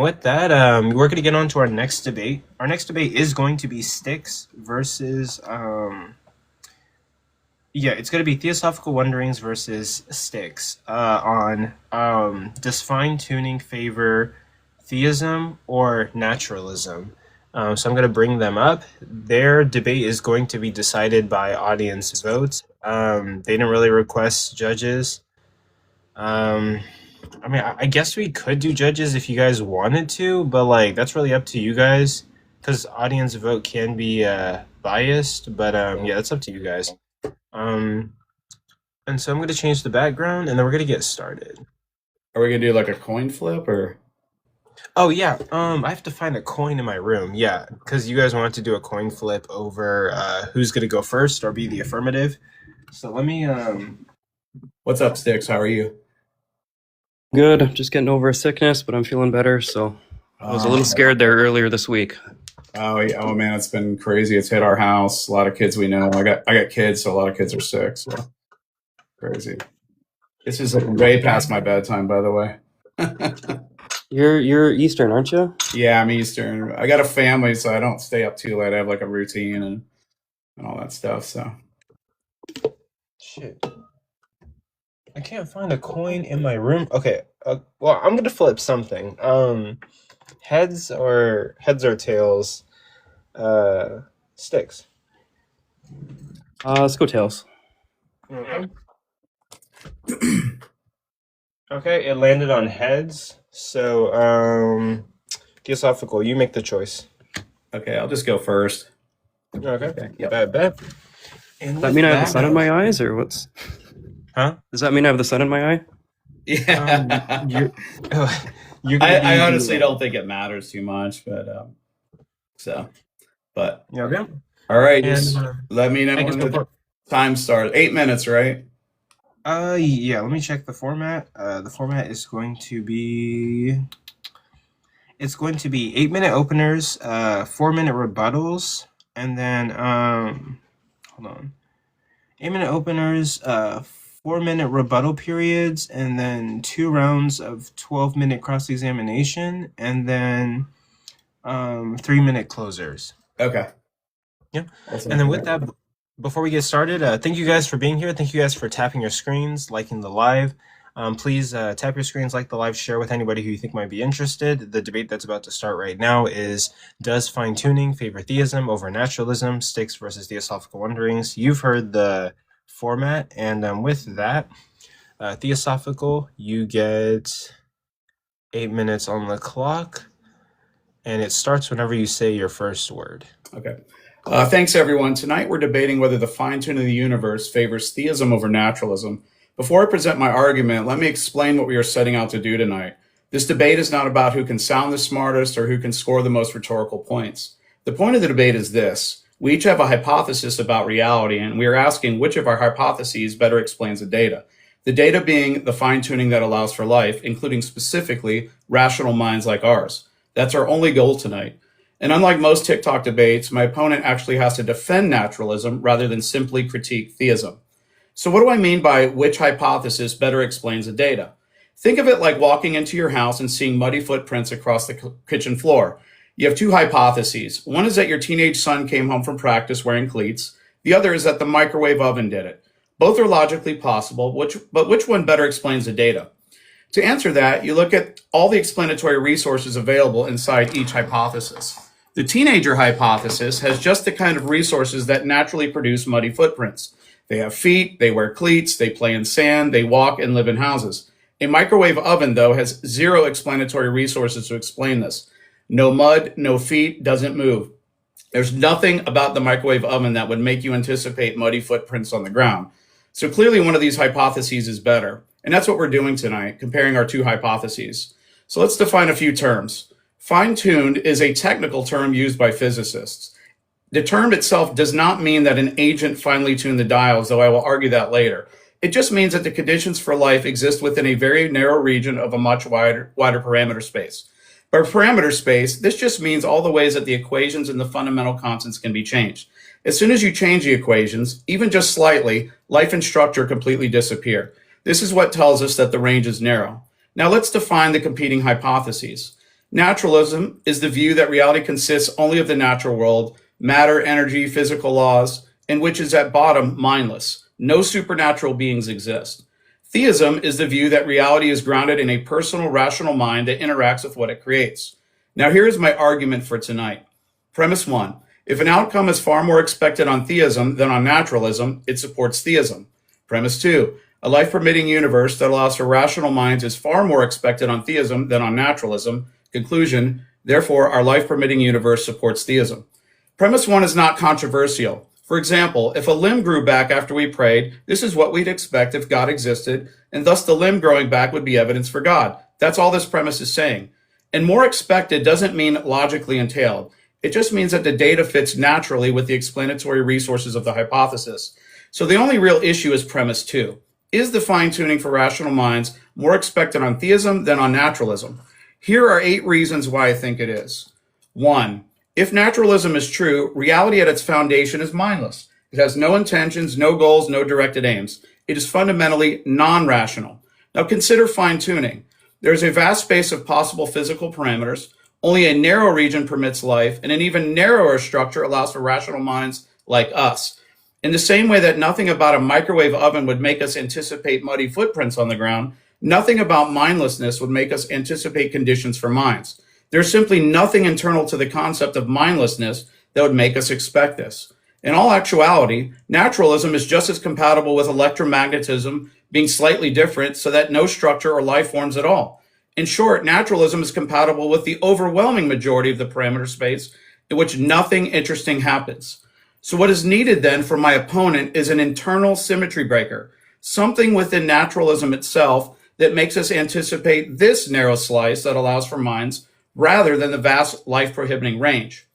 with that, we're going to get on to our next debate. Our next debate is going to be sticks versus, it's going to be Theosophical Wonderings versus sticks on does fine-tuning favor Theism or Naturalism? So I'm going to bring them up. Their debate is going to be decided by audience votes. They didn't really request judges. I guess we could do judges if you guys wanted to, but like that's really up to you guys because audience vote can be biased. But that's up to you guys. And so I'm going to change the background, and then we're going to get started. Are we going to do like a coin flip or? Oh, yeah. I have to find a coin in my room. Yeah, because you guys wanted to do a coin flip over who's going to go first or be the affirmative. So let me... What's up, Sticks? How are you? Good. I'm just getting over a sickness, but I'm feeling better. So I was a little scared there earlier this week. Oh, yeah. Oh man, it's been crazy. It's hit our house. A lot of kids we know. I got kids, so a lot of kids are sick. So crazy. This is way past my bedtime, by the way. You're Eastern, aren't you? Yeah, I'm Eastern. I got a family, so I don't stay up too late. I have like a routine and all that stuff. So shit. I can't find a coin in my room. Okay. Well, I'm gonna flip something. Heads or tails? Sticks. Let's go tails. Okay. Okay, it landed on heads. So, Theosophical, you make the choice. Okay, I'll just go first. Okay. Yep. Bet. Does that mean I have the sun in my eyes, or what's? Huh? Does that mean I have the sun in my eye? Yeah. I honestly don't think it matters too much, but Okay. All right, And, just let me know when the time starts. 8 minutes, right? Yeah, let me check the format. The format is going to be... It's going to be 8-minute openers, 4-minute rebuttals, and then, hold on. 8-minute openers, 4-minute rebuttal periods, and then 2 rounds of 12-minute cross-examination, and then 3-minute closers. Okay. Yeah. And then with that, before we get started, thank you guys for being here. Thank you guys for tapping your screens, liking the live. Please tap your screens, like the live, share with anybody who you think might be interested. The debate that's about to start right now is, does fine-tuning favor theism over naturalism? Sticks versus Theosophical Wonderings. You've heard the format, and with that, Theosophical, you get 8 minutes on the clock, and it starts whenever you say your first word. Okay. Thanks, everyone. Tonight we're debating whether the fine-tuning of the universe favors theism over naturalism. Before I present my argument, let me explain what we are setting out to do tonight. This debate is not about who can sound the smartest or who can score the most rhetorical points. The point of the debate is this. We each have a hypothesis about reality, and we are asking which of our hypotheses better explains the data. The data being the fine-tuning that allows for life, including specifically rational minds like ours. That's our only goal tonight. And unlike most Tik-Tok debates, my opponent actually has to defend naturalism rather than simply critique theism. So what do I mean by which hypothesis better explains the data? Think of it like walking into your house and seeing muddy footprints across the kitchen floor. You have 2 hypotheses. One is that your teenage son came home from practice wearing cleats. The other is that the microwave oven did it. Both are logically possible, but which one better explains the data? To answer that, you look at all the explanatory resources available inside each hypothesis. The teenager hypothesis has just the kind of resources that naturally produce muddy footprints. They have feet, they wear cleats, they play in sand, they walk and live in houses. A microwave oven, though, has 0 explanatory resources to explain this. No mud, no feet, doesn't move. There's nothing about the microwave oven that would make you anticipate muddy footprints on the ground. So clearly one of these hypotheses is better. And that's what we're doing tonight, comparing our 2 hypotheses. So let's define a few terms. Fine-tuned is a technical term used by physicists. The term itself does not mean that an agent finely tuned the dials, though I will argue that later. It just means that the conditions for life exist within a very narrow region of a much wider parameter space. By parameter space, this just means all the ways that the equations and the fundamental constants can be changed. As soon as you change the equations, even just slightly, life and structure completely disappear. This is what tells us that the range is narrow. Now let's define the competing hypotheses. Naturalism is the view that reality consists only of the natural world, matter, energy, physical laws, and which is at bottom mindless. No supernatural beings exist. Theism is the view that reality is grounded in a personal, rational mind that interacts with what it creates. Now, here is my argument for tonight. Premise 1. If an outcome is far more expected on theism than on naturalism, it supports theism. Premise 2. A life-permitting universe that allows for rational minds is far more expected on theism than on naturalism. Conclusion, therefore, our life-permitting universe supports theism. Premise 1 is not controversial. For example, if a limb grew back after we prayed, this is what we'd expect if God existed, and thus the limb growing back would be evidence for God. That's all this premise is saying. And more expected doesn't mean logically entailed. It just means that the data fits naturally with the explanatory resources of the hypothesis. So the only real issue is premise 2. Is the fine-tuning for rational minds more expected on theism than on naturalism? Here are 8 reasons why I think it is. 1. If naturalism is true, reality at its foundation is mindless. It has no intentions, no goals, no directed aims. It is fundamentally non-rational. Now consider fine-tuning. There is a vast space of possible physical parameters. Only a narrow region permits life, and an even narrower structure allows for rational minds like us. In the same way that nothing about a microwave oven would make us anticipate muddy footprints on the ground, nothing about mindlessness would make us anticipate conditions for minds. There's simply nothing internal to the concept of mindlessness that would make us expect this. In all actuality, naturalism is just as compatible with electromagnetism being slightly different so that no structure or life forms at all. In short, naturalism is compatible with the overwhelming majority of the parameter space in which nothing interesting happens. So what is needed then for my opponent is an internal symmetry breaker, something within naturalism itself that makes us anticipate this narrow slice that allows for minds rather than the vast life-prohibiting range.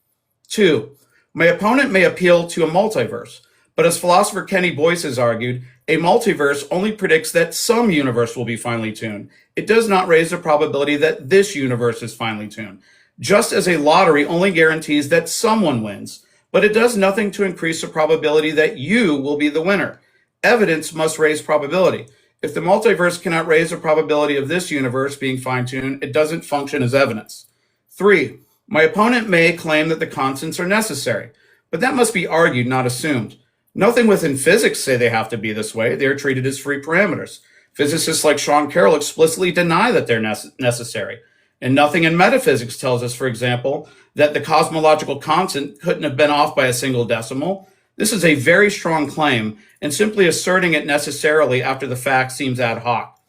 2. My opponent may appeal to a multiverse, but as philosopher Kenny Boyce has argued, a multiverse only predicts that some universe will be finely tuned. It does not raise the probability that this universe is finely tuned. Just as a lottery only guarantees that someone wins, but it does nothing to increase the probability that you will be the winner. Evidence must raise probability. If the multiverse cannot raise the probability of this universe being fine-tuned, it doesn't function as evidence. 3. My opponent may claim that the constants are necessary, but that must be argued, not assumed. Nothing within physics say they have to be this way. They are treated as free parameters. Physicists like Sean Carroll explicitly deny that they're necessary. And nothing in metaphysics tells us, for example, that the cosmological constant couldn't have been off by a single decimal. This is a very strong claim, and simply asserting it necessarily after the fact seems ad hoc.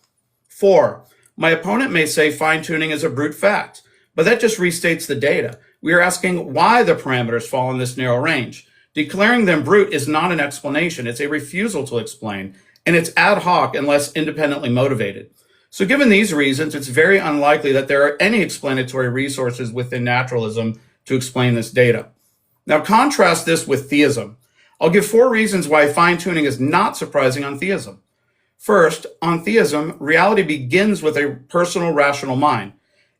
4. My opponent may say fine-tuning is a brute fact, but that just restates the data. We are asking why the parameters fall in this narrow range. Declaring them brute is not an explanation. It's a refusal to explain, and it's ad hoc unless independently motivated. So given these reasons, it's very unlikely that there are any explanatory resources within naturalism to explain this data. Now contrast this with theism. I'll give 4 reasons why fine-tuning is not surprising on theism. First, on theism, reality begins with a personal, rational mind.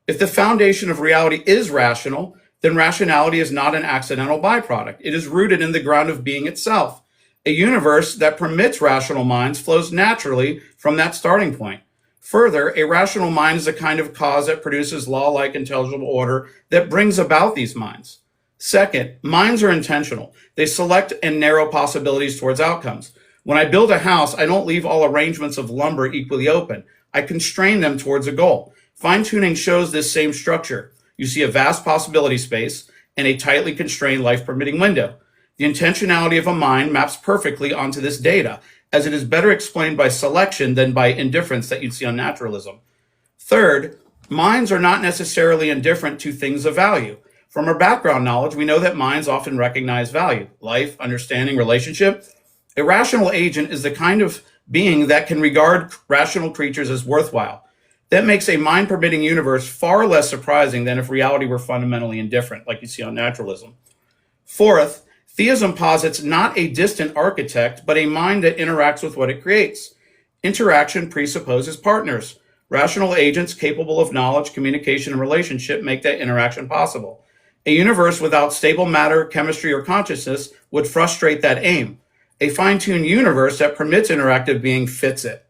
If the foundation of reality is rational, then rationality is not an accidental byproduct. It is rooted in the ground of being itself. A universe that permits rational minds flows naturally from that starting point. Further, a rational mind is a kind of cause that produces law-like intelligible order that brings about these minds. Second, minds are intentional. They select and narrow possibilities towards outcomes. When I build a house, I don't leave all arrangements of lumber equally open. I constrain them towards a goal. Fine-tuning shows this same structure. You see a vast possibility space and a tightly constrained life-permitting window. The intentionality of a mind maps perfectly onto this data, as it is better explained by selection than by indifference that you'd see on naturalism. Third, minds are not necessarily indifferent to things of value. From our background knowledge, we know that minds often recognize value, life, understanding, relationship. A rational agent is the kind of being that can regard rational creatures as worthwhile. That makes a mind-permitting universe far less surprising than if reality were fundamentally indifferent, like you see on naturalism. Fourth, theism posits not a distant architect, but a mind that interacts with what it creates. Interaction presupposes partners. Rational agents capable of knowledge, communication, and relationship make that interaction possible. A universe without stable matter, chemistry, or consciousness would frustrate that aim. A fine-tuned universe that permits interactive being fits it.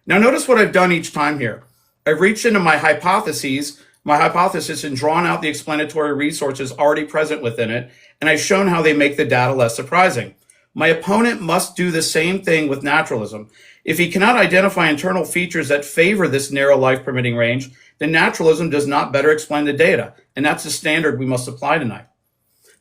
Now notice what I've done each time here. I've reached into my hypotheses my hypothesis and drawn out the explanatory resources already present within it, and I've shown how they make the data less surprising. My opponent must do the same thing with naturalism. If he cannot identify internal features that favor this narrow life permitting range, then naturalism does not better explain the data, and that's the standard we must apply tonight.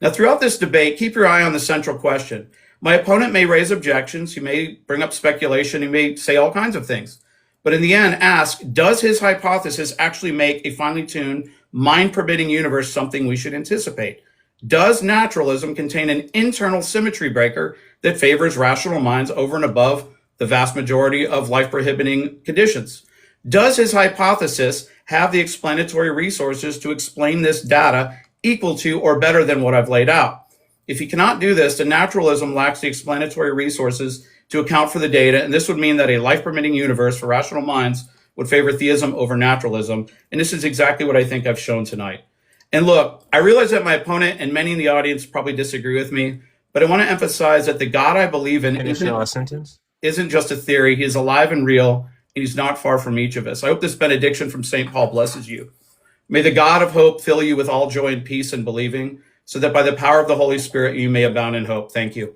Now, throughout this debate, keep your eye on the central question. My opponent may raise objections, he may bring up speculation, he may say all kinds of things. But in the end, ask, does his hypothesis actually make a finely tuned, mind-permitting universe something we should anticipate? Does naturalism contain an internal symmetry breaker that favors rational minds over and above the vast majority of life-prohibiting conditions? Does his hypothesis have the explanatory resources to explain this data equal to or better than what I've laid out? If he cannot do this, then naturalism lacks the explanatory resources to account for the data, and this would mean that a life-permitting universe for rational minds would favor theism over naturalism, and this is exactly what I think I've shown tonight. And look, I realize that my opponent and many in the audience probably disagree with me, but I want to emphasize that the God I believe in isn't just a theory. He is alive and real, and he's not far from each of us. I hope this benediction from St. Paul blesses you. May the God of hope fill you with all joy and peace in believing, so that by the power of the Holy Spirit you may abound in hope. Thank you.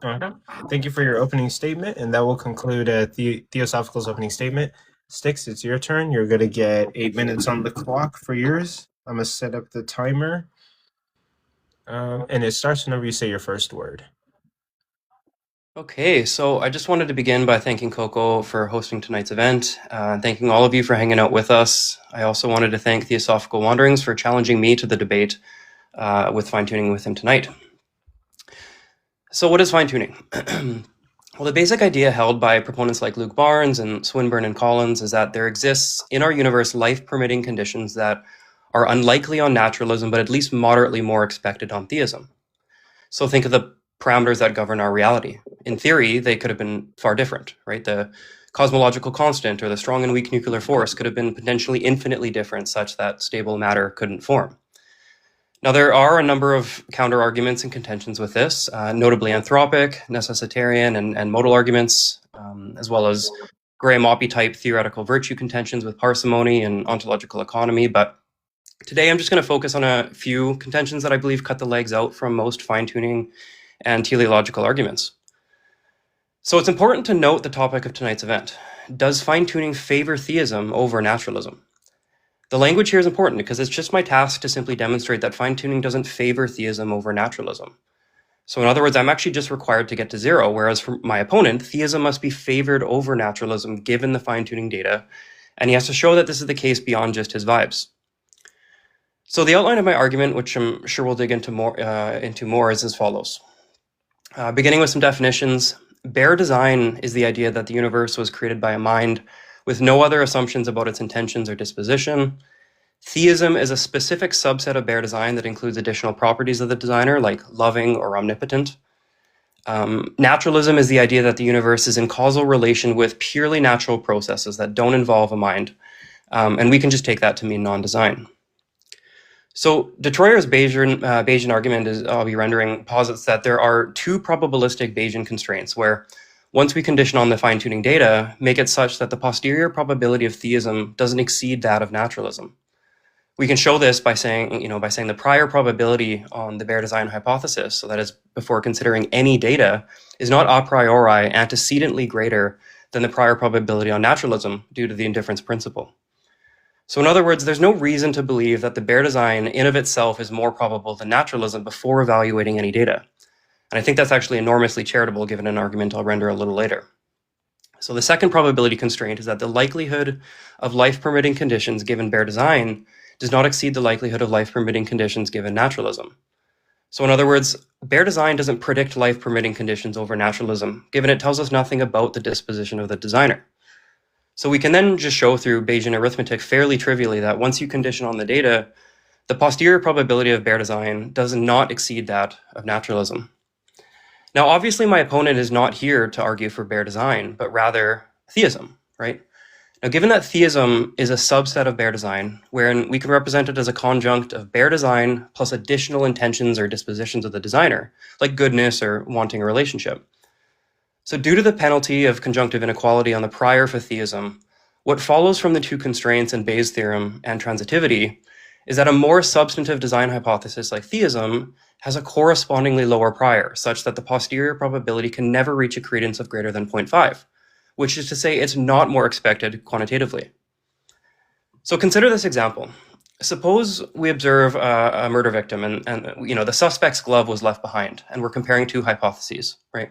Okay. Thank you for your opening statement, and that will conclude Theosophical's opening statement. Styx, it's your turn. You're going to get 8 minutes on the clock for yours. I'm going to set up the timer, and it starts whenever you say your first word. Okay, so I just wanted to begin by thanking Coco for hosting tonight's event, and thanking all of you for hanging out with us. I also wanted to thank Theosophical Wanderings for challenging me to the debate with fine-tuning with him tonight. So what is fine-tuning? Well, the basic idea held by proponents like Luke Barnes and Swinburne and Collins is that there exists in our universe life-permitting conditions that are unlikely on naturalism, but at least moderately more expected on theism. So think of the parameters that govern our reality. In theory, they could have been far different, right? The cosmological constant or the strong and weak nuclear force could have been potentially infinitely different, such that stable matter couldn't form. Now, there are a number of counter-arguments and contentions with this, notably anthropic, necessitarian, and modal arguments, as well as Graham-Oppy-type theoretical virtue contentions with parsimony and ontological economy. But today, I'm just going to focus on a few contentions that I believe cut the legs out from most fine-tuning and teleological arguments. So it's important to note the topic of tonight's event. Does fine-tuning favor theism over naturalism? The language here is important because it's just my task to simply demonstrate that fine-tuning doesn't favor theism over naturalism. So in other words, I'm actually just required to get to 0, whereas for my opponent, theism must be favored over naturalism given the fine-tuning data, and he has to show that this is the case beyond just his vibes. So the outline of my argument, which I'm sure we'll dig into more, is as follows. Beginning with some definitions, bare design is the idea that the universe was created by a mind with no other assumptions about its intentions or disposition. Theism is a specific subset of bare design that includes additional properties of the designer, like loving or omnipotent. Naturalism is the idea that the universe is in causal relation with purely natural processes that don't involve a mind, and we can just take that to mean non-design. So de Troyer's Bayesian argument, is I'll be rendering, posits that there are two probabilistic Bayesian constraints where once we condition on the fine-tuning data, make it such that the posterior probability of theism doesn't exceed that of naturalism. We can show this by saying the prior probability on the bare design hypothesis, so that is before considering any data, is not a priori antecedently greater than the prior probability on naturalism due to the indifference principle. So in other words, there's no reason to believe that the bare design in of itself is more probable than naturalism before evaluating any data. And I think that's actually enormously charitable given an argument I'll render a little later. So the second probability constraint is that the likelihood of life-permitting conditions given bare design does not exceed the likelihood of life-permitting conditions given naturalism. So in other words, bare design doesn't predict life-permitting conditions over naturalism, given it tells us nothing about the disposition of the designer. So we can then just show through Bayesian arithmetic fairly trivially that once you condition on the data, the posterior probability of bare design does not exceed that of naturalism. Now, obviously, my opponent is not here to argue for bare design, but rather theism, right? Now, given that theism is a subset of bare design, wherein we can represent it as a conjunct of bare design plus additional intentions or dispositions of the designer, like goodness or wanting a relationship. So due to the penalty of conjunctive inequality on the prior for theism, What follows from the two constraints in Bayes' theorem and transitivity is that a more substantive design hypothesis like theism has a correspondingly lower prior, such that the posterior probability can never reach a credence of greater than 0.5, which is to say it's not more expected quantitatively. So consider this example. Suppose we observe a murder victim and the suspect's glove was left behind, and we're comparing two hypotheses, right?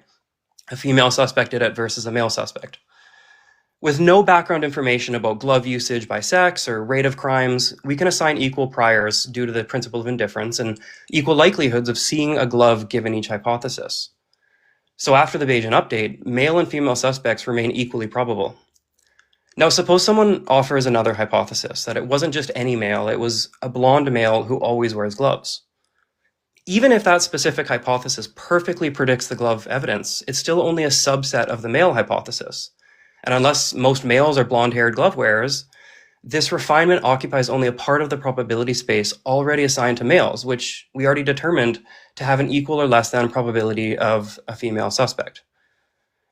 A female suspect did it versus a male suspect. With no background information about glove usage by sex or rate of crimes, we can assign equal priors due to the principle of indifference and equal likelihoods of seeing a glove given each hypothesis. So after the Bayesian update, male and female suspects remain equally probable. Now, suppose someone offers another hypothesis, that it wasn't just any male, it was a blonde male who always wears gloves. Even if that specific hypothesis perfectly predicts the glove evidence, it's still only a subset of the male hypothesis. And unless most males are blonde-haired glove wearers, this refinement occupies only a part of the probability space already assigned to males, which we already determined to have an equal or less than probability of a female suspect.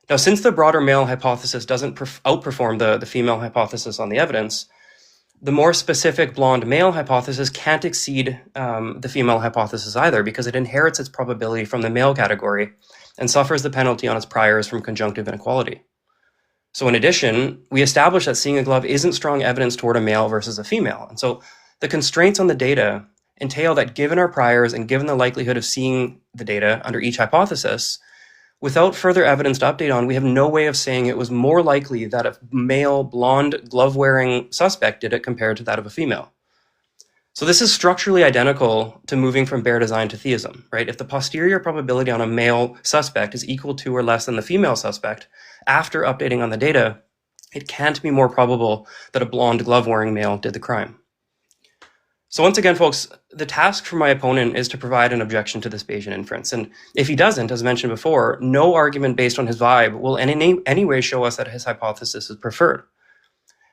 Now, since the broader male hypothesis doesn't outperform the female hypothesis on the evidence, the more specific blonde male hypothesis can't exceed the female hypothesis either, because it inherits its probability from the male category and suffers the penalty on its priors from conjunctive inequality. So in addition, we established that seeing a glove isn't strong evidence toward a male versus a female. And so the constraints on the data entail that given our priors and given the likelihood of seeing the data under each hypothesis, without further evidence to update on, we have no way of saying it was more likely that a male blonde glove-wearing suspect did it compared to that of a female. So this is structurally identical to moving from bare design to theism, right? If the posterior probability on a male suspect is equal to or less than the female suspect, after updating on the data, it can't be more probable that a blonde glove-wearing male did the crime. So once again, folks, the task for my opponent is to provide an objection to this Bayesian inference. And if he doesn't, as mentioned before, no argument based on his vibe will in any way show us that his hypothesis is preferred.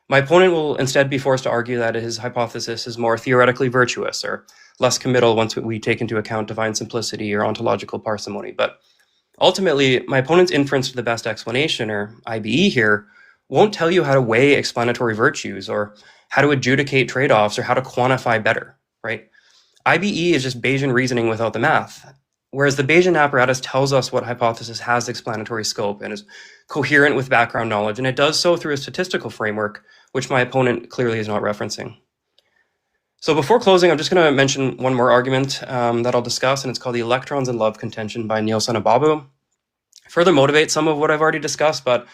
My opponent will instead be forced to argue that his hypothesis is more theoretically virtuous or less committal once we take into account divine simplicity or ontological parsimony. But ultimately, my opponent's inference to the best explanation, or IBE here, won't tell you how to weigh explanatory virtues or how to adjudicate trade-offs or how to quantify better, right? IBE is just Bayesian reasoning without the math, whereas the Bayesian apparatus tells us what hypothesis has explanatory scope and is coherent with background knowledge, and it does so through a statistical framework, which my opponent clearly is not referencing. So before closing, I'm just going to mention one more argument that I'll discuss, and it's called the electrons in love contention by Nielsen and Babu. Further motivate some of what I've already discussed, but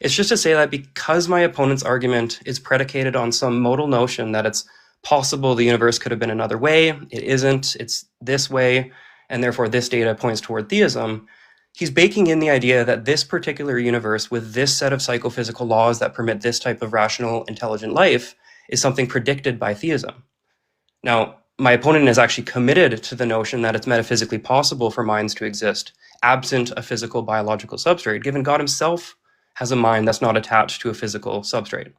it's just to say that because my opponent's argument is predicated on some modal notion that it's possible the universe could have been another way, it isn't, it's this way, and therefore this data points toward theism, he's baking in the idea that this particular universe with this set of psychophysical laws that permit this type of rational, intelligent life is something predicted by theism. Now, my opponent is actually committed to the notion that it's metaphysically possible for minds to exist absent a physical biological substrate, given God himself has a mind that's not attached to a physical substrate.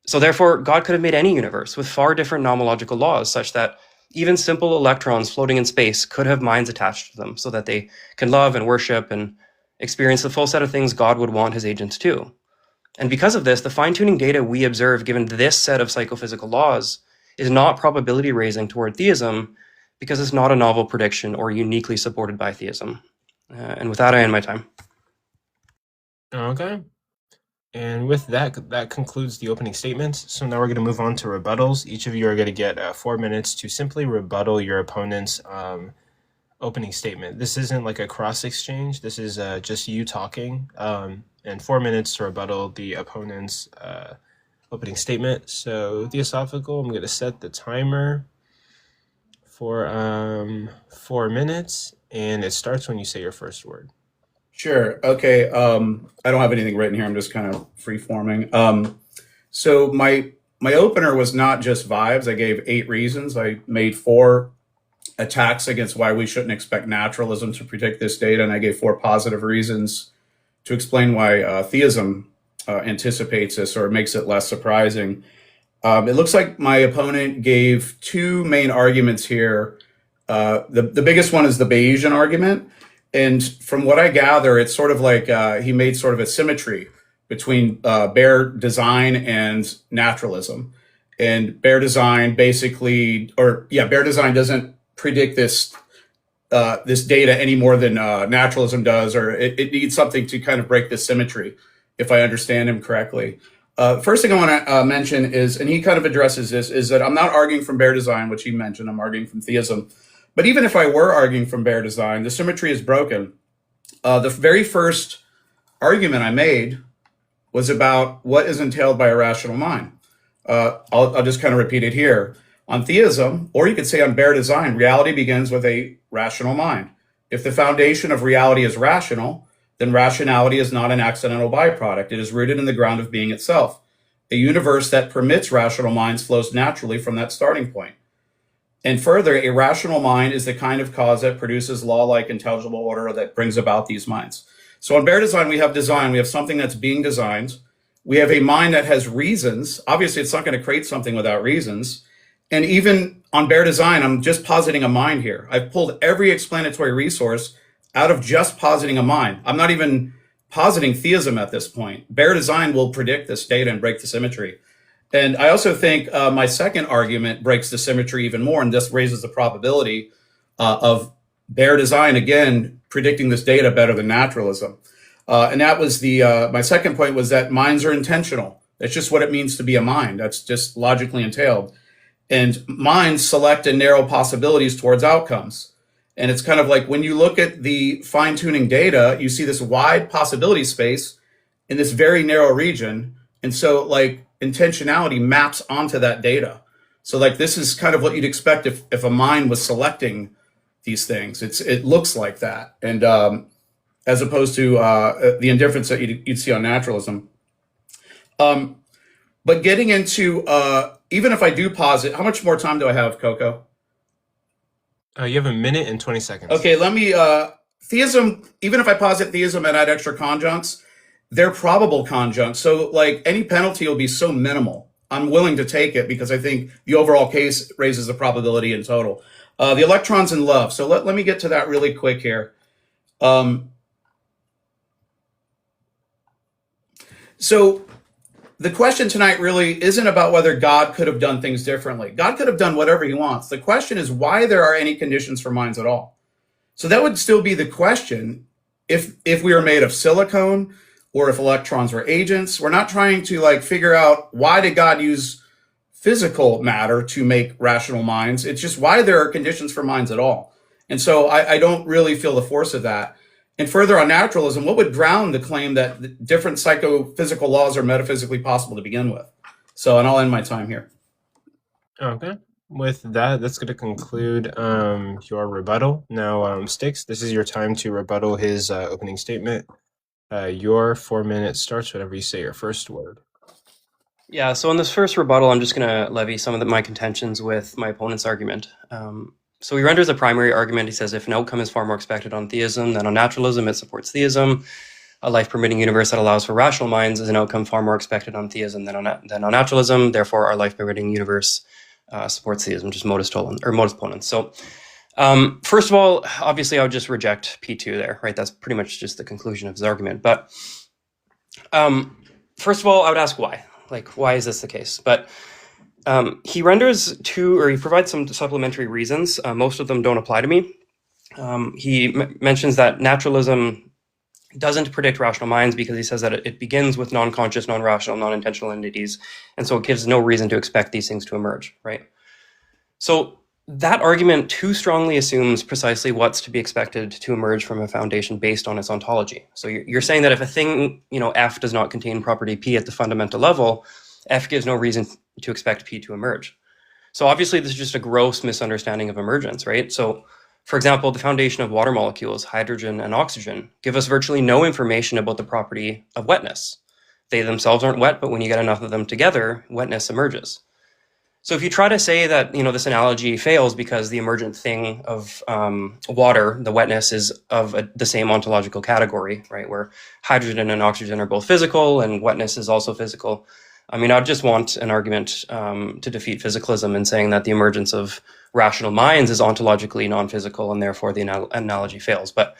So therefore, God could have made any universe with far different nomological laws, such that even simple electrons floating in space could have minds attached to them so that they can love and worship and experience the full set of things God would want his agents to. And because of this, the fine-tuning data we observe given this set of psychophysical laws is not probability raising toward theism because it's not a novel prediction or uniquely supported by theism. And with that, I end my time. Okay. And with that, that concludes the opening statements. So now we're going to move on to rebuttals. Each of you are going to get 4 minutes to simply rebuttal your opponent's opening statement. This isn't like a cross exchange. This is just you talking, and 4 minutes to rebuttal the opponent's opening statement. So Theosophical, I'm going to set the timer for 4 minutes, and it starts when you say your first word. Sure. Okay. I don't have anything written here. I'm just kind of free forming. So my opener was not just vibes. I gave 8 reasons. I made 4 attacks against why we shouldn't expect naturalism to predict this data, and I gave 4 positive reasons to explain why theism anticipates this or makes it less surprising. It looks like my opponent gave 2 main arguments here. The biggest one is the Bayesian argument. And from what I gather, it's sort of like he made sort of a symmetry between bare design and naturalism. And bare design bare design doesn't predict this data any more than naturalism does, or it needs something to kind of break this symmetry, if I understand him correctly. First thing I want to mention is, and he kind of addresses this, is that I'm not arguing from bare design, which he mentioned. I'm arguing from theism. But even if I were arguing from bare design, the symmetry is broken. The very first argument I made was about what is entailed by a rational mind. I'll just kind of repeat it here. On theism, or you could say on bare design, reality begins with a rational mind. If the foundation of reality is rational, then rationality is not an accidental byproduct. It is rooted in the ground of being itself. A universe that permits rational minds flows naturally from that starting point. And further, a rational mind is the kind of cause that produces law-like intelligible order that brings about these minds. So on bare design, we have something that's being designed. We have a mind that has reasons. Obviously, it's not going to create something without reasons. And even on bare design, I'm just positing a mind here. I've pulled every explanatory resource out of just positing a mind. I'm not even positing theism at this point. Bare design will predict this data and break the symmetry. And I also think my second argument breaks the symmetry even more, and this raises the probability of bare design, again, predicting this data better than naturalism. And that was my second point, was that minds are intentional. That's just what it means to be a mind. That's just logically entailed. And minds select and narrow possibilities towards outcomes. And it's kind of like when you look at the fine-tuning data, you see this wide possibility space in this very narrow region. And so like intentionality maps onto that data. So like this is kind of what you'd expect if a mind was selecting these things. It looks like that. And as opposed to the indifference that you'd see on naturalism. But getting into, even if I do posit, how much more time do I have, Coco? You have 1 minute and 20 seconds. Okay, let me, theism, even if I posit theism and add extra conjuncts, they're probable conjuncts. So like any penalty will be so minimal. I'm willing to take it because I think the overall case raises the probability in total. The electrons in love. So let me get to that really quick here. So the question tonight really isn't about whether God could have done things differently. God could have done whatever he wants. The question is why there are any conditions for minds at all. So that would still be the question if we were made of silicone or if electrons were agents. We're not trying to like figure out why did God use physical matter to make rational minds. It's just why there are conditions for minds at all. And so I don't really feel the force of that. And further on naturalism, what would ground the claim that different psychophysical laws are metaphysically possible to begin with? So, and I'll end my time here. Okay. With that, that's going to conclude your rebuttal. Now, Sticks, this is your time to rebuttal his opening statement. Your 4 minutes starts whenever you say your first word. Yeah, so in this first rebuttal, I'm just going to levy some of my contentions with my opponent's argument. So he renders a primary argument. He says if an outcome is far more expected on theism than on naturalism, it supports theism. A life-permitting universe that allows for rational minds is an outcome far more expected on theism than on naturalism. Therefore, our life-permitting universe supports theism, just modus ponens. So first of all, obviously, I would just reject P2 there, right? That's pretty much just the conclusion of his argument. But first of all, I would ask why. Like, why is this the case? But he provides some supplementary reasons. Most of them don't apply to me. He mentions that naturalism doesn't predict rational minds because he says that it begins with non-conscious, non-rational, non-intentional entities. And so it gives no reason to expect these things to emerge, right? So that argument too strongly assumes precisely what's to be expected to emerge from a foundation based on its ontology. So you're saying that if a thing, F does not contain property P at the fundamental level, F gives no reason to expect P to emerge. So obviously this is just a gross misunderstanding of emergence, right? So for example, the foundation of water molecules, hydrogen and oxygen, give us virtually no information about the property of wetness. They themselves aren't wet, but when you get enough of them together, wetness emerges. So if you try to say that, this analogy fails because the emergent thing of water, the wetness, is of the same ontological category, right? Where hydrogen and oxygen are both physical and wetness is also physical. I mean, I just want an argument to defeat physicalism in saying that the emergence of rational minds is ontologically non-physical and therefore the analogy fails. But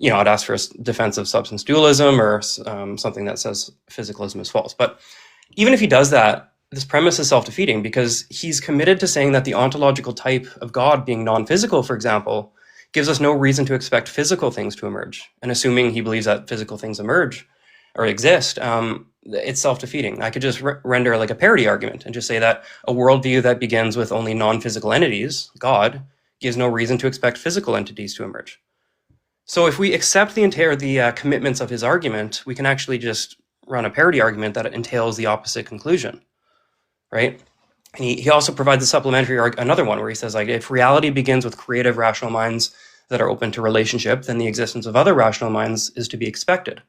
I'd ask for a defense of substance dualism or something that says physicalism is false. But even if he does that, this premise is self-defeating because he's committed to saying that the ontological type of God being non-physical, for example, gives us no reason to expect physical things to emerge. And assuming he believes that physical things emerge or exist, it's self-defeating. I could just render like a parity argument and just say that a worldview that begins with only non-physical entities, God, gives no reason to expect physical entities to emerge. So if we accept the commitments of his argument, we can actually just run a parity argument that entails the opposite conclusion, right? And he also provides a supplementary, another one where he says, like, if reality begins with creative rational minds that are open to relationship, then the existence of other rational minds is to be expected.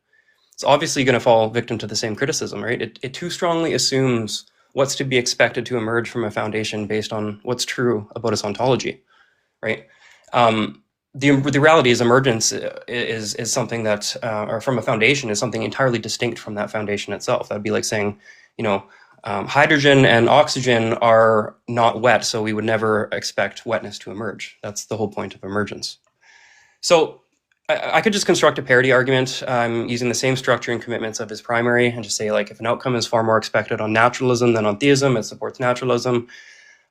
It's obviously going to fall victim to the same criticism, right? It too strongly assumes what's to be expected to emerge from a foundation based on what's true about its ontology, right? The reality is emergence is something that, or from a foundation, is something entirely distinct from that foundation itself. That'd be like saying, hydrogen and oxygen are not wet, so we would never expect wetness to emerge. That's the whole point of emergence. So I could just construct a parity argument using the same structure and commitments of his primary and just say, like, if an outcome is far more expected on naturalism than on theism, it supports naturalism.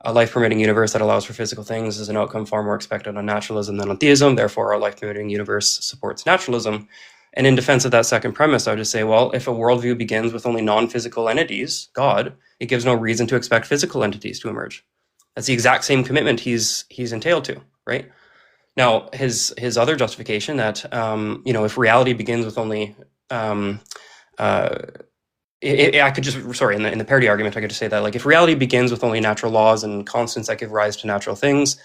A life-permitting universe that allows for physical things is an outcome far more expected on naturalism than on theism. Therefore, our life-permitting universe supports naturalism. And in defense of that second premise, I would just say, well, if a worldview begins with only non-physical entities, God, it gives no reason to expect physical entities to emerge. That's the exact same commitment he's entailed to, right? Now, his other justification that, if reality begins with only I could just, in the parity argument, I could just say that, like, if reality begins with only natural laws and constants that give rise to natural things,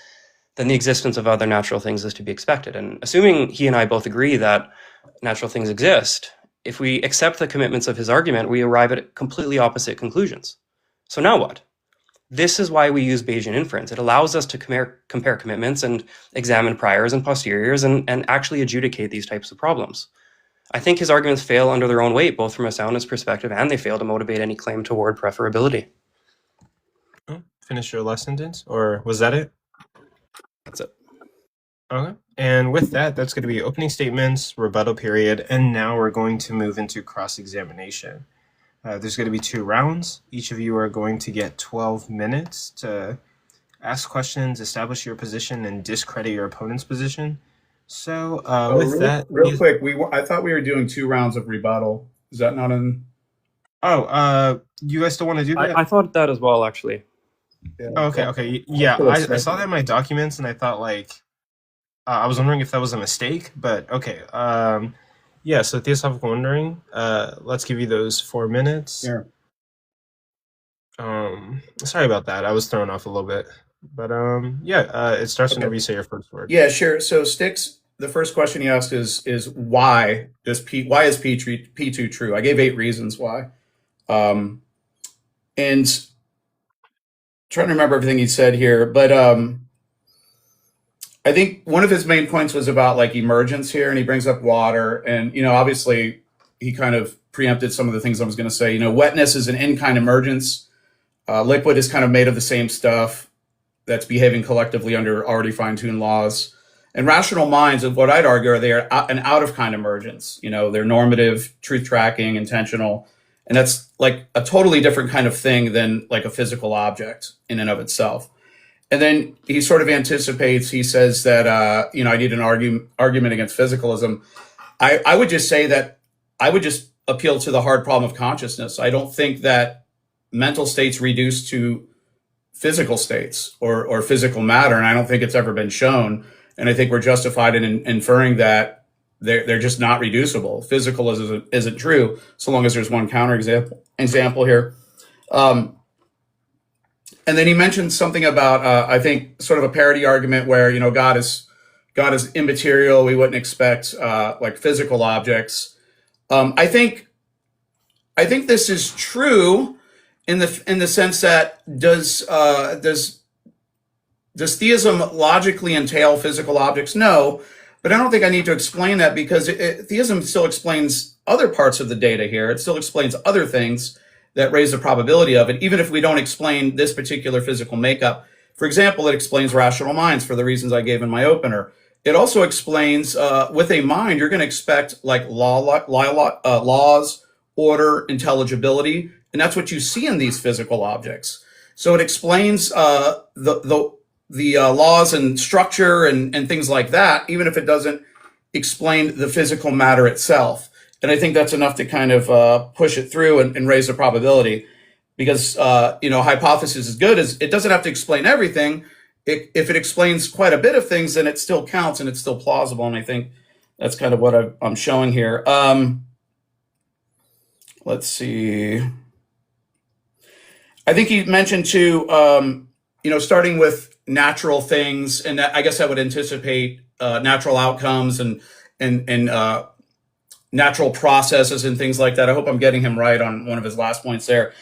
then the existence of other natural things is to be expected. And assuming he and I both agree that natural things exist, if we accept the commitments of his argument, we arrive at completely opposite conclusions. So now what? This is why we use Bayesian inference. It allows us to compare commitments and examine priors and posteriors and actually adjudicate these types of problems. I think his arguments fail under their own weight, both from a soundness perspective and they fail to motivate any claim toward preferability. Finish your last sentence, or was that it? That's it. Okay. And with that, that's going to be opening statements, rebuttal period, and now we're going to move into cross-examination. There's going to be 2 rounds. Each of you are going to get 12 minutes to ask questions, establish your position, and discredit your opponent's position. So real quick, I thought we were doing 2 rounds of rebuttal. Is that not in? You guys still want to do that? I thought that as well, actually. Yeah. Okay. Yeah, I saw that in my documents, and I thought, like, I was wondering if that was a mistake, but okay. Yeah. So Theosophical Wondering. Let's give you those 4 minutes. Yeah. Sorry about that. I was thrown off a little bit, but it starts whenever you say your first word. Yeah, sure. So Sticks, the first question he asked is why is P2 true? I gave 8 reasons why, and trying to remember everything he said here, but I think one of his main points was about, like, emergence here, and he brings up water, and obviously he kind of preempted some of the things I was going to say. Wetness is an in-kind emergence. Liquid is kind of made of the same stuff that's behaving collectively under already fine-tuned laws. And rational minds, of what I'd argue, are an out-of-kind emergence. They're normative, truth-tracking, intentional. And that's like a totally different kind of thing than like a physical object in and of itself. And then he sort of anticipates, he says that, I need an argument against physicalism. I would just say that I would just appeal to the hard problem of consciousness. I don't think that mental states reduce to physical states or physical matter, and I don't think it's ever been shown. And I think we're justified in inferring that they're just not reducible. Physical isn't true, so long as there's one counter example here. And then he mentioned something about I think sort of a parity argument where God is immaterial. We wouldn't expect like physical objects. I think this is true in the sense that does theism logically entail physical objects? No, but I don't think I need to explain that because theism still explains other parts of the data here. It still explains other things that raise the probability of it, even if we don't explain this particular physical makeup. For example, it explains rational minds for the reasons I gave in my opener. it also explains with a mind, you're going to expect like laws, order, intelligibility, and that's what you see in these physical objects. So it explains the laws and structure and things like that, even if it doesn't explain the physical matter itself. And I think that's enough to kind of push it through and raise the probability, because hypothesis is good. Is it doesn't have to explain everything. If it explains quite a bit of things, then it still counts and it's still plausible. And I think that's kind of what I'm showing here. Let's see. I think he mentioned too, starting with natural things, and I guess that would anticipate natural outcomes and natural processes and things like that. I hope I'm getting him right on one of his last points there.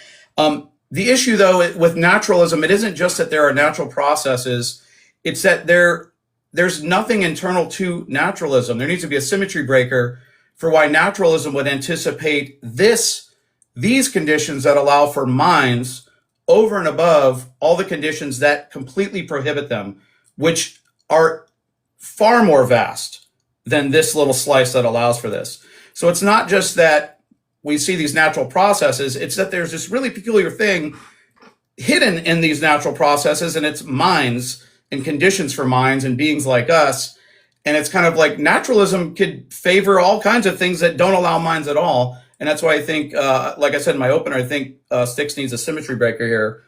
The issue, though, with naturalism, it isn't just that there are natural processes. It's that there's nothing internal to naturalism. There needs to be a symmetry breaker for why naturalism would anticipate these conditions that allow for minds over and above all the conditions that completely prohibit them, which are far more vast than this little slice that allows for this. So it's not just that we see these natural processes, it's that there's this really peculiar thing hidden in these natural processes, and it's minds and conditions for minds and beings like us. And it's kind of like naturalism could favor all kinds of things that don't allow minds at all. And that's why I think, like I said in my opener, I think Styx needs a symmetry breaker here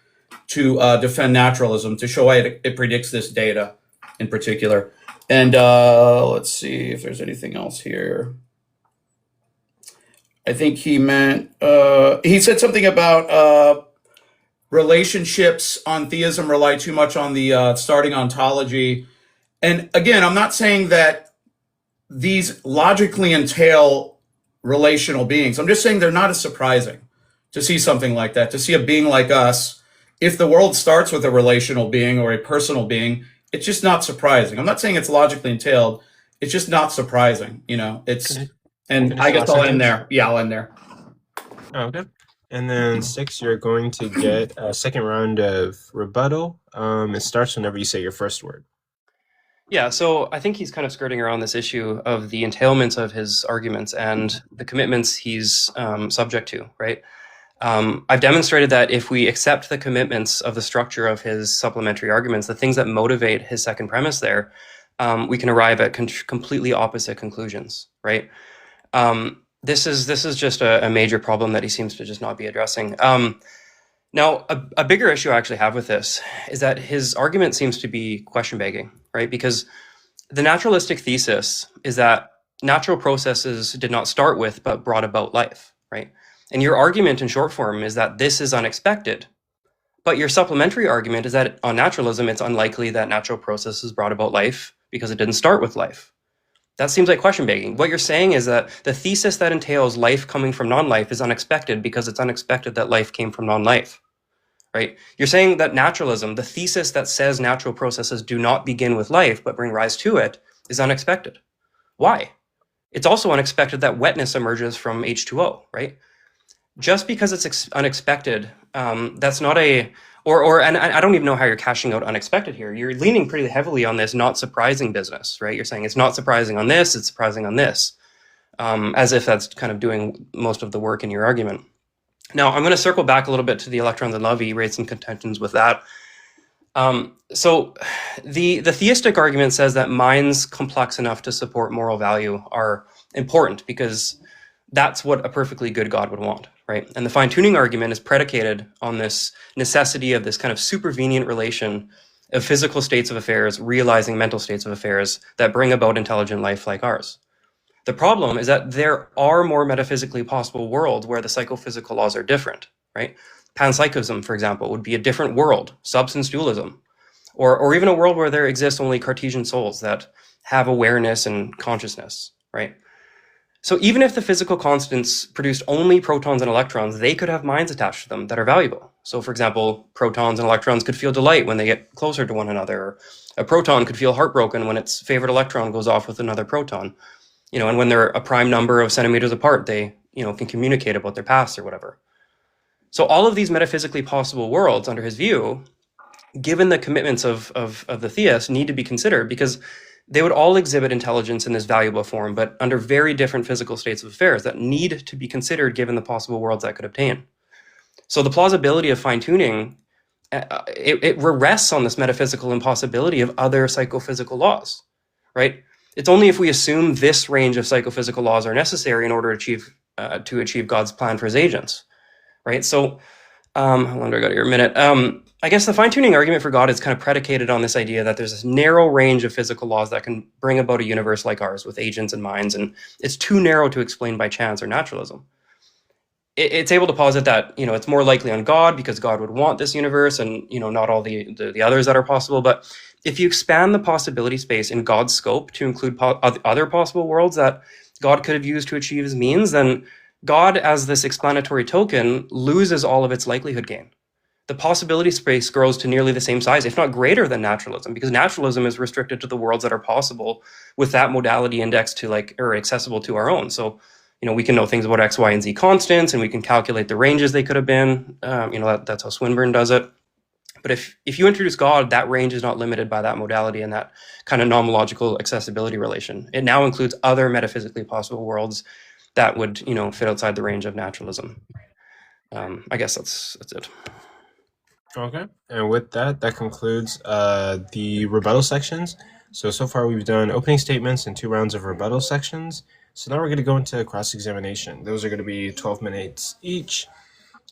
to defend naturalism, to show why it predicts this data in particular. And let's see if there's anything else here. I think he meant, he said something about relationships on theism rely too much on the starting ontology. And again, I'm not saying that these logically entail relational beings. I'm just saying they're not as surprising to see something like that, to see a being like us. If the world starts with a relational being or a personal being, it's just not surprising. I'm not saying it's logically entailed. It's just not surprising. And I guess I'll end there. Yeah, I'll end there. Okay. And then Styx, you're going to get a second round of rebuttal. It starts whenever you say your first word. Yeah, so I think he's kind of skirting around this issue of the entailments of his arguments and the commitments he's subject to, right? I've demonstrated that if we accept the commitments of the structure of his supplementary arguments, the things that motivate his second premise there, we can arrive at completely opposite conclusions, right? This is just a major problem that he seems to just not be addressing. Now, a bigger issue I actually have with this is that his argument seems to be question begging, right? Because the naturalistic thesis is that natural processes did not start with, but brought about life, right? And your argument in short form is that this is unexpected. But your supplementary argument is that on naturalism, it's unlikely that natural processes brought about life because it didn't start with life. That seems like question begging. What you're saying is that the thesis that entails life coming from non-life is unexpected because it's unexpected that life came from non-life, right? You're saying that naturalism, the thesis that says natural processes do not begin with life but bring rise to it, is unexpected. Why? It's also unexpected that wetness emerges from H2O, right? Just because it's unexpected, that's not a... And I don't even know how you're cashing out unexpected here. You're leaning pretty heavily on this not surprising business, right? You're saying it's not surprising on this, it's surprising on this, as if that's kind of doing most of the work in your argument. Now, I'm going to circle back a little bit to the electrons and love. He raised some contentions with that. So the theistic argument says that minds complex enough to support moral value are important because that's what a perfectly good God would want, right? And the fine-tuning argument is predicated on this necessity of this kind of supervenient relation of physical states of affairs realizing mental states of affairs that bring about intelligent life like ours. The problem is that there are more metaphysically possible worlds where the psychophysical laws are different, right? Panpsychism, for example, would be a different world, substance dualism, or even a world where there exist only Cartesian souls that have awareness and consciousness, right? So even if the physical constants produced only protons and electrons, they could have minds attached to them that are valuable. So for example, protons and electrons could feel delight when they get closer to one another. Or a proton could feel heartbroken when its favorite electron goes off with another proton. And when they're a prime number of centimeters apart, they, can communicate about their past or whatever. So all of these metaphysically possible worlds, under his view, given the commitments of the theist, need to be considered because they would all exhibit intelligence in this valuable form, but under very different physical states of affairs that need to be considered given the possible worlds that could obtain. So the plausibility of fine-tuning, it rests on this metaphysical impossibility of other psychophysical laws, right? It's only if we assume this range of psychophysical laws are necessary in order to achieve God's plan for his agents, right? So, how long do I got here? A minute. I guess the fine-tuning argument for God is kind of predicated on this idea that there's this narrow range of physical laws that can bring about a universe like ours with agents and minds, and it's too narrow to explain by chance or naturalism. It's able to posit that, it's more likely on God because God would want this universe and, not all the others that are possible. But if you expand the possibility space in God's scope to include other possible worlds that God could have used to achieve his means, then God, as this explanatory token, loses all of its likelihood gain. The possibility space grows to nearly the same size, if not greater than naturalism, because naturalism is restricted to the worlds that are possible with that modality indexed to or accessible to our own. So, we can know things about X, Y, and Z constants, and we can calculate the ranges they could have been. That's how Swinburne does it. But if you introduce God, that range is not limited by that modality and that kind of nomological accessibility relation. It now includes other metaphysically possible worlds that would, fit outside the range of naturalism. I guess that's it. Okay. And with that concludes the rebuttal sections. So far we've done opening statements and 2 rounds of rebuttal sections. So now we're going to go into cross-examination. Those are going to be 12 minutes each.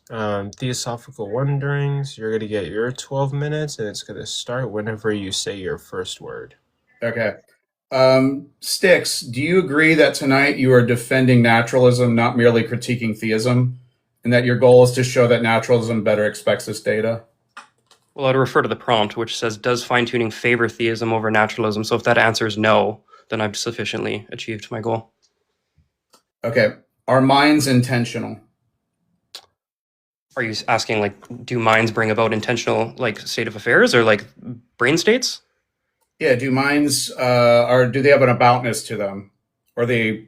Theosophical wonderings, you're going to get your 12 minutes, and it's going to start whenever you say your first word. Okay. Styx, do you agree that tonight you are defending naturalism, not merely critiquing theism, and that your goal is to show that naturalism better expects this data? Well, I'd refer to the prompt, which says, does fine-tuning favor theism over naturalism? So if that answer is no, then I've sufficiently achieved my goal. Okay. Are minds intentional? Are you asking, do minds bring about intentional, state of affairs or, brain states? Yeah. Do minds, or do they have an aboutness to them? Or do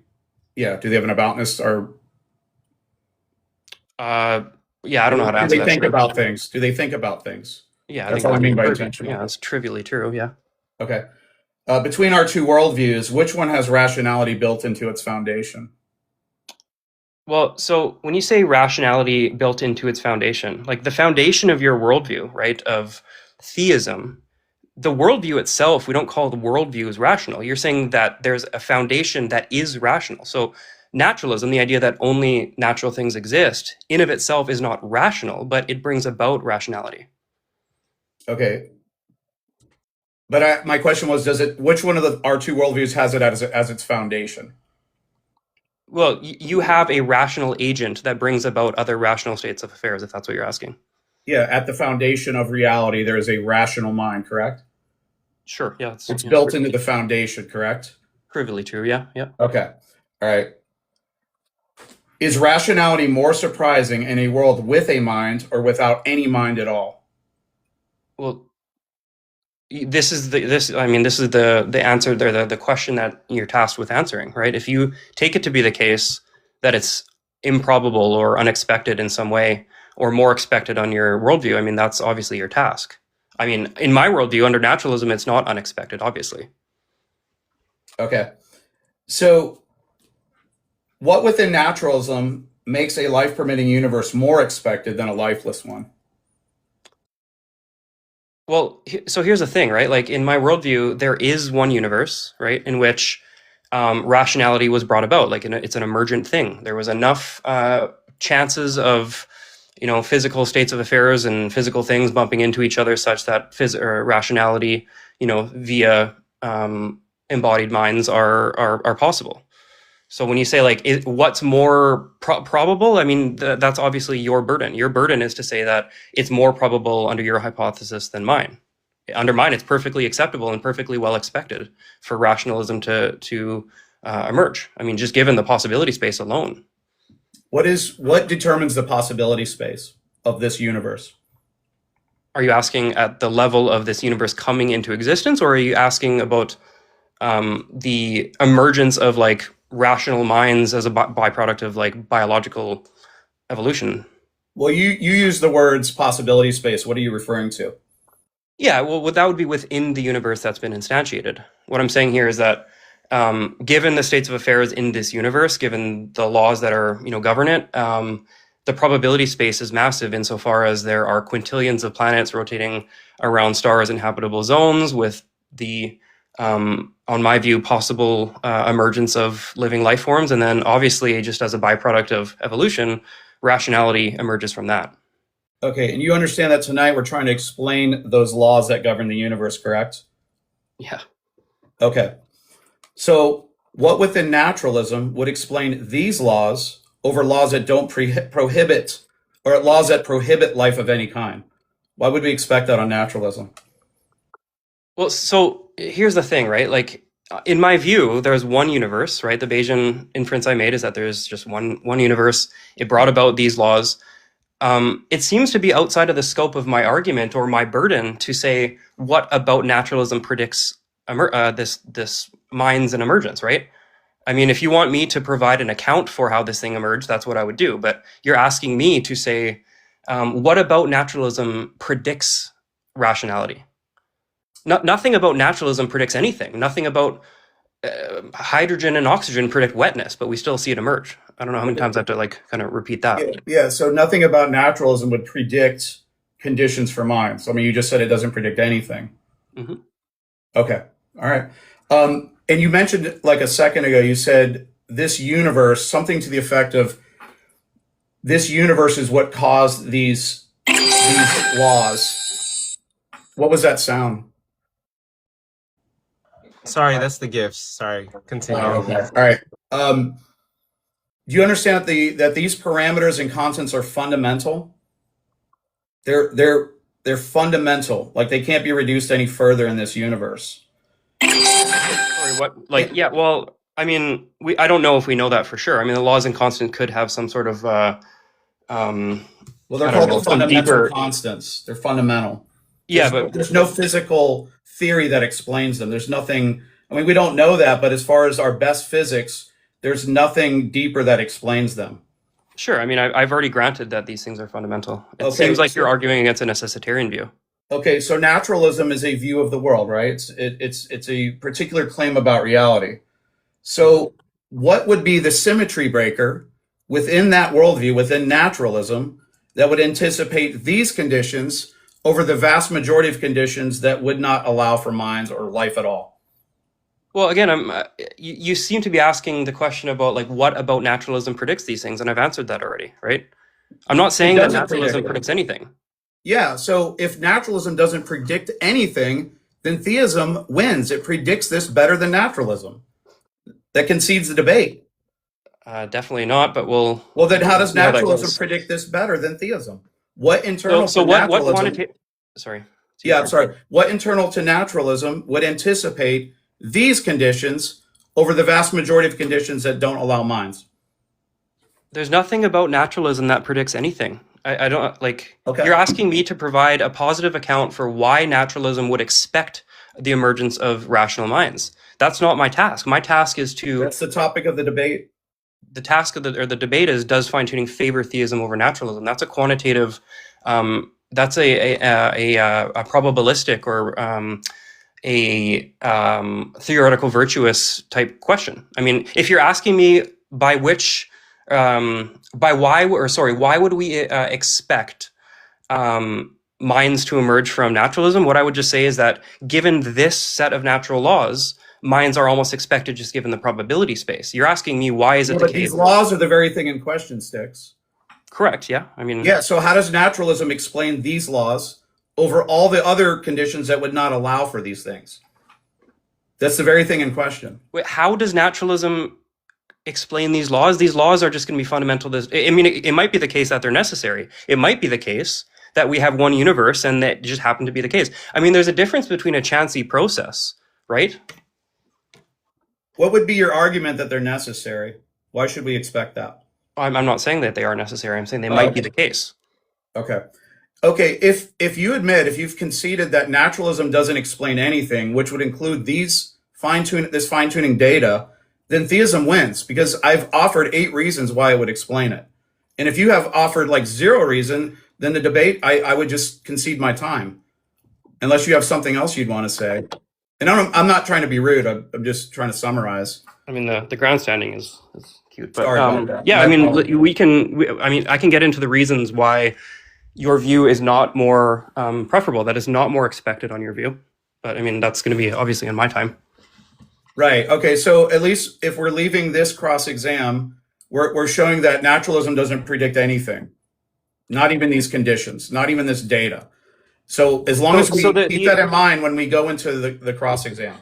they have an aboutness or? I don't know how to answer that. Do they think about things? Do they think about things? Yeah. That's what I mean by intentional. Yeah, that's trivially true. Yeah. Okay. Between our two worldviews, which one has rationality built into its foundation? Well, so when you say rationality built into its foundation, the foundation of your worldview, right, of theism, the worldview itself, we don't call the worldview as rational. You're saying that there's a foundation that is rational. So naturalism, the idea that only natural things exist, in of itself is not rational, but it brings about rationality. Okay. But my question was, which one of our two worldviews has it as its foundation? Well, you have a rational agent that brings about other rational states of affairs, if that's what you're asking. Yeah, at the foundation of reality, there is a rational mind, correct? Sure, yeah. It's built into the foundation, correct? Trivially true, yeah. Okay, all right. Is rationality more surprising in a world with a mind or without any mind at all? Well, this is the answer there, the question that you're tasked with answering, right? If you take it to be the case that it's improbable or unexpected in some way, or more expected on your worldview, that's obviously your task. In my worldview, under naturalism, it's not unexpected, obviously. Okay. So what within naturalism makes a life-permitting universe more expected than a lifeless one? Well, so here's the thing, right? In my worldview, there is one universe, right, in which rationality was brought about. It's an emergent thing. There was enough chances of, physical states of affairs and physical things bumping into each other such that rationality, via embodied minds are possible. So when you say what's more probable, that's obviously your burden. Your burden is to say that it's more probable under your hypothesis than mine. Under mine, it's perfectly acceptable and perfectly well expected for rationalism to emerge. Just given the possibility space alone. What determines the possibility space of this universe? Are you asking at the level of this universe coming into existence, or are you asking about the emergence of rational minds as a byproduct of biological evolution? Well, you use the words possibility space. What are you referring to? Yeah, well, that would be within the universe that's been instantiated. What I'm saying here is that given the states of affairs in this universe, given the laws that are, govern it, the probability space is massive insofar as there are quintillions of planets rotating around stars in habitable zones with the, on my view, possible emergence of living life forms. And then obviously, just as a byproduct of evolution, rationality emerges from that. Okay, and you understand that tonight we're trying to explain those laws that govern the universe, correct? Yeah. Okay. So what within naturalism would explain these laws over laws that don't prohibit, or laws that prohibit life of any kind? Why would we expect that on naturalism? Well, so here's the thing, right? Like, in my view, there's one universe, right? The Bayesian inference I made is that there's just one universe. It brought about these laws. It seems to be outside of the scope of my argument or my burden to say what about naturalism predicts this minds and emergence, right? I mean, if you want me to provide an account for how this thing emerged, that's what I would do. But you're asking me to say, what about naturalism predicts rationality? Nothing about naturalism predicts anything. Nothing about hydrogen and oxygen predict wetness, but we still see it emerge. I don't know how many times I have to kind of repeat that. Yeah, so nothing about naturalism would predict conditions for minds. I mean, you just said it doesn't predict anything. Mm-hmm. Okay, all right. And you mentioned like a second ago, you said this universe, something to the effect of this universe is what caused these laws. What was that sound? Sorry, that's the gifts. Sorry, continue. Okay. All right. Do you understand that these parameters and constants are fundamental? They're fundamental. Like they can't be reduced any further in this universe. Sorry, what? Like, yeah. Well, I mean, I don't know if we know that for sure. I mean, the laws and constants could have some sort of well, they're called fundamental constants. They're fundamental. Yeah, but there's no physical theory that explains them. There's nothing. I mean, we don't know that, but as far as our best physics, there's nothing deeper that explains them. Sure. I mean, I've already granted that these things are fundamental. It seems like you're arguing against a necessitarian view. Okay, so naturalism is a view of the world, right? It's a particular claim about reality. So what would be the symmetry breaker within that worldview, within naturalism, that would anticipate these conditions over the vast majority of conditions that would not allow for minds or life at all? Well, again, you seem to be asking the question about like what about naturalism predicts these things, and I've answered that already, right? I'm not saying that naturalism predicts anything. Yeah, so if naturalism doesn't predict anything, then theism wins. It predicts this better than naturalism. That concedes the debate. Definitely not, but we'll... Well, then how does naturalism predict this better than theism? What internal so to what naturalism... quantitative... Sorry. Yeah, I'm sorry. What internal to naturalism would anticipate these conditions over the vast majority of conditions that don't allow minds? There's nothing about naturalism that predicts anything. I don't like. Okay. You're asking me to provide a positive account for why naturalism would expect the emergence of rational minds. That's not my task. My task is to. That's the topic of the debate. The task of the debate is, does fine tuning favor theism over naturalism? That's a quantitative. That's a probabilistic or a theoretical virtuous type question. I mean, if you're asking me by which. Why would we expect minds to emerge from naturalism? What I would just say is that given this set of natural laws, minds are almost expected just given the probability space. You're asking me why is it the case? These laws are the very thing in question, Sticks. Correct, yeah. I mean... Yeah, so how does naturalism explain these laws over all the other conditions that would not allow for these things? That's the very thing in question. Wait, how does naturalism explain these laws? These laws are just going to be fundamental. I mean, it might be the case that they're necessary. It might be the case that we have one universe and that just happened to be the case. I mean, there's a difference between a chancy process, right? What would be your argument that they're necessary? Why should we expect that? I'm not saying that they are necessary. I'm saying they might be the case. Okay. Okay, if you admit, if you've conceded that naturalism doesn't explain anything, which would include this fine-tuning data, then theism wins, because I've offered 8 reasons why I would explain it. And if you have offered like 0 reason, then the debate, I would just concede my time. unless you have something else you'd want to say. And I'm not trying to be rude. I'm just trying to summarize. I mean, the grandstanding is cute, but Sorry about that. yeah, My I mean, apologies. I mean, I can get into the reasons why your view is not more preferable. That is not more expected on your view. But I mean, that's going to be obviously in my time. Right. Okay. So at least if we're leaving this cross exam, we're showing that naturalism doesn't predict anything, not even these conditions, not even this data. So as long as we keep that in mind when we go into the cross exam,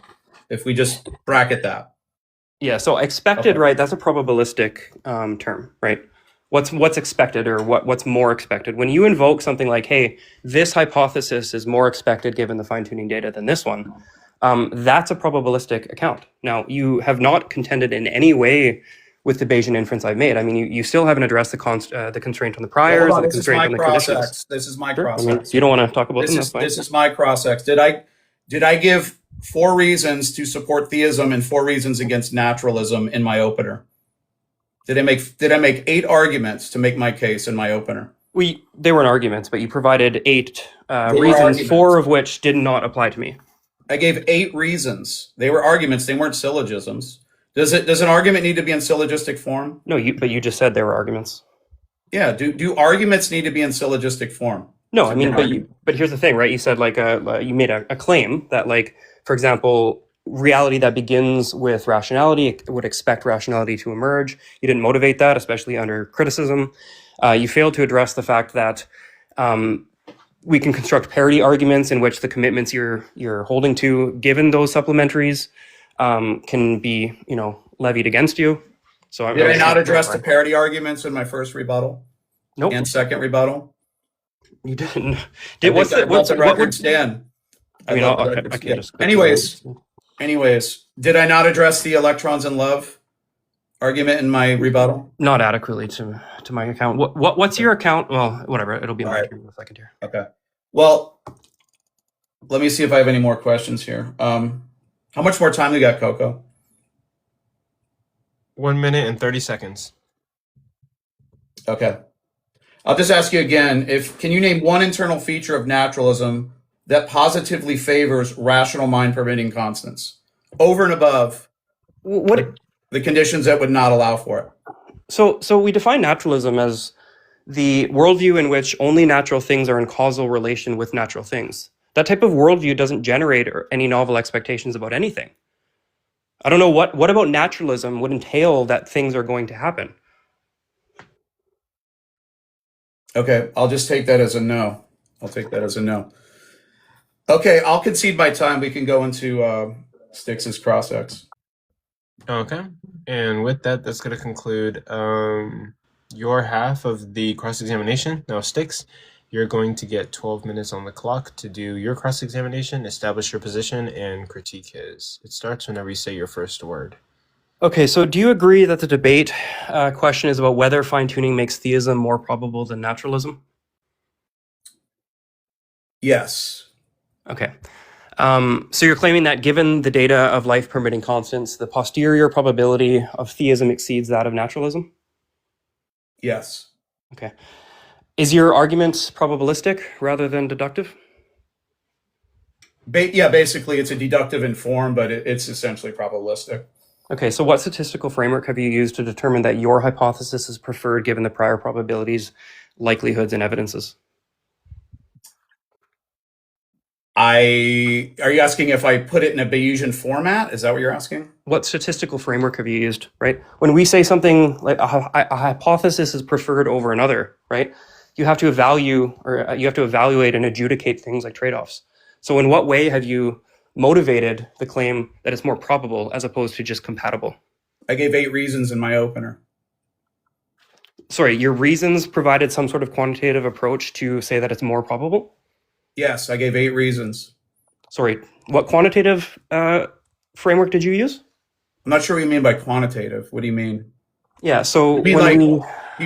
if we just bracket that. Yeah. So expected, okay. Right? That's a probabilistic term, right? What's expected, or what's more expected? When you invoke something like, "Hey, this hypothesis is more expected given the fine-tuning data than this one," that's a probabilistic account. Now, you have not contended in any way with the Bayesian inference I've made. I mean, you still haven't addressed the constraint on the priors, the constraint on the conditions. This is my sure. cross-ex. I mean, you don't want to talk about them, that's fine. This is my cross-ex. Did I give 4 reasons to support theism and 4 reasons against naturalism in my opener? Did I make 8 arguments to make my case in my opener? They weren't arguments, but you provided 8 reasons, 4 of which did not apply to me. I gave 8 reasons. They were arguments. They weren't syllogisms. Does an argument need to be in syllogistic form? No, but you just said they were arguments. Yeah. Do arguments need to be in syllogistic form? No, I mean, but here's the thing, right? You said you made a claim that, like, for example, reality that begins with rationality would expect rationality to emerge. You didn't motivate that, especially under criticism. You failed to address the fact that we can construct parity arguments in which the commitments you're holding to, given those supplementaries, can be, levied against you. So did I not address the parity arguments in my first rebuttal? Nope. And second rebuttal? You didn't. What's the record stand? I mean, I can't just. Anyways, did I not address the electrons in love argument in my rebuttal? Not adequately to my account. What's your account? Well, whatever. It'll be my turn in a second here. Okay. Well, let me see if I have any more questions here. How much more time we got, Coco? 1 minute and 30 seconds. Okay. I'll just ask you again, can you name one internal feature of naturalism that positively favors rational mind permitting constants over and above the conditions that would not allow for it? So we define naturalism as the worldview in which only natural things are in causal relation with natural things. That type of worldview doesn't generate any novel expectations about anything. I don't know what about naturalism would entail that things are going to happen. Okay, I'll just take that as a no. Okay, I'll concede my time. We can go into Styx's cross-ex. Okay, and with that, that's going to conclude your half of the cross-examination. Now, Styx, you're going to get 12 minutes on the clock to do your cross-examination, establish your position, and critique his. It starts whenever you say your first word. Okay, so do you agree that the debate question is about whether fine-tuning makes theism more probable than naturalism? Yes. Okay. So you're claiming that given the data of life permitting constants, the posterior probability of theism exceeds that of naturalism? Yes. Okay. Is your argument probabilistic rather than deductive? Yeah, basically it's a deductive in form, but it's essentially probabilistic. Okay, so what statistical framework have you used to determine that your hypothesis is preferred given the prior probabilities, likelihoods, and evidences? Are you asking if I put it in a Bayesian format? Is that what you're asking? What statistical framework have you used, right? When we say something like a hypothesis is preferred over another, right? You have to evaluate and adjudicate things like trade-offs. So in what way have you motivated the claim that it's more probable as opposed to just compatible? I gave 8 reasons in my opener. Sorry, your reasons provided some sort of quantitative approach to say that it's more probable? Yes, I gave 8 reasons. Sorry, what quantitative framework did you use? I'm not sure what you mean by quantitative. What do you mean? Yeah, so you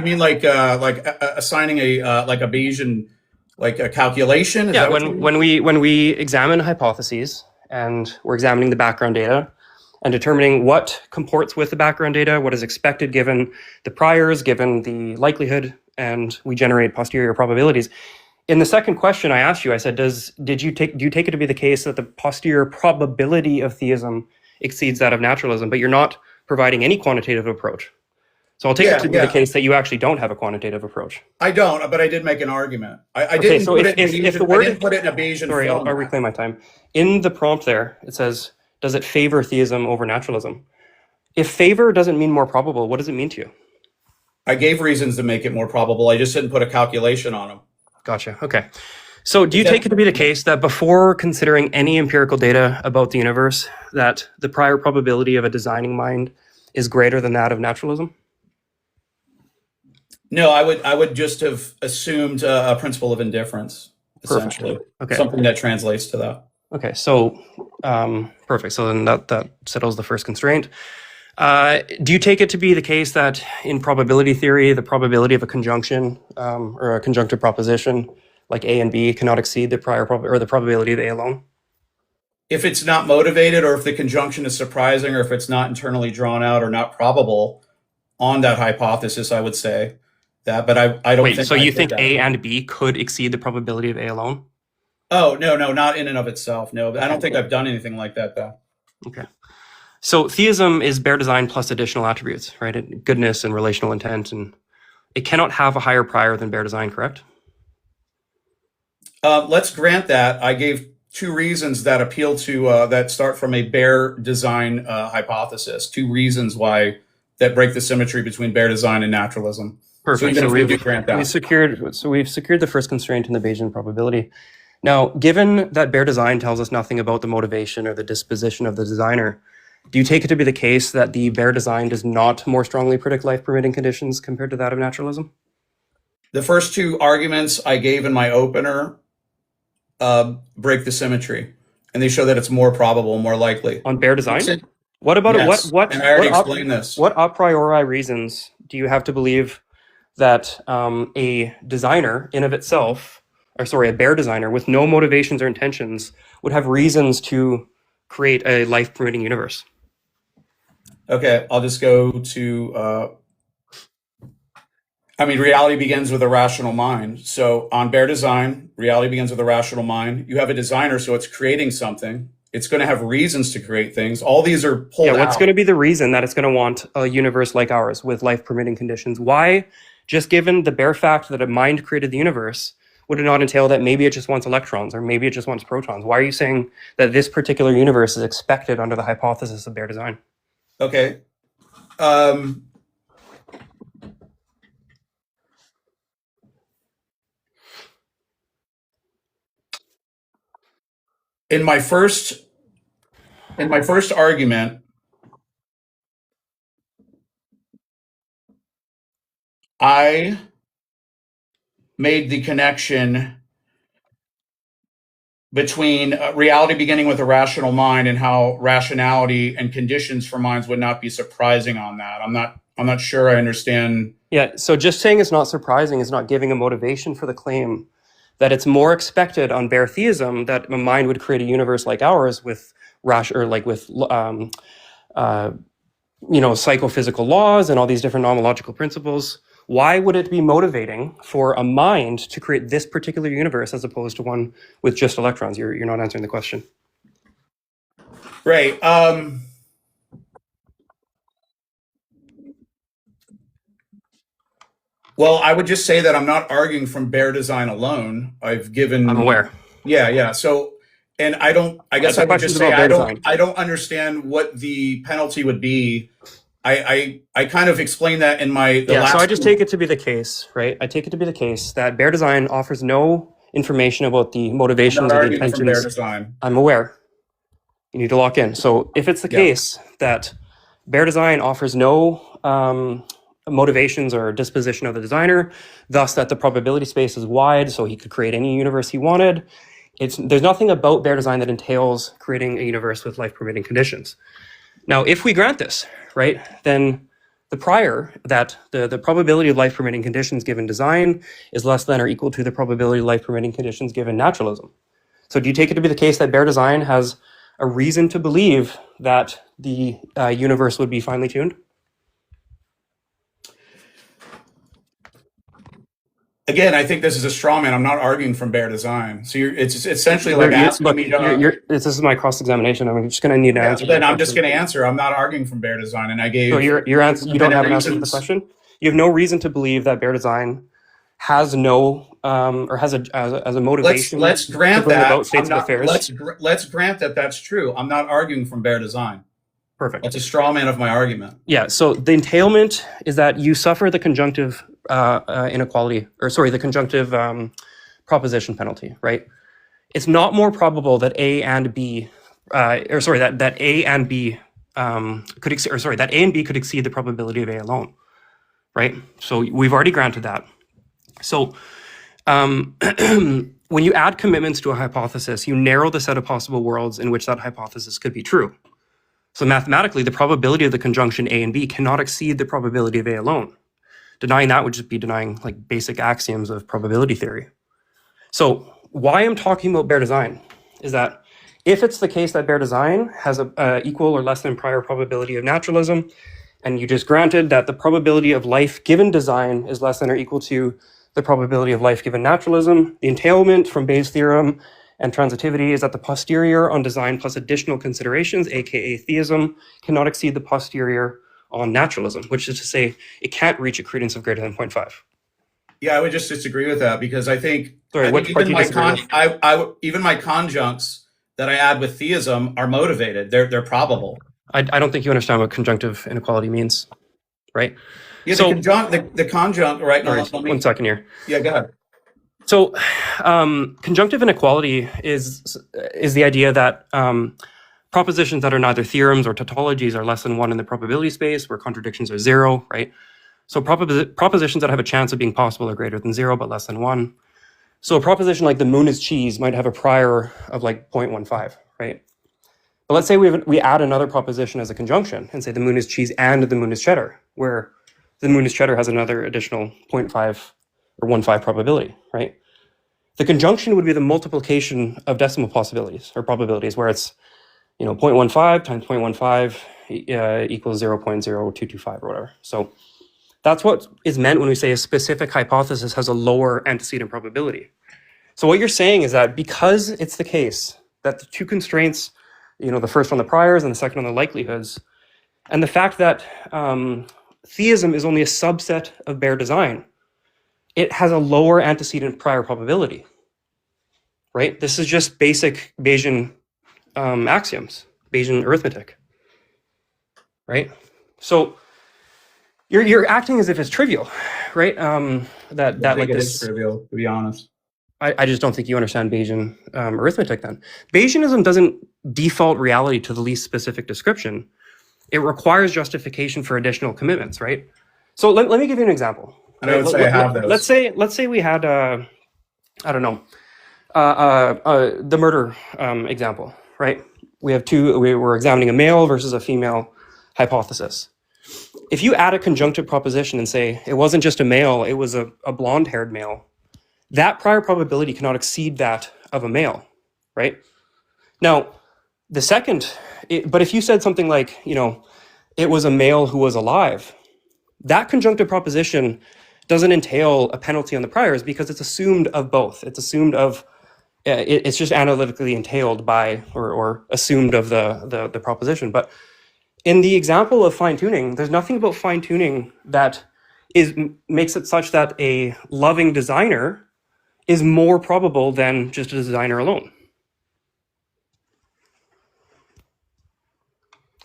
mean like assigning a Bayesian, like a calculation? Is that when we examine hypotheses and we're examining the background data and determining what comports with the background data, what is expected given the priors, given the likelihood, and we generate posterior probabilities. in the second question I asked you, I said, do you take it to be the case that the posterior probability of theism exceeds that of naturalism? But you're not providing any quantitative approach. So I'll take it to be the case that you actually don't have a quantitative approach. I don't, but I did make an argument. I didn't put it in a Bayesian Sorry, I'll reclaim my time. In the prompt there, it says, does it favor theism over naturalism? If favor doesn't mean more probable, what does it mean to you? I gave reasons to make it more probable. I just didn't put a calculation on them. Gotcha. Okay. So do you take it to be the case that before considering any empirical data about the universe, that the prior probability of a designing mind is greater than that of naturalism? No, I would just have assumed a principle of indifference, essentially. Okay. Something that translates to that. Okay. So perfect. So then that settles the first constraint. Do you take it to be the case that in probability theory, the probability of a conjunction or a conjunctive proposition like A and B cannot exceed the the probability of A alone? If it's not motivated, or if the conjunction is surprising, or if it's not internally drawn out or not probable on that hypothesis, I would say that. But I don't think. So you think A and B could exceed the probability of A alone? Oh, no, not in and of itself. No, I don't think I've done anything like that, though. Okay. So theism is bare design plus additional attributes, right? Goodness and relational intent, and it cannot have a higher prior than bare design, correct? Let's grant that. I gave two reasons that appeal to that start from a bare design hypothesis. Two reasons why that break the symmetry between bare design and naturalism. Perfect. So we've secured the first constraint in the Bayesian probability. Now, given that bare design tells us nothing about the motivation or the disposition of the designer, do you take it to be the case that the bare design does not more strongly predict life-permitting conditions compared to that of naturalism? The first two arguments I gave in my opener break the symmetry, and they show that it's more probable, more likely. On bare design? What about yes. what? And I already explained this. What a priori reasons do you have to believe that a designer in of itself, a bare designer with no motivations or intentions would have reasons to create a life-permitting universe? Okay, I'll just go to, reality begins with a rational mind. So on bare design, reality begins with a rational mind. You have a designer, so it's creating something. It's going to have reasons to create things. All these are pulled out. What's going to be the reason that it's going to want a universe like ours with life-permitting conditions? Why, just given the bare fact that a mind created the universe, would it not entail that maybe it just wants electrons or maybe it just wants protons? Why are you saying that this particular universe is expected under the hypothesis of bare design? Okay. In my first argument, I made the connection between reality beginning with a rational mind and how rationality and conditions for minds would not be surprising on that. I'm not sure I understand. Yeah, so just saying it's not surprising is not giving a motivation for the claim that it's more expected on bare theism that a mind would create a universe like ours with psychophysical laws and all these different nomological principles. Why would it be motivating for a mind to create this particular universe as opposed to one with just electrons? You're not answering the question. Right. Well, I would just say that I'm not arguing from bare design alone. I'm aware. Yeah. So, and I would just say I don't understand what the penalty would be. I kind of explained that in my last. So I just take it to be the case, right? I take it to be the case that bare design offers no information about the motivations or the intentions. From bare design. I'm aware. You need to lock in. So if it's the case that bare design offers no motivations or disposition of the designer, thus that the probability space is wide, so he could create any universe he wanted. There's nothing about bare design that entails creating a universe with life-permitting conditions. Now, if we grant this, right, then the probability of life-permitting conditions given design is less than or equal to the probability of life-permitting conditions given naturalism. So do you take it to be the case that bare design has a reason to believe that the universe would be finely tuned? Again, I think this is a straw man. I'm not arguing from bare design. So it's essentially like asking me to. This is my cross-examination. I'm just going to need an answer. Then I'm just going to answer. I'm not arguing from bare design, and I gave. So your answer. You don't have an answer to the question. You have no reason to believe that bare design has no or has a motivation. Let's grant that. Let's grant that that's true. I'm not arguing from bare design. Perfect. That's a straw man of my argument. Yeah. So the entailment is that you suffer the conjunctive inequality, or sorry, the conjunctive proposition penalty, right? It's not more probable that A and B, that A and B that A and B could exceed the probability of A alone, right? So we've already granted that. So when you add commitments to a hypothesis, you narrow the set of possible worlds in which that hypothesis could be true. So mathematically, the probability of the conjunction A and B cannot exceed the probability of A alone. Denying that would just be denying like basic axioms of probability theory. So why I'm talking about bare design is that if it's the case that bare design has a equal or less than prior probability of naturalism, and you just granted that the probability of life given design is less than or equal to the probability of life given naturalism, the entailment from Bayes' theorem and transitivity is that the posterior on design plus additional considerations, aka theism, cannot exceed the posterior on naturalism, which is to say it can't reach a credence of greater than 0.5. Yeah, I would just disagree with that because I think, even my conjuncts that I add with theism are motivated. They're probable. I don't think you understand what conjunctive inequality means, right? Yeah, so, the conjunct, right? No, 1 second here. Yeah, go ahead. So conjunctive inequality is the idea that propositions that are neither theorems or tautologies are less than 1 in the probability space, where contradictions are 0, right? So propositions that have a chance of being possible are greater than 0, but less than 1. So a proposition like the moon is cheese might have a prior of like 0.15, right? But let's say we add another proposition as a conjunction and say the moon is cheese and the moon is cheddar, where the moon is cheddar has another additional 0.5 or 1.5 probability, right? The conjunction would be the multiplication of decimal possibilities or probabilities, where it's 0.15 times 0.15 equals 0.0225 or whatever. So that's what is meant when we say a specific hypothesis has a lower antecedent probability. So what you're saying is that because it's the case that the two constraints, the first on the priors and the second on the likelihoods, and the fact that theism is only a subset of bare design, it has a lower antecedent prior probability, right? This is just basic Bayesian axioms, Bayesian arithmetic, right? So you're acting as if it's trivial, right? That like this is trivial, to be honest. I just don't think you understand Bayesian arithmetic then. Bayesianism doesn't default reality to the least specific description. It requires justification for additional commitments, right? So let me give you an example. And I would say I have those. Let's say we had the murder example, right? We were examining a male versus a female hypothesis. If you add a conjunctive proposition and say it wasn't just a male, it was a blonde-haired male, that prior probability cannot exceed that of a male, right? Now, the second, but if you said something like, it was a male who was alive, that conjunctive proposition doesn't entail a penalty on the priors because it's assumed of both. It's assumed of, it's just analytically entailed by or assumed of the proposition. But in the example of fine-tuning, there's nothing about fine-tuning that makes it such that a loving designer is more probable than just a designer alone.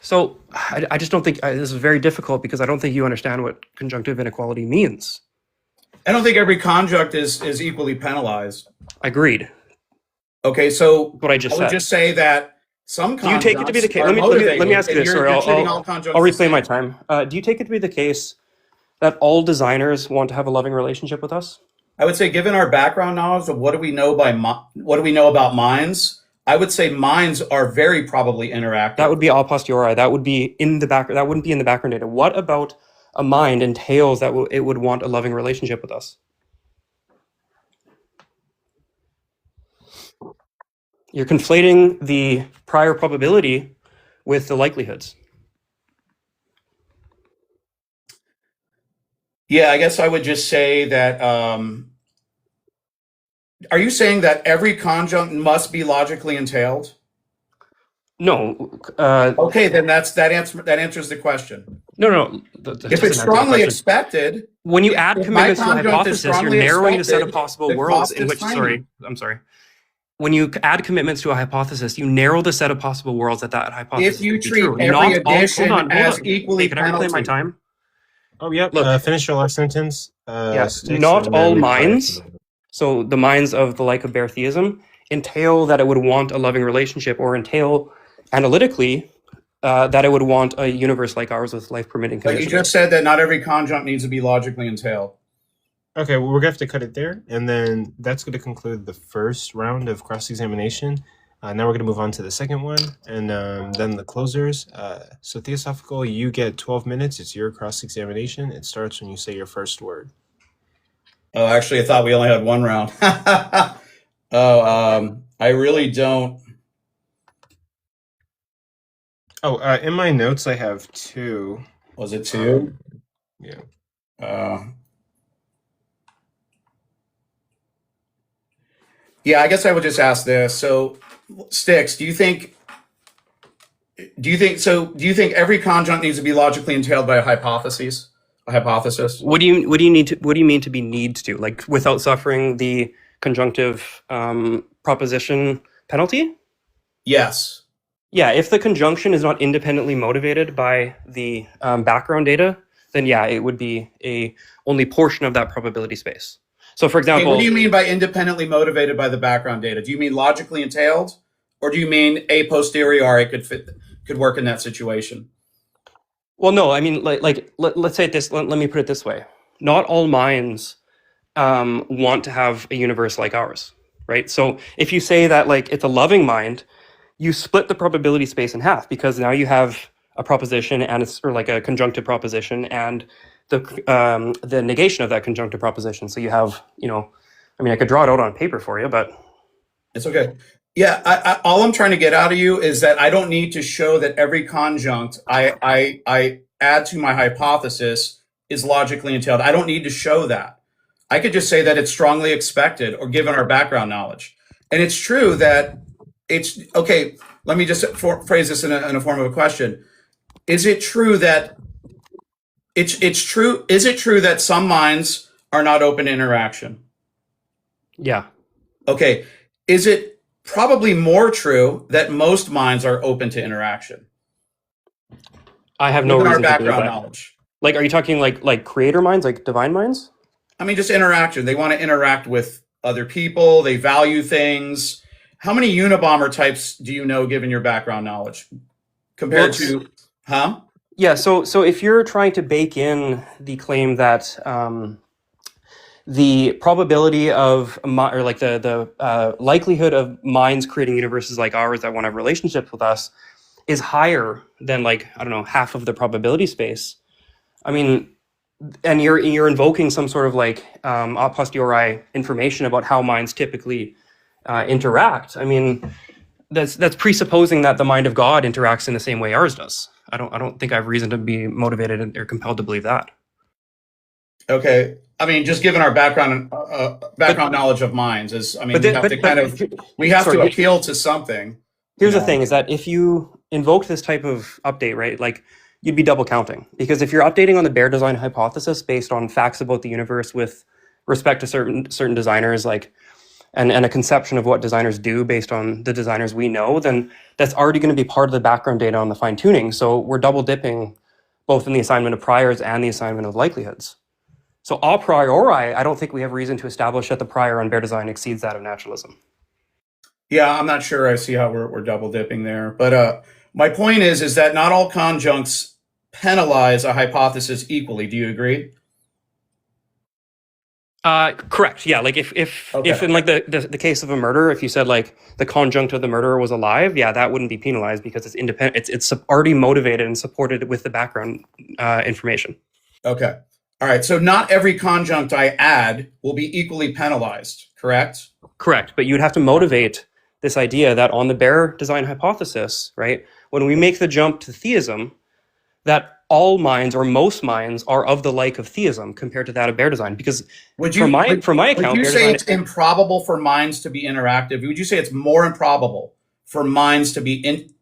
So I just don't think, this is very difficult because I don't think you understand what conjunctive inequality means. I don't think every conjunct is equally penalized. Agreed. Okay, so what I would just say that some conjuncts. Do you take it to be the case? Let me ask you this. Sorry, I'll reclaim my time. Do you take it to be the case that all designers want to have a loving relationship with us? I would say, given our background knowledge of what do we know about minds, I would say minds are very probably interactive. That would be a posteriori. That would be in the back. That wouldn't be in the background data. What about a mind entails that it would want a loving relationship with us? You're conflating the prior probability with the likelihoods. Yeah, I guess I would just say that Are you saying that every conjunct must be logically entailed? No. Okay, then that answers the question. No. That If it's doesn't answer the strongly question. expected, When you add if my commitments to a conjunct is hypothesis, you're strongly narrowing the set of expected, possible the worlds cost in is which. tiny. I'm sorry. When you add commitments to a hypothesis, you narrow the set of possible worlds that hypothesis If you could be treat true. every Not all. addition Hold as on. equally Hey, can I reclaim my penalty. time? Oh, yep. Look, Finish your last sentence, yeah, Sticks, not and all then minds. So the minds of the like of bare theism entail that it would want a loving relationship, or entail analytically that it would want a universe like ours with life permitting But conditions. you just said that not every conjunct needs to be logically entailed. Okay, well, we're gonna have to cut it there, and then that's going to conclude the first round of cross-examination. Now we're going to move on to the second one, and then the closers. So Theosophical, you get 12 minutes. It's your cross-examination. It starts when you say your first word. Oh, actually, I thought we only had one round. I really don't. Oh, in my notes, I have 2. Was it 2? Yeah. Yeah, I guess I would just ask this. So, Sticks, do you think every conjunct needs to be logically entailed by a hypothesis? A hypothesis? What do you mean to be needs to, like, without suffering the conjunctive proposition penalty? Yes. Yeah, if the conjunction is not independently motivated by the background data, then yeah, it would be a only portion of that probability space. So, for example, what do you mean by independently motivated by the background data? Do you mean logically entailed, or do you mean a posteriori could work in that situation? Well, no, I mean, let's say it this. Let me put it this way: not all minds want to have a universe like ours, right? So, if you say that like it's a loving mind, you split the probability space in half, because now you have a proposition and it's or like a conjunctive proposition and the negation of that conjunctive proposition. So you have, I mean, I could draw it out on paper for you, but it's okay. Yeah, all I'm trying to get out of you is that I don't need to show that every conjunct I add to my hypothesis is logically entailed. I don't need to show that. I could just say that it's strongly expected, or given our background knowledge. And it's true that it's okay. Let me just phrase this in a form of a question. Is it true that it's true? Is it true that some minds are not open to interaction? Yeah. Okay. Is it probably more true that most minds are open to interaction? I have no reason our to believe background that. knowledge. Like, are you talking like creator minds, like divine minds? I mean, just interaction. They want to interact with other people. They value things. How many Unabomber types do you know, given your background knowledge, compared to, huh? Yeah. So if you're trying to bake in the claim that the probability of or like the likelihood of minds creating universes like ours that want to have relationships with us is higher than, like, I don't know, half of the probability space. I mean, and you're invoking some sort of like a posteriori information about how minds typically interact. I mean, that's presupposing that the mind of God interacts in the same way ours does. I don't think I have reason to be motivated or compelled to believe that. Okay, I mean, just given our background knowledge of minds is, I mean, we have to appeal to something. Here's the thing: is that if you invoke this type of update, right, like, you'd be double counting, because if you're updating on the bare design hypothesis based on facts about the universe with respect to certain designers, like, and a conception of what designers do based on the designers we know, then that's already going to be part of the background data on the fine tuning. So we're double dipping both in the assignment of priors and the assignment of likelihoods. So a priori, I don't think we have reason to establish that the prior on bare design exceeds that of naturalism. Yeah, I'm not sure I see how we're double dipping there. But my point is that not all conjuncts penalize a hypothesis equally. Do you agree? Correct. Yeah. Like if in like the case of a murder, if you said like the conjunct of the murderer was alive, yeah, that wouldn't be penalized because it's independent. It's already motivated and supported with the background information. Okay. All right. So not every conjunct I add will be equally penalized. Correct. Correct. But you would have to motivate this idea that on the bare design hypothesis, right, when we make the jump to theism, that all minds or most minds are of the like of theism compared to that of bare design. Because from my account, would you bare say design, it's improbable for minds to be interactive? Would you say it's more improbable for minds to be interactive?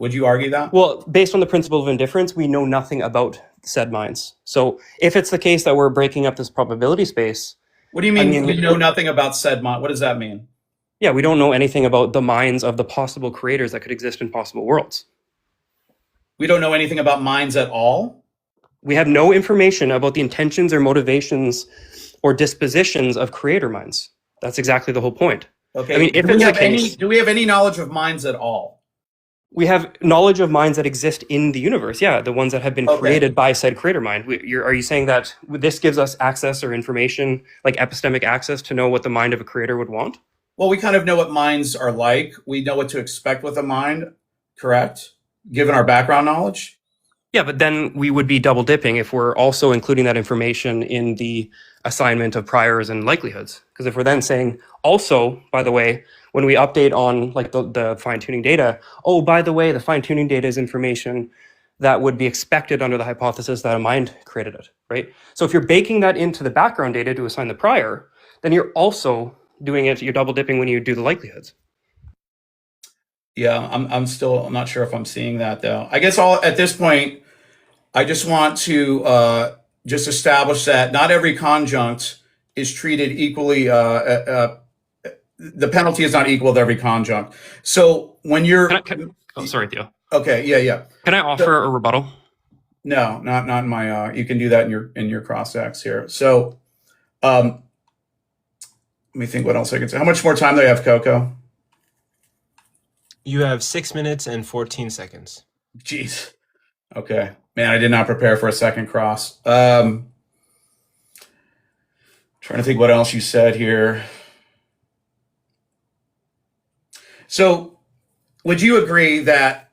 Would you argue that? well, based on the principle of indifference, we know nothing about said minds. So if it's the case that we're breaking up this probability space, What do you mean, we know nothing about said mind? What does that mean? Yeah, we don't know anything about the minds of the possible creators that could exist in possible worlds. We don't know anything about minds at all? We have no information about the intentions or motivations or dispositions of creator minds. That's exactly the whole point. Okay. I mean, if it's the case, do we have any knowledge of minds at all? We have knowledge of minds that exist in the universe. Yeah, the ones that have been created by said creator mind. Are you saying that this gives us access or information, like epistemic access, to know what the mind of a creator would want? Well, we kind of know what minds are like. We know what to expect with a mind, correct? Given our background knowledge? Yeah, but then we would be double dipping if we're also including that information in the assignment of priors and likelihoods. Because if we're then saying, also, by the way, when we update on like the fine-tuning data, oh, by the way, the fine-tuning data is information that would be expected under the hypothesis that a mind created it, right? So if you're baking that into the background data to assign the prior, then you're also doing it, you're double dipping when you do the likelihoods. Yeah, I'm not sure if I'm seeing that though. I guess at this point, I just want to just establish that not every conjunct is treated equally. The penalty is not equal to every conjunct. So when you're, sorry, Theo. Okay, yeah. Can I offer a rebuttal? No, not in my. You can do that in your cross-ex here. So, let me think what else I can say. How much more time do I have, Coco? You have 6 minutes and 14 seconds. Jeez. Okay. Man, I did not prepare for a second cross. Trying to think what else you said here. So, would you agree that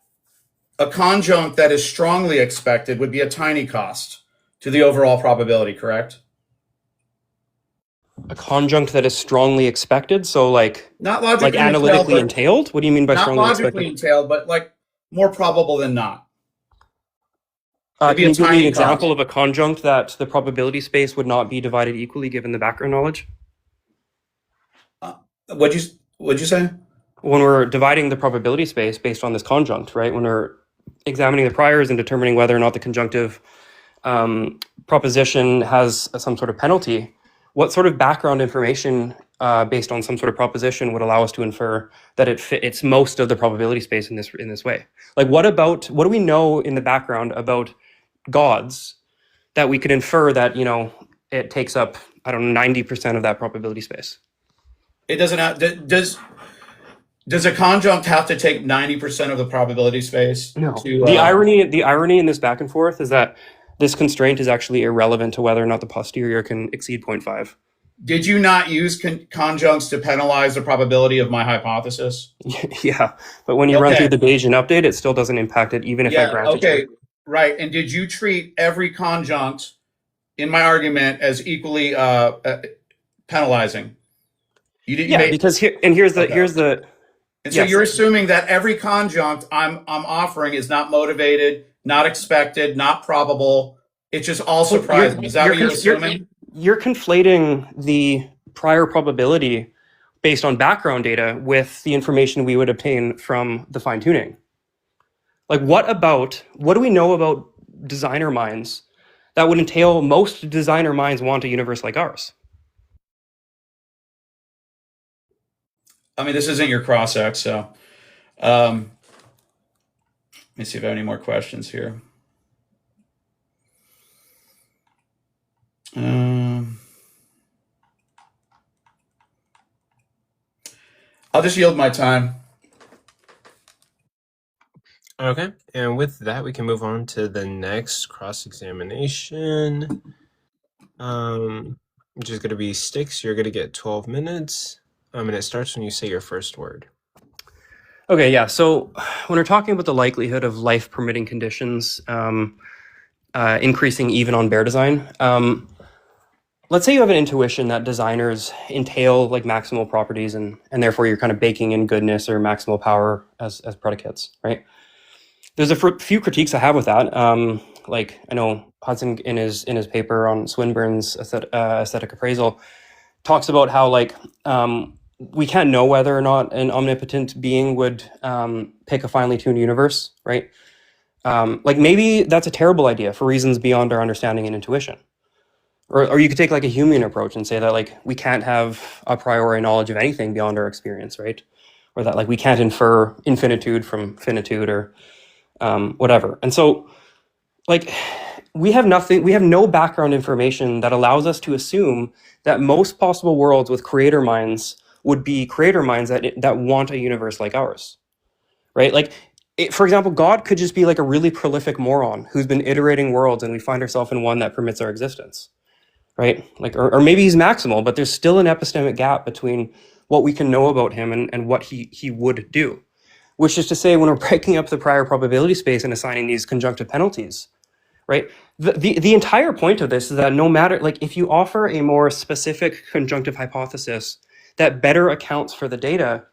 a conjunct that is strongly expected would be a tiny cost to the overall probability, correct? A conjunct that is strongly expected, so not logically like analytically entailed. What do you mean by strongly expected? Not logically entailed, but like more probable than not. Can you give me an example of a conjunct that the probability space would not be divided equally given the background knowledge? What'd you say? When we're dividing the probability space based on this conjunct, right? When we're examining the priors and determining whether or not the conjunctive proposition has some sort of penalty, what sort of background information based on some sort of proposition would allow us to infer that it's most of the probability space in this way? Like, what do we know in the background about gods that we could infer that, it takes up, 90% of that probability space? It doesn't have, does a conjunct have to take 90% of the probability space? No. The irony in this back and forth is that this constraint is actually irrelevant to whether or not the posterior can exceed 0.5. Did you not use conjuncts to penalize the probability of my hypothesis? Yeah, but when you run through the Bayesian update, it still doesn't impact it, even if I grant it. Okay, right. And did you treat every conjunct in my argument as equally penalizing? You didn't. Yeah, because here's the. And so you're assuming that every conjunct I'm offering is not motivated, not expected, not probable. It's just all surprising. Is that what you're assuming? You're conflating the prior probability based on background data with the information we would obtain from the fine tuning. Like, what do we know about designer minds that would entail most designer minds want a universe like ours? I mean, this isn't your cross-ex, so let me see if I have any more questions here. I'll just yield my time. Okay, and with that, we can move on to the next cross-examination, which is going to be Sticks. You're going to get 12 minutes. And it starts when you say your first word. Okay, yeah. So when we're talking about the likelihood of life permitting conditions increasing even on bare design, let's say you have an intuition that designers entail like maximal properties and therefore you're kind of baking in goodness or maximal power as predicates, right? there's a few critiques I have with that. Like I know Hudson in his paper on Swinburne's aesthetic appraisal talks about how like we can't know whether or not an omnipotent being would pick a finely tuned universe, right? Like maybe that's a terrible idea for reasons beyond our understanding and intuition. Or you could take like a human approach and say that like we can't have a priori knowledge of anything beyond our experience, right? Or that like we can't infer infinitude from finitude or whatever. And so like we have no background information that allows us to assume that most possible worlds with creator minds would be creator minds that want a universe like ours, right? Like, for example, God could just be like a really prolific moron who's been iterating worlds and we find ourselves in one that permits our existence, right? Like, or maybe he's maximal, but there's still an epistemic gap between what we can know about him and what he would do, which is to say when we're breaking up the prior probability space and assigning these conjunctive penalties, right? The entire point of this is that no matter, like if you offer a more specific conjunctive hypothesis that better accounts for the data,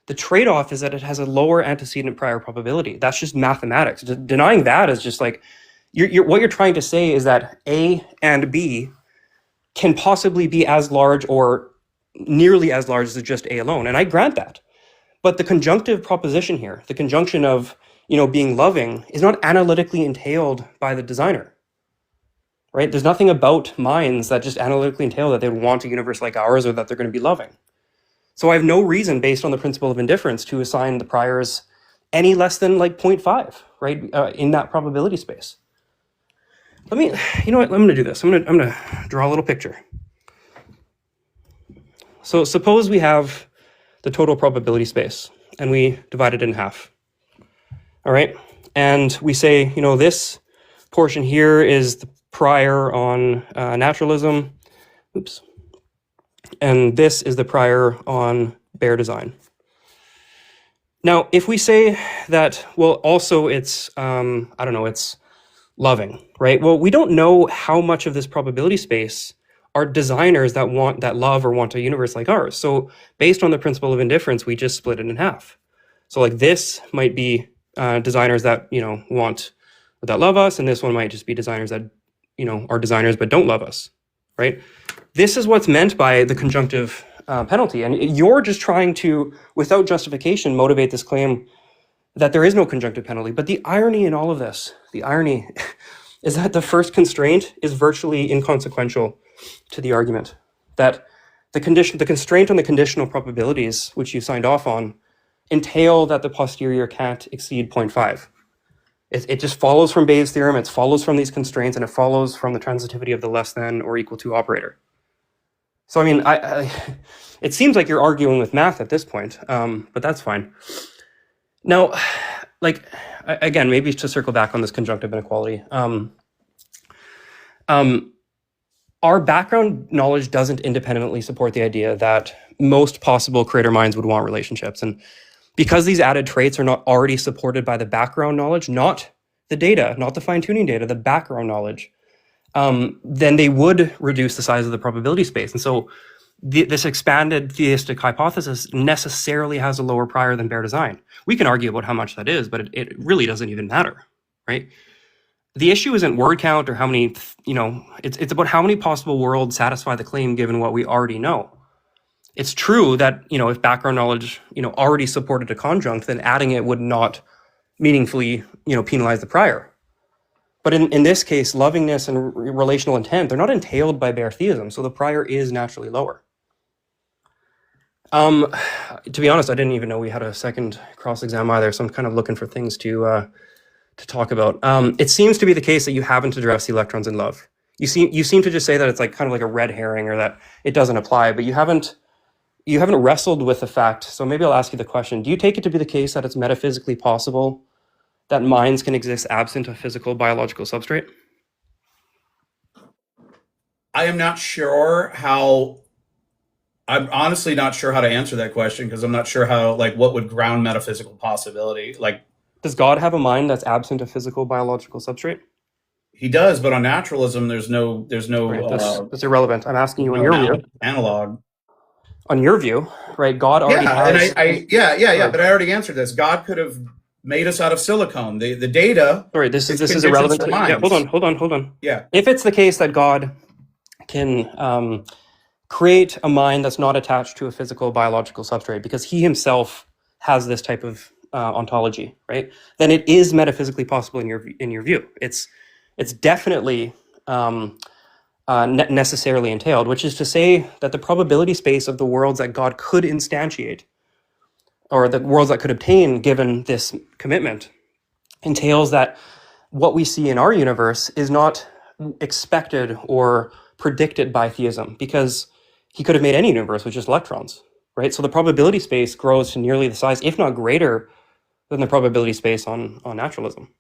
the trade-off is that it has a lower antecedent prior probability. That's just mathematics. Denying that is just like, what you're trying to say is that A and B can possibly be as large or nearly as large as just A alone. And I grant that. But the conjunctive proposition here, the conjunction of, being loving is not analytically entailed by the designer, right? There's nothing about minds that just analytically entail that they would want a universe like ours or that they're going to be loving. So I have no reason based on the principle of indifference to assign the priors any less than like 0.5, right? In that probability space. I'm going to do this. I'm going to draw a little picture. So suppose we have the total probability space and we divide it in half. All right. And we say, this portion here is the prior on naturalism. Oops. And this is the prior on bare design. Now, if we say that, well, also it's, it's loving, right? Well, we don't know how much of this probability space are designers that love or want a universe like ours. So based on the principle of indifference, we just split it in half. So like this might be designers that, want or that love us, and this one might just be designers that, are designers but don't love us, right? This is what's meant by the conjunctive penalty. And you're just trying to, without justification, motivate this claim that there is no conjunctive penalty. But the irony in all of this, is that the first constraint is virtually inconsequential to the argument. That the constraint on the conditional probabilities, which you signed off on, entail that the posterior can't exceed 0.5. It just follows from Bayes' theorem, it follows from these constraints, and it follows from the transitivity of the less than or equal to operator. So, I mean, it seems like you're arguing with math at this point, but that's fine. Now, like, again, maybe to circle back on this conjunctive inequality, our background knowledge doesn't independently support the idea that most possible creator minds would want relationships. And because these added traits are not already supported by the background knowledge, not the data, not the fine-tuning data, the background knowledge, then they would reduce the size of the probability space. And so this expanded theistic hypothesis necessarily has a lower prior than bare design. We can argue about how much that is, but it really doesn't even matter, right? The issue isn't word count or how many, it's about how many possible worlds satisfy the claim given what we already know. It's true that, if background knowledge, already supported a conjunct, then adding it would not meaningfully, penalize the prior. But in this case, lovingness and relational intent, they're not entailed by bare theism, so the prior is naturally lower. To be honest, I didn't even know we had a second cross-exam either, so I'm kind of looking for things to talk about. It seems to be the case that you haven't addressed the electrons in love. You seem to just say that it's like kind of like a red herring or that it doesn't apply, but you haven't wrestled with the fact. So maybe I'll ask you the question: do you take it to be the case that it's metaphysically possible that minds can exist absent a physical biological substrate? I am not sure how. I'm honestly not sure how to answer that question because I'm not sure how, like, what would ground metaphysical possibility. Like, does God have a mind that's absent a physical biological substrate? He does, but on naturalism, there's no. Right, that's irrelevant. I'm asking you on your view. Analog. On your view, right? God already has. Yeah. But I already answered this. God could have made us out of silicone. The data. Sorry, this is conditions irrelevant. for Yeah, minds. hold on. Yeah. If it's the case that God can create a mind that's not attached to a physical biological substrate because he himself has this type of ontology, right? Then it is metaphysically possible in your view. It's definitely necessarily entailed, which is to say that the probability space of the worlds that God could instantiate, or the worlds that could obtain given this commitment, entails that what we see in our universe is not expected or predicted by theism, because he could have made any universe with just electrons, right? So the probability space grows to nearly the size, if not greater, than the probability space on naturalism.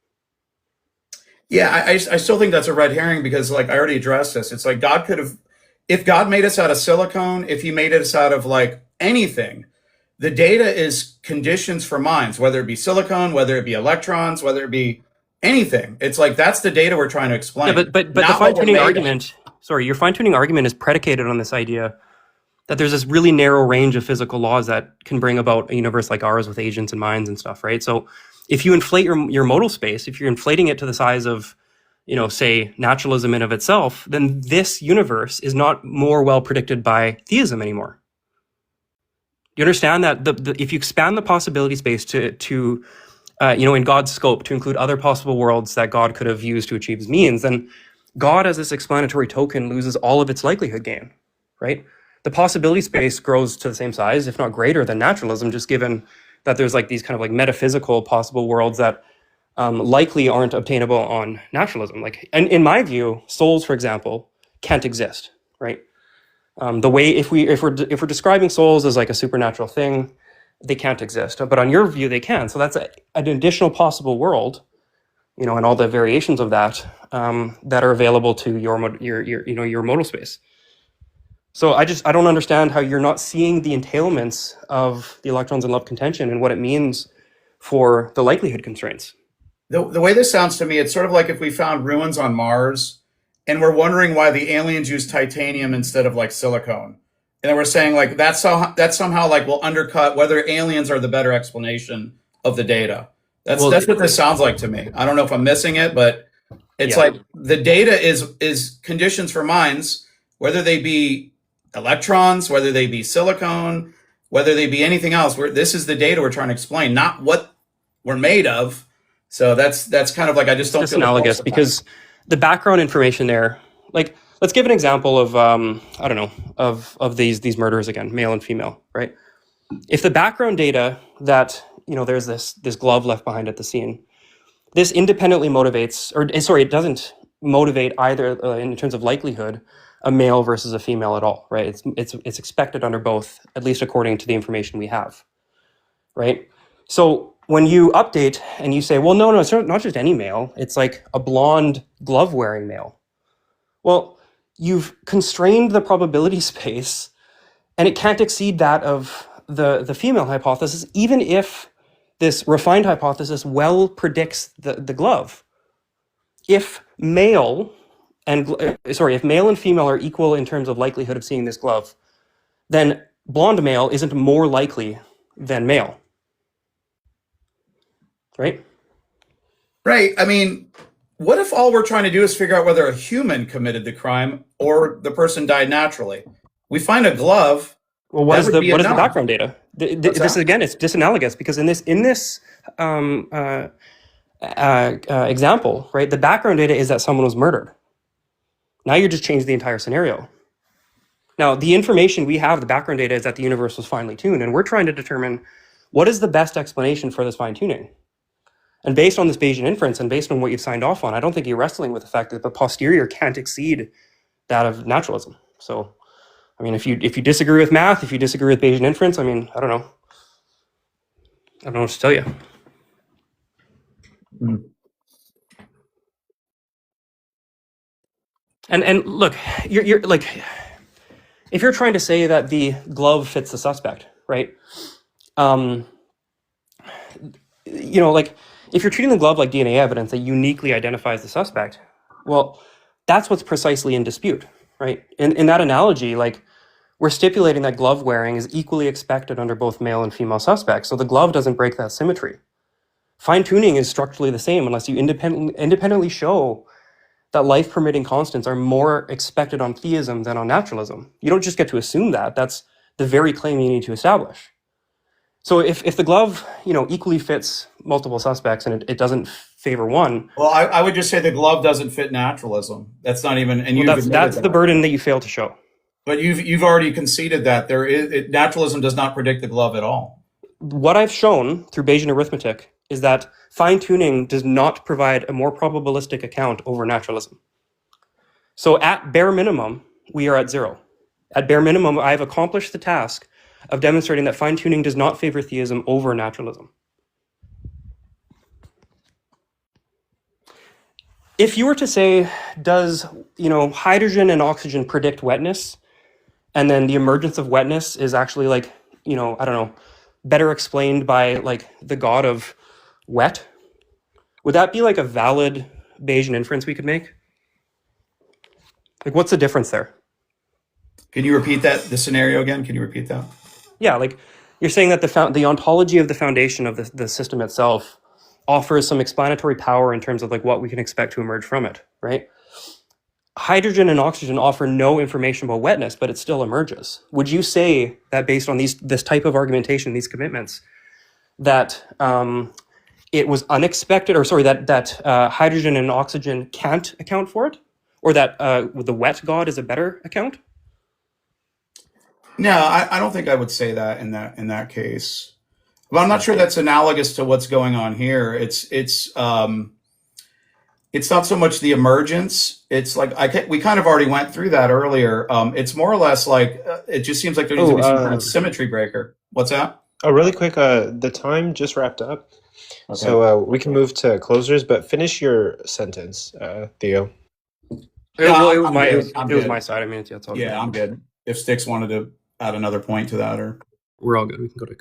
Yeah, I still think that's a red herring because, like, I already addressed this. It's like God could have, if God made us out of silicone, if he made us out of like anything, the data is conditions for minds, whether it be silicone, whether it be electrons, whether it be anything. It's like that's the data we're trying to explain. Yeah, but the fine-tuning argument, your fine-tuning argument is predicated on this idea that there's this really narrow range of physical laws that can bring about a universe like ours with agents and minds and stuff, right? So if you inflate your modal space, if you're inflating it to the size of, say, naturalism in of itself, then this universe is not more well predicted by theism anymore. You understand that if you expand the possibility space to in God's scope to include other possible worlds that God could have used to achieve his means, then God as this explanatory token loses all of its likelihood gain, right? The possibility space grows to the same size, if not greater, than naturalism, just given that there's like these kind of like metaphysical possible worlds that likely aren't obtainable on naturalism. Like, in my view, souls, for example, can't exist, right? The way if we're describing souls as like a supernatural thing, they can't exist. But on your view, they can. So that's an additional possible world, and all the variations of that that are available to your modal space. So I don't understand how you're not seeing the entailments of the electrons and love contention and what it means for the likelihood constraints. The way this sounds to me, it's sort of like if we found ruins on Mars and we're wondering why the aliens use titanium instead of like silicone. And then we're saying like that somehow like will undercut whether aliens are the better explanation of the data. That's what this sounds like to me. I don't know if I'm missing it, but it's like the data is conditions for minds, whether they be electrons, whether they be silicone, whether they be anything else. This is the data we're trying to explain, not what we're made of. So that's kind of like, I just don't feel analogous because the background information there, like, let's give an example of of these murderers again, male and female, right? If the background data that there's this glove left behind at the scene, this independently motivates, it doesn't motivate either in terms of likelihood a male versus a female at all, right? It's expected under both, at least according to the information we have, right? So when you update and you say, well, no, it's not just any male, it's like a blonde glove-wearing male. Well, you've constrained the probability space and it can't exceed that of the female hypothesis, even if this refined hypothesis well predicts the glove. If male and female are equal in terms of likelihood of seeing this glove, then blonde male isn't more likely than male. Right? Right. I mean, what if all we're trying to do is figure out whether a human committed the crime or the person died naturally? We find a glove. Well, what is the background data? This again, it's disanalogous because in this example, right, the background data is that someone was murdered. Now you just changed the entire scenario. Now, the information we have, the background data, is that the universe was finely tuned, and we're trying to determine what is the best explanation for this fine tuning. And based on this Bayesian inference and based on what you've signed off on, I don't think you're wrestling with the fact that the posterior can't exceed that of naturalism. So, I mean, if you disagree with math, if you disagree with Bayesian inference, I mean, I don't know. I don't know what to tell you. And look, you're like, if you're trying to say that the glove fits the suspect, right? Like, if you're treating the glove like DNA evidence that uniquely identifies the suspect, well, that's what's precisely in dispute, right? In that analogy, like, we're stipulating that glove wearing is equally expected under both male and female suspects, so the glove doesn't break that symmetry. Fine-tuning is structurally the same unless you independently show that life-permitting constants are more expected on theism than on naturalism. You don't just get to assume that. That's the very claim you need to establish. So if the glove, equally fits multiple suspects and it doesn't favor one. Well, I would just say the glove doesn't fit naturalism. That's not even, and well, that's the burden that you fail to show. But you've already conceded that naturalism does not predict the glove at all. What I've shown through Bayesian arithmetic is that fine-tuning does not provide a more probabilistic account over naturalism. So at bare minimum, we are at 0. At bare minimum, I have accomplished the task of demonstrating that fine-tuning does not favor theism over naturalism. If you were to say, does hydrogen and oxygen predict wetness, and then the emergence of wetness is actually I don't know, better explained by the god of wet, would that be a valid Bayesian inference we could make? What's the difference there? Can you repeat the scenario again? Can you repeat that? Yeah, you're saying that the ontology of the foundation of the system itself offers some explanatory power in terms of what we can expect to emerge from it, right? Hydrogen and oxygen offer no information about wetness, but it still emerges. Would you say that based on this type of argumentation, these commitments, that it was unexpected, or sorry, that hydrogen and oxygen can't account for it, or that the wet god is a better account? No, I don't think I would say that in that case. But I'm not sure that's analogous to what's going on here. It's not so much the emergence. It's we kind of already went through that earlier. It's more or less it just seems like there needs to be some kind of symmetry breaker. What's that? Oh, really quick. The time just wrapped up. Okay. So we can move to closers, but finish your sentence, Theo. It was my side. I mean, it's all good. I'm good. If Sticks wanted to add another point to that, or we're all good. We can go to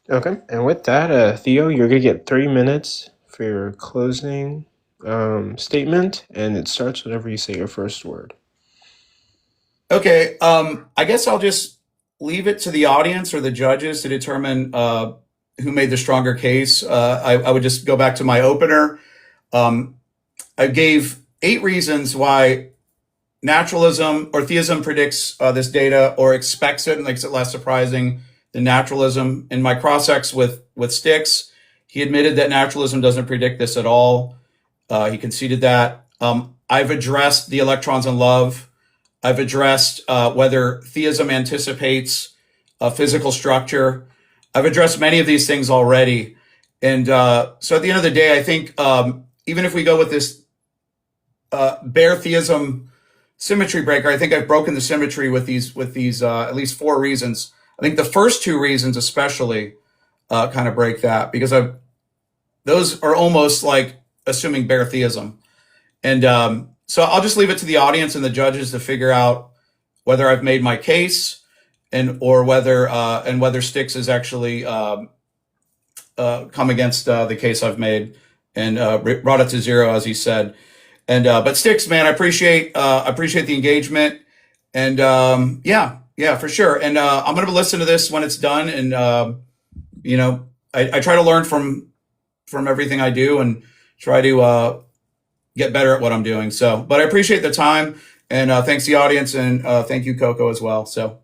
Okay. And with that, Theo, you're gonna get 3 minutes for your closing statement, and it starts whenever you say your first word. Okay. I guess I'll just leave it to the audience or the judges to determine who made the stronger case. I would just go back to my opener. I gave 8 reasons why naturalism or theism predicts this data or expects it and makes it less surprising than naturalism. In my cross-ex with Sticks, he admitted that naturalism doesn't predict this at all. He conceded that. I've addressed the electrons in love. I've addressed whether theism anticipates a physical structure. I've addressed many of these things already. And so at the end of the day, I think even if we go with this bare theism symmetry breaker, I think I've broken the symmetry with these at least 4 reasons. I think the first 2 reasons especially kind of break that, because those are almost like assuming bare theism. And so I'll just leave it to the audience and the judges to figure out whether I've made my case or whether Sticks has actually come against the case I've made and brought it to 0, as he said. And but Sticks, man, I appreciate the engagement, and yeah, for sure. And I'm gonna listen to this when it's done, and I try to learn from everything I do and try to get better at what I'm doing. So, but I appreciate the time, and thanks to the audience, and thank you, Coco, as well. So.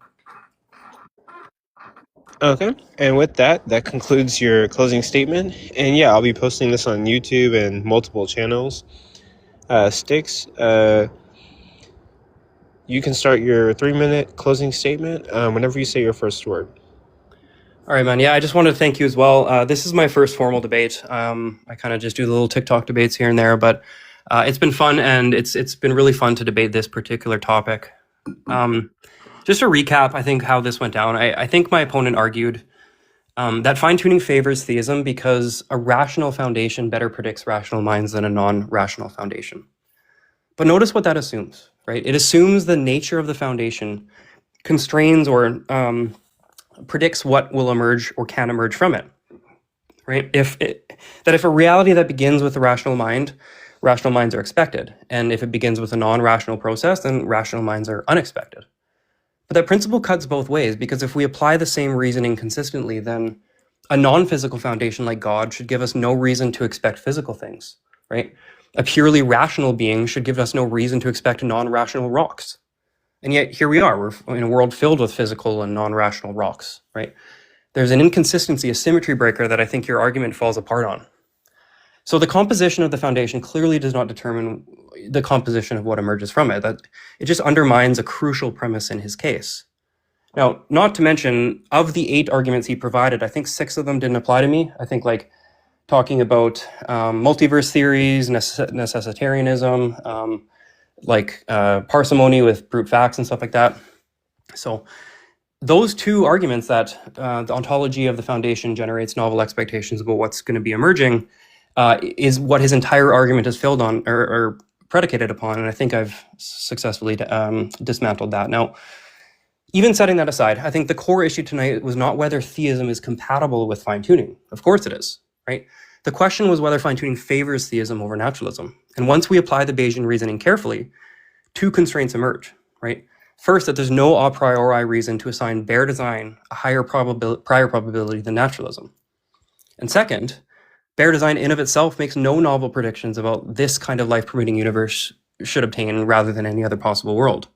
Okay, and with that concludes your closing statement. And yeah, I'll be posting this on YouTube and multiple channels. Sticks, you can start your 3-minute closing statement whenever you say your first word. All right, man. Yeah, I just wanted to thank you as well. This is my first formal debate. I kind of just do the little TikTok debates here and there, but it's been fun, and it's been really fun to debate this particular topic. Just to recap, I think how this went down. I think my opponent argued that fine-tuning favors theism because a rational foundation better predicts rational minds than a non-rational foundation. But notice what that assumes, right? It assumes the nature of the foundation constrains or predicts what will emerge or can emerge from it, right? If a reality that begins with a rational mind, rational minds are expected. And if it begins with a non-rational process, then rational minds are unexpected. But that principle cuts both ways, because if we apply the same reasoning consistently, then A non-physical foundation like God should give us no reason to expect physical things, right? A purely rational being should give us no reason to expect non-rational rocks. And yet here we are, we're in a world filled with physical and non-rational rocks, right? There's an inconsistency, a symmetry breaker that I think your argument falls apart on. So the composition of the foundation clearly does not determine the composition of what emerges from it. That it just undermines a crucial premise in his case. Now, not to mention, of the 8 arguments he provided, I think 6 of them didn't apply to me. I think like talking about multiverse theories, necessitarianism, parsimony with brute facts and stuff like that. So those 2 arguments that the ontology of the foundation generates novel expectations about what's going to be emerging is what his entire argument is filled on or predicated upon. And I think I've successfully dismantled that. Now, even setting that aside, I think the core issue tonight was not whether theism is compatible with fine-tuning. Of course it is, right? The question was whether fine-tuning favors theism over naturalism. And once we apply the Bayesian reasoning carefully, 2 constraints emerge, right? First, that there's no a priori reason to assign bare design a higher prior probability than naturalism. And second, bare design in of itself makes no novel predictions about this kind of life-permitting universe should obtain rather than any other possible world.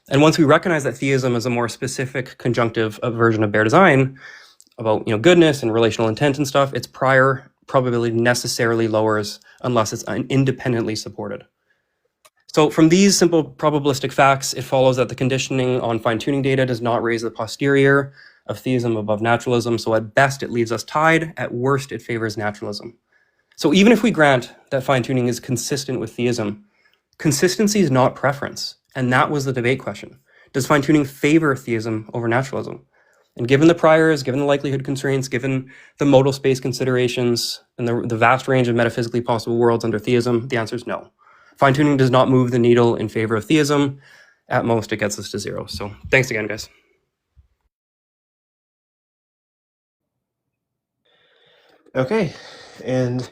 And once we recognize that theism is a more specific conjunctive version of bare design about goodness and relational intent and stuff, its prior probability necessarily lowers unless it's independently supported. So from these simple probabilistic facts, it follows that the conditioning on fine-tuning data does not raise the posterior of theism above naturalism. So at best, it leaves us tied. At worst, it favors naturalism. So even if we grant that fine-tuning is consistent with theism, consistency is not preference. And that was the debate question. Does fine-tuning favor theism over naturalism? And given the priors, given the likelihood constraints, given the modal space considerations, and the vast range of metaphysically possible worlds under theism, the answer is no. Fine-tuning does not move the needle in favor of theism. At most, it gets us to 0. So thanks again, guys. Okay, and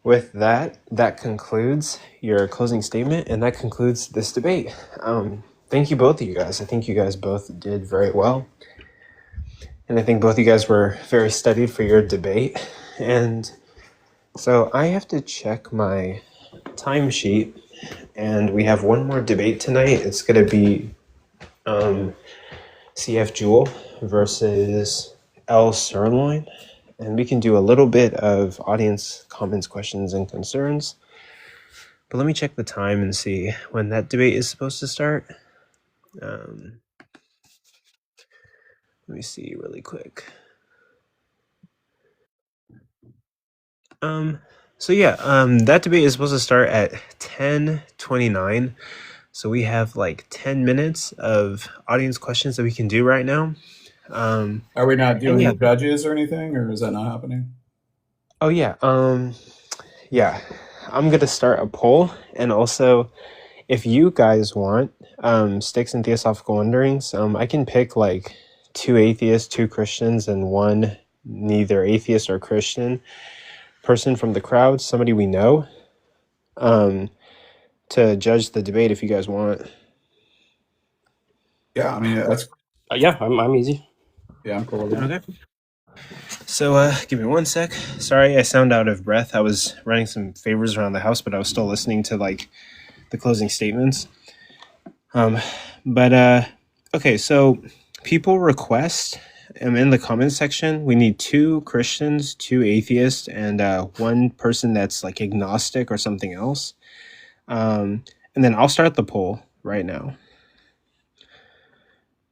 with that, that concludes your closing statement, and that concludes this debate. Thank you, both of you guys. I think you guys both did very well. And I think both of you guys were very studied for your debate. And so I have to check my timesheet, and we have one more debate tonight. It's going to be CF Jewel versus L Sirloin. And we can do a little bit of audience comments, questions, and concerns. But let me check the time and see when that debate is supposed to start. Let me see really quick. That debate is supposed to start at 10:29. So we have like 10 minutes of audience questions that we can do right now. Are we not doing the judges or anything, or is that not happening? Oh yeah. Yeah. I'm gonna start a poll, and also, if you guys want sticks and theosophical wonderings, I can pick like 2 atheists, 2 Christians, and 1 neither atheist or Christian person from the crowd, somebody we know, to judge the debate if you guys want. Yeah, I mean that's. Yeah, I'm easy. Yeah, I'm cool with that. Okay. So give me 1 sec. Sorry, I sound out of breath. I was running some favors around the house, but I was still listening to like the closing statements. Okay, so people request in the comment section, we need 2 Christians, 2 atheists, and 1 person that's like agnostic or something else. And then I'll start the poll right now.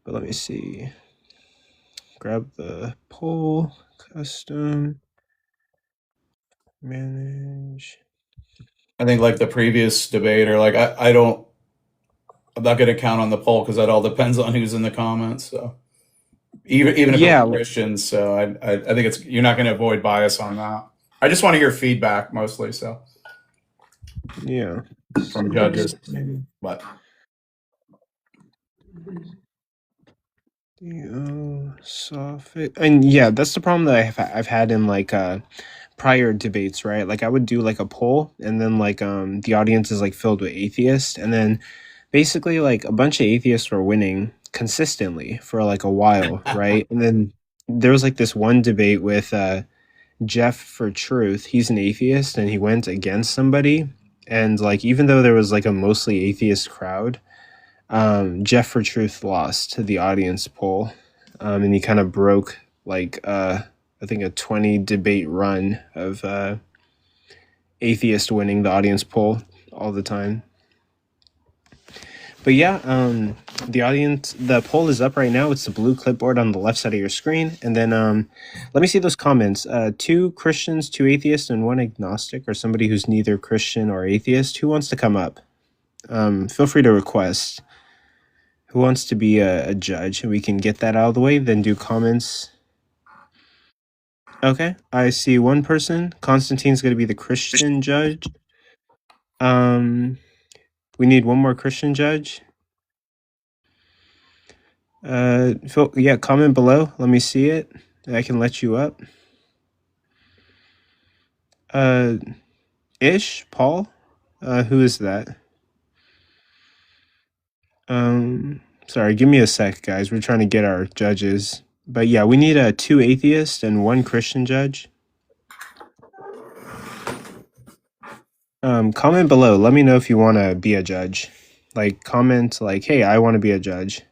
But let me see. Grab the poll, custom, manage. I think like the previous debate, or like I'm not going to count on the poll because that all depends on who's in the comments. So even if we're Christians, so I think you're not going to avoid bias on that. I just want to hear feedback mostly. So yeah, from judges maybe, but. Theosophical, and yeah, that's the problem that I've had in like prior debates, right? Like I would do like a poll, and then like the audience is like filled with atheists, and then basically like a bunch of atheists were winning consistently for like a while, right? And then there was like this one debate with Jeff for Truth. He's an atheist and he went against somebody. And like, even though there was like a mostly atheist crowd, Jeff for Truth lost to the audience poll. And he kind of broke like, I think a 20 debate run of atheist winning the audience poll all the time. But yeah, the poll is up right now. It's the blue clipboard on the left side of your screen. And then let me see those comments. 2 Christians, 2 atheists, and 1 agnostic, or somebody who's neither Christian or atheist. Who wants to come up? Feel free to request. Who wants to be a judge? We can get that out of the way, then do comments. Okay, I see 1 person. Constantine's going to be the Christian judge. We need 1 more Christian judge. Yeah, comment below. Let me see it. I can let you up. Ish, Paul? Who is that? Sorry, give me a sec, guys. We're trying to get our judges. But yeah, we need 2 atheists and 1 Christian judge. Comment below. Let me know if you want to be a judge. Like, comment like, hey, I want to be a judge.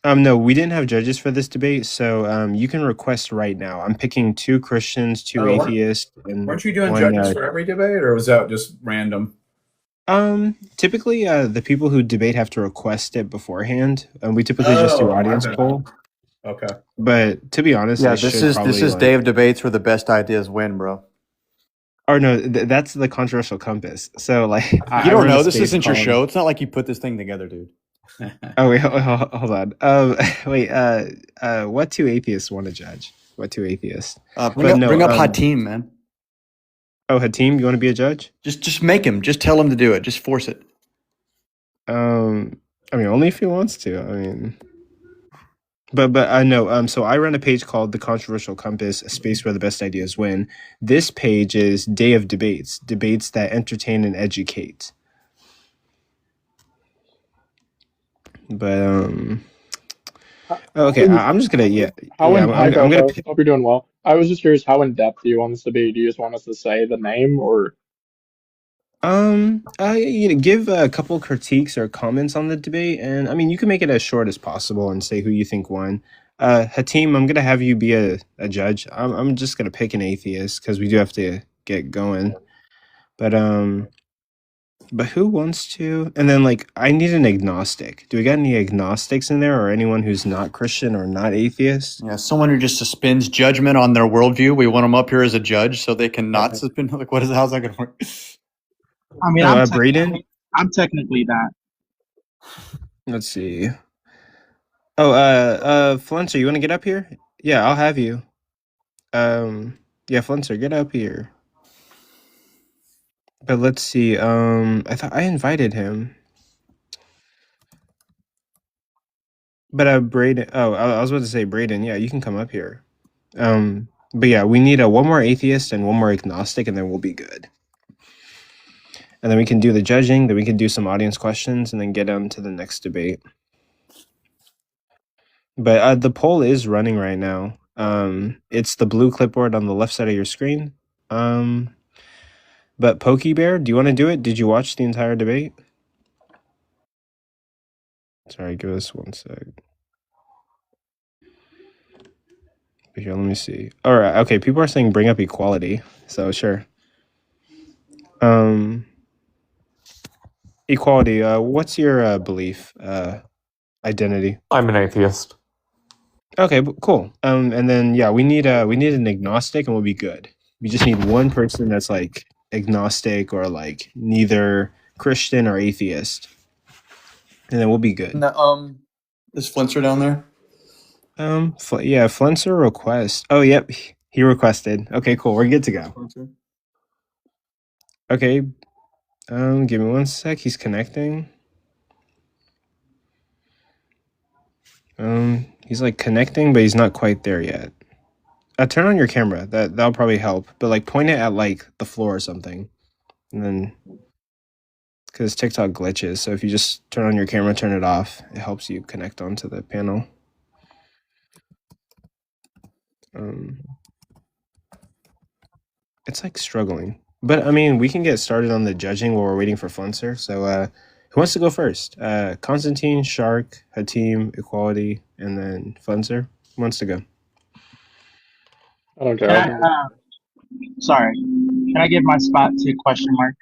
No, we didn't have judges for this debate, so you can request right now. I'm picking 2 Christians, 2 atheists, and weren't you doing judges for every debate, or was that just random? Typically, the people who debate have to request it beforehand, and we typically just do audience poll. Okay. But to be honest, yeah, this is day of debates where the best ideas win, bro. Or no, that's the controversial compass. So like, you don't know. This isn't your show. It's not like you put this thing together, dude. Oh wait, hold on. Wait, what 2 atheists want to judge? What 2 atheists? Bring up Hatim, man. Oh, Hatim, you want to be a judge? Just make him. Just tell him to do it. Just force it. I mean, only if he wants to. I mean, but no. So I run a page called The Controversial Compass, a space where the best ideas win. This page is Day of Debates, debates that entertain and educate. But okay, I'm just gonna I'm gonna. Hope you're doing well. I was just curious, how in depth do you want this to be? Do you just want us to say the name, or? Give a couple critiques or comments on the debate, and I mean, you can make it as short as possible and say who you think won. Hatim, I'm gonna have you be a judge. I'm just gonna pick an atheist because we do have to get going. But who wants to? And then like, I need an agnostic. Do we got any agnostics in there, or anyone who's not Christian or not atheist? Yeah, someone who just suspends judgment on their worldview. We want them up here as a judge so they can not suspend. Like, how's that gonna work? I mean, I'm technically that. Let's see. Oh, Flunser, you want to get up here? Yeah, I'll have you. Yeah, Flunser, get up here. But let's see. I thought I invited him. But Braden. Oh, I was about to say Braden. Yeah, you can come up here. But yeah, we need 1 more atheist and 1 more agnostic, and then we'll be good. And then we can do the judging. Then we can do some audience questions, and then get on to the next debate. But the poll is running right now. It's the blue clipboard on the left side of your screen. But Pokey Bear, do you want to do it? Did you watch the entire debate? Sorry, give us 1 sec. Here, let me see. All right, okay. People are saying bring up equality, so sure. Equality. What's your belief? Identity. I'm an atheist. Okay, cool. And then yeah, we need an agnostic, and we'll be good. We just need 1 person that's like agnostic or like neither Christian or atheist, and then we'll be good. No, is Flinser down there? Yeah, Flinser request. Oh, yep, he requested. Okay, cool. We're good to go. Flinser? Okay. Give me 1 sec. He's connecting. He's like connecting, but he's not quite there yet. Turn on your camera. That'll probably help. But like, point it at like the floor or something, and then because TikTok glitches. So if you just turn on your camera, turn it off, it helps you connect onto the panel. It's like struggling. But I mean, we can get started on the judging while we're waiting for Flunser. So who wants to go first? Constantine, Shark, Hatim, Equality, and then Flunser. Who wants to go? I don't care. Sorry. Can I give my spot to question mark?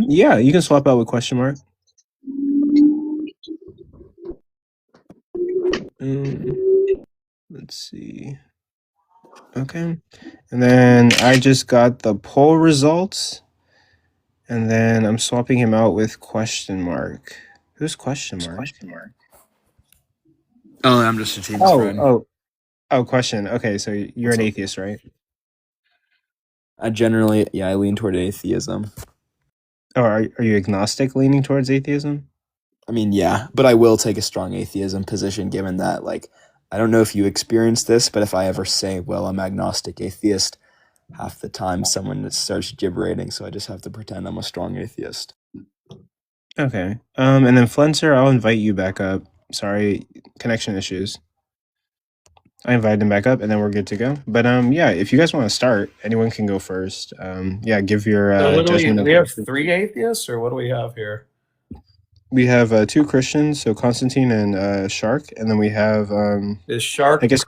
Yeah, you can swap out with question mark. Let's see. Okay. And then I just got the poll results. And then I'm swapping him out with question mark. Who's question mark? Oh, I'm just a team's friend. Oh, question. Okay, so you're an atheist, right? I generally, I lean toward atheism. Oh, are you agnostic leaning towards atheism? I mean, yeah, but I will take a strong atheism position given that, like, I don't know if you experienced this, but if I ever say, well, I'm agnostic atheist, half the time someone starts gibberating, so I just have to pretend I'm a strong atheist. Okay. And then Flenser, I'll invite you back up. Sorry, connection issues. I invited him back up, and then we're good to go. But yeah, if you guys want to start, anyone can go first. Yeah, give your judgment. We have 3 atheists, or what do we have here? We have 2 Christians, so Constantine and Shark, and then we have is Shark? I guess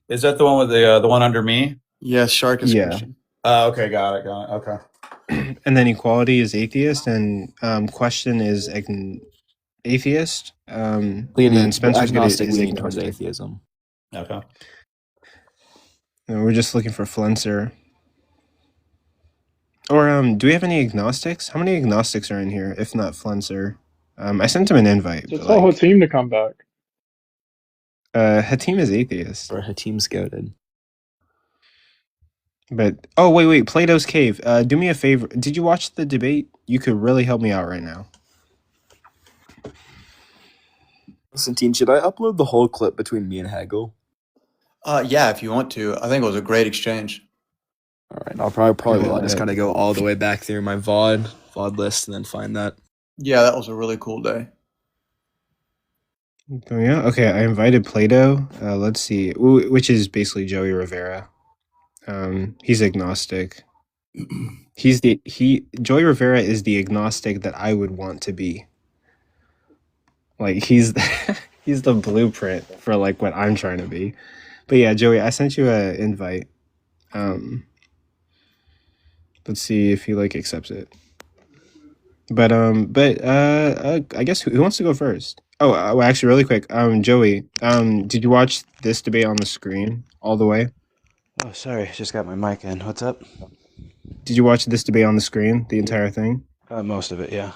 is that the one with the one under me? Yes, Shark is Christian. Okay, got it. Okay. And then Equality is atheist, and Question is atheist. And then Spencer's agnostic leaning towards atheism. Okay. And we're just looking for Flenser. Or do we have any agnostics? How many agnostics are in here, if not Flenser? I sent him an invite. Just tell Hatim to come back. Hatim is atheist. Or Hatim's goated. But oh wait, Plato's Cave. Do me a favor. Did you watch the debate? You could really help me out right now. Constantine, should I upload the whole clip between me and Hagel? Yeah, if you want to. I think it was a great exchange. All right, I'll probably will. I just kind of go all the way back through my VOD list and then find that. Yeah, that was a really cool day. Oh yeah, okay. I invited Plato. Let's see, which is basically Joey Rivera. He's agnostic. Joey Rivera is the agnostic that I would want to be. Like he's the blueprint for like what I'm trying to be. But yeah, Joey, I sent you an invite. Let's see if he like accepts it. But I guess who wants to go first? Oh, well, actually, really quick. Joey, did you watch this debate on the screen all the way? Oh, sorry, just got my mic in. What's up? Did you watch this debate on the screen, the entire thing? Most of it, yeah.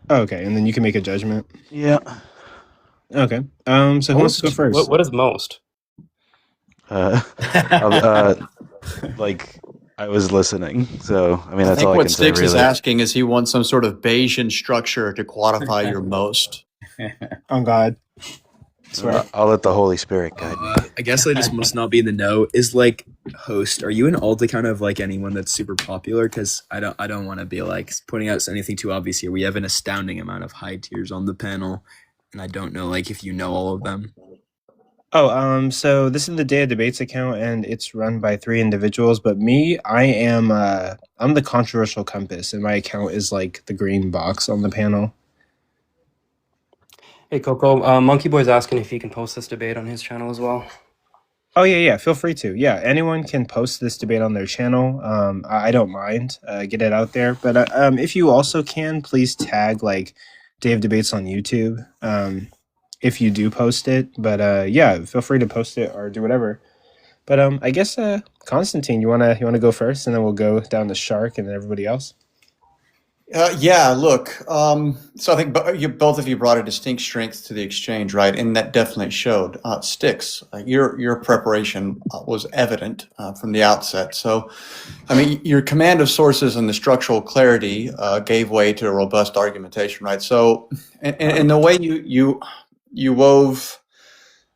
Oh, okay, and then you can make a judgment. Yeah. Okay. So who wants to go first? What is most? Like I was listening, so I mean that's all I can say. What Sticks is really. asking is he wants some sort of Bayesian structure to quantify your most. On God. Swear. I'll let the Holy Spirit guide. I guess I just must not be in the know. Is like host? Are you an alt account of like anyone that's super popular? Because I don't want to be like putting out anything too obvious here. We have an astounding amount of high tiers on the panel, and I don't know like if you know all of them. Oh, so this is the Day of Debates account, and it's run by 3 individuals. But me, I'm the controversial compass, and my account is like the green box on the panel. Hey, Coco, Monkey Boy's asking if he can post this debate on his channel as well. Oh yeah, feel free to. Yeah, anyone can post this debate on their channel. I don't mind. Get it out there. But if you also can, please tag like Day of Debates on YouTube. If you do post it. But yeah, feel free to post it or do whatever. But I guess Constantine, you wanna go first, and then we'll go down to Shark and then everybody else. Yeah, look, so I think both of you brought a distinct strength to the exchange, right? And that definitely showed. Sticks, your preparation was evident from the outset. So, I mean, your command of sources and the structural clarity gave way to a robust argumentation, right? So, and the way you wove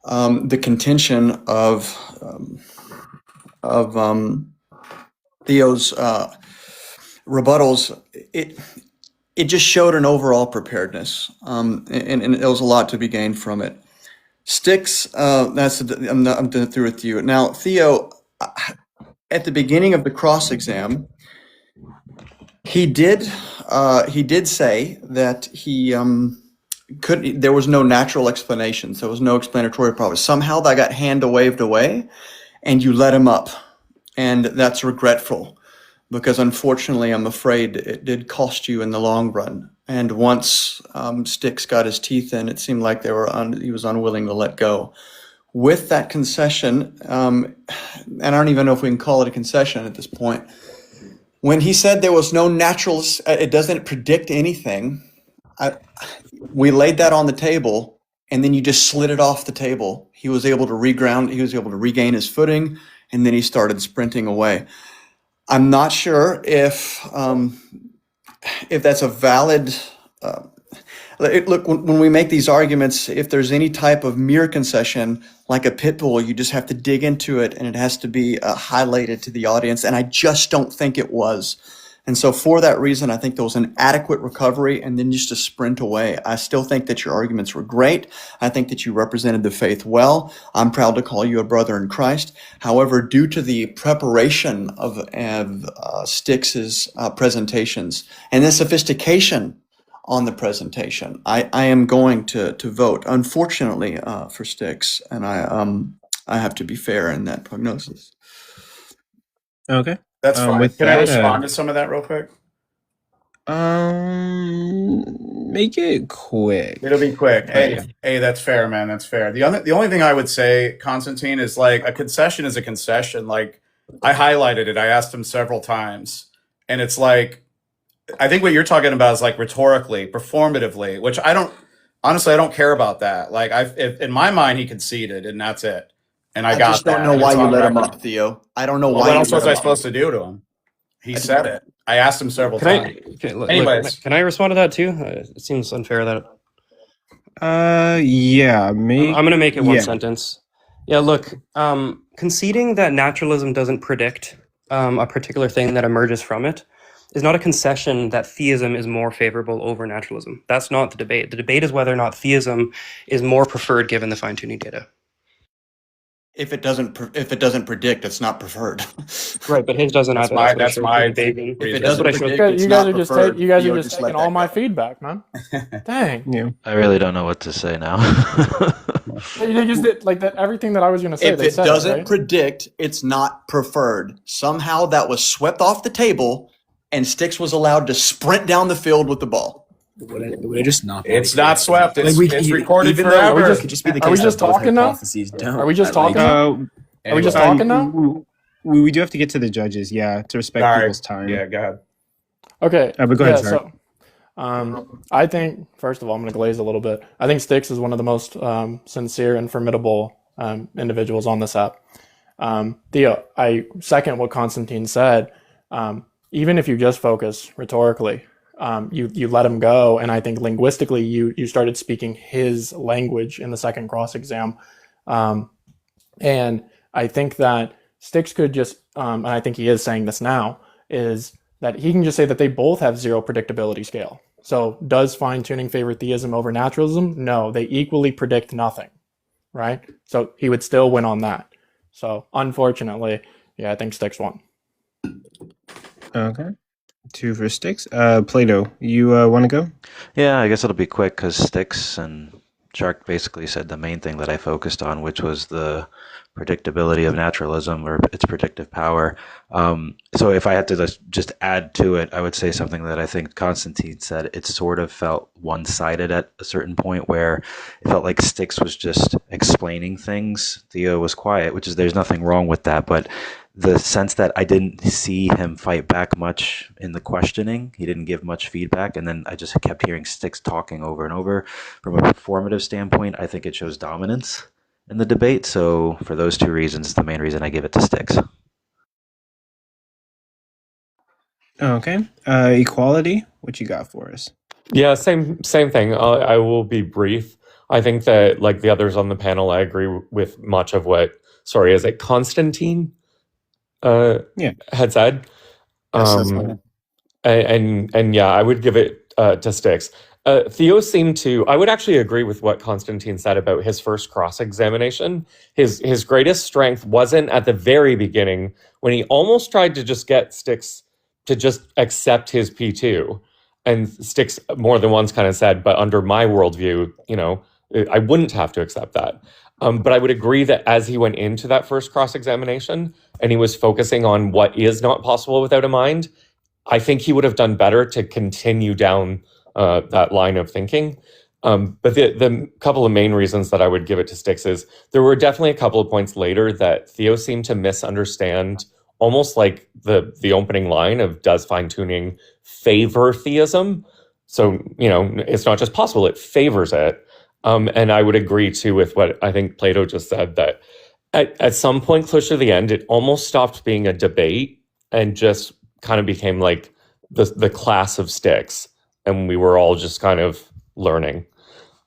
the contention of Theo's rebuttals, it just showed an overall preparedness, and there was a lot to be gained from it. Sticks, I'm through with you now, Theo. At the beginning of the cross exam, he did say that there was no natural explanations. There was no explanatory process. Somehow that got waved away, and you let him up, and that's regretful, because unfortunately, I'm afraid it did cost you in the long run. And once Sticks got his teeth in, it seemed like he was unwilling to let go. With that concession, and I don't even know if we can call it a concession at this point, when he said there was no natural, it doesn't predict anything, we laid that on the table, and then you just slid it off the table. He was able to regain his footing, and then he started sprinting away. I'm not sure if that's a valid. Look, when we make these arguments, if there's any type of mere concession, like a pit bull, you just have to dig into it, and it has to be highlighted to the audience. And I just don't think it was. And so for that reason, I think there was an adequate recovery, and then just a sprint away. I still think that your arguments were great. I think that you represented the faith well. I'm proud to call you a brother in Christ. However, due to the preparation of Sticks's presentations and the sophistication on the presentation, I am going to vote, unfortunately, for Sticks, and I have to be fair in that prognosis. Okay. That's fine. Can I respond to some of that real quick? Make it quick. It'll be quick. Hey, that's fair, man. That's fair. The only thing I would say, Constantine, is like a concession is a concession. Like I highlighted it. I asked him several times, and it's like, I think what you're talking about is like rhetorically, performatively, which I don't care about that. Like in my mind, he conceded, and that's it. And I just don't know why you let him up, Theo. I don't know why. What else was I supposed to do to him? He said it. I asked him several times. Anyways, can I respond to that too? It seems unfair that. Yeah, me. I'm going to make it one sentence. Yeah, look, conceding that naturalism doesn't predict a particular thing that emerges from it is not a concession that theism is more favorable over naturalism. That's not the debate. The debate is whether or not theism is more preferred given the fine-tuning data. If it doesn't predict, it's not preferred. Right, but his doesn't either. That's my if it doesn't predict, you guys are just taking all my feedback, man. Dang. Yeah. I really don't know what to say now. They just did like that. Everything that I was going to say. If it doesn't predict, it's not preferred. Somehow that was swept off the table, and Sticks was allowed to sprint down the field with the ball. Would it just not? It's not swept. It's recorded even forever. Though it could just be the case. Are we just talking now? Are we just talking now? Are we just talking now? We do have to get to the judges, to respect people's time. Yeah, go ahead. Okay. But go ahead, sir. So, I think, first of all, I'm going to glaze a little bit. I think Sticks is one of the most sincere and formidable individuals on this app. Theo, I second what Constantine said. Even if you just focus rhetorically, you let him go, and I think linguistically you started speaking his language in the second cross exam, and I think that Sticks could just, and I think he is saying this now, is that he can just say that they both have zero predictability scale. So does fine-tuning favor theism over naturalism? No, they equally predict nothing, right? So he would still win on that. So unfortunately, I think Sticks won. Okay. 2 for Sticks. Plato, you want to go? Yeah, I guess it'll be quick because Sticks and Shark basically said the main thing that I focused on, which was the predictability of naturalism or its predictive power. So if I had to just add to it, I would say something that I think Constantine said. It sort of felt one-sided at a certain point where it felt like Sticks was just explaining things. Theo was quiet, which is, there's nothing wrong with that, but the sense that I didn't see him fight back much in the questioning. He didn't give much feedback, and then I just kept hearing Sticks talking over and over. From a performative standpoint, I think it shows dominance in the debate. So for those 2 reasons, the main reason I give it to Sticks. Okay. Equality, what you got for us? Yeah, same thing. I will be brief. I think that, like the others on the panel, I agree with much of what, is it Constantine? Had said. And I would give it to Styx. Theo seemed to. I would actually agree with what Constantine said about his first cross-examination. His greatest strength wasn't at the very beginning when he almost tried to just get Styx to just accept his P2, and Styx more than once kind of said, "But under my worldview, I wouldn't have to accept that." But I would agree that as he went into that first cross-examination and he was focusing on what is not possible without a mind, I think he would have done better to continue down that line of thinking. But the couple of main reasons that I would give it to Styx is there were definitely a couple of points later that Theo seemed to misunderstand, almost like the opening line of does fine-tuning favor theism? So, it's not just possible, it favors it. And I would agree too with what I think Plato just said, that at some point closer to the end, it almost stopped being a debate and just kind of became like the class of Styx, and we were all just kind of learning.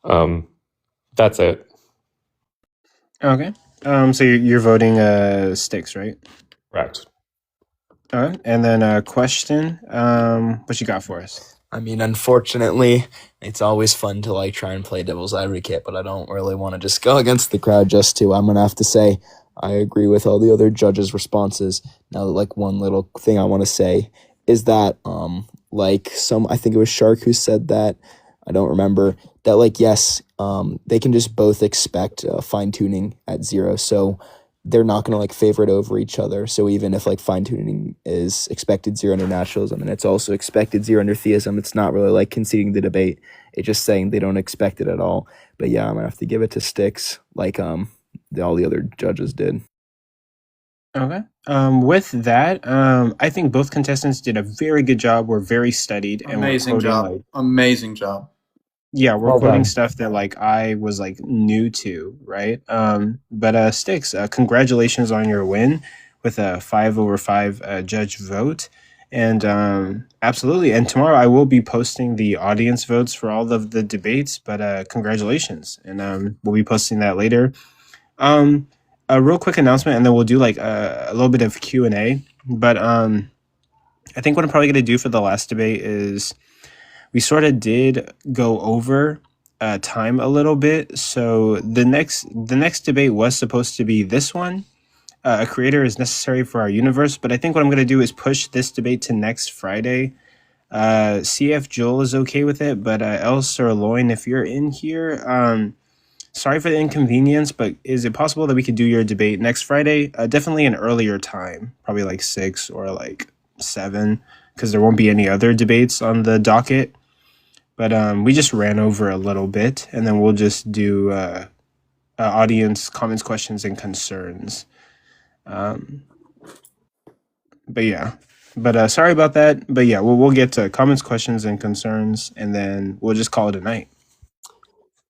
That's it. Okay. So you're voting Styx, right? Correct. All right. And then a question. What you got for us? I mean, unfortunately, it's always fun to try and play devil's advocate, but I don't really want to just go against the crowd just to. I'm gonna have to say I agree with all the other judges' responses. Now, one little thing I want to say is that I think it was Shark who said that, I don't remember, that yes, they can just both expect fine-tuning at 0, so they're not going to favor it over each other. So even if fine-tuning is expected 0 under naturalism and it's also expected 0 under theism, it's not really conceding the debate. It's just saying they don't expect it at all. But yeah, I'm going to have to give it to Styx, all the other judges did. Okay. With that, I think both contestants did a very good job. We're very studied. And Amazing job. Amazing job. Yeah, we're quoting stuff that I was new to, right? But Styx, congratulations on your win with a 5/5 judge vote. And absolutely. And tomorrow I will be posting the audience votes for all of the debates, but congratulations. And we'll be posting that later. A real quick announcement, and then we'll do a little bit of Q&A. But I think what I'm probably going to do for the last debate is we sort of did go over time a little bit. So the next debate was supposed to be this one. A creator is necessary for our universe. But I think what I'm going to do is push this debate to next Friday. See if Joel is okay with it. But Else or Loin, if you're in here, sorry for the inconvenience, but is it possible that we could do your debate next Friday? Definitely an earlier time, probably 6 or 7, because there won't be any other debates on the docket. But we just ran over a little bit, and then we'll just do audience comments, questions, and concerns. But yeah, sorry about that. But yeah, we'll get to comments, questions, and concerns, and then we'll just call it a night.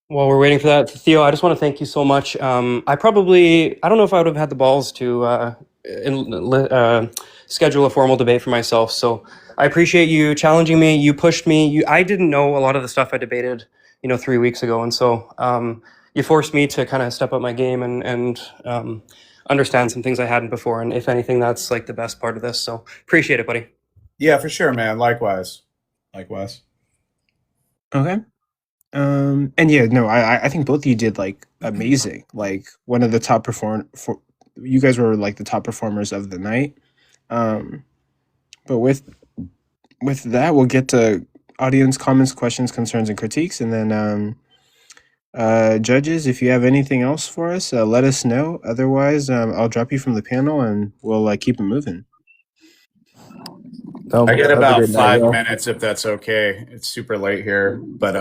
While we're waiting for that, Theo, I just want to thank you so much. I don't know if I would have had the balls to schedule a formal debate for myself. So I appreciate you challenging me. You pushed me. I didn't know a lot of the stuff I debated, 3 weeks ago. And so you forced me to kind of step up my game and understand some things I hadn't before. And if anything, that's the best part of this. So appreciate it, buddy. Yeah, for sure, man. Likewise. Okay. And yeah, no, I think both of you did amazing. One of the top you guys were the top performers of the night. But with that, we'll get to audience comments, questions, concerns, and critiques, and then judges, if you have anything else for us, let us know. Otherwise, I'll drop you from the panel and we'll keep it moving. I get about 5 minutes if that's okay. It's super late here, but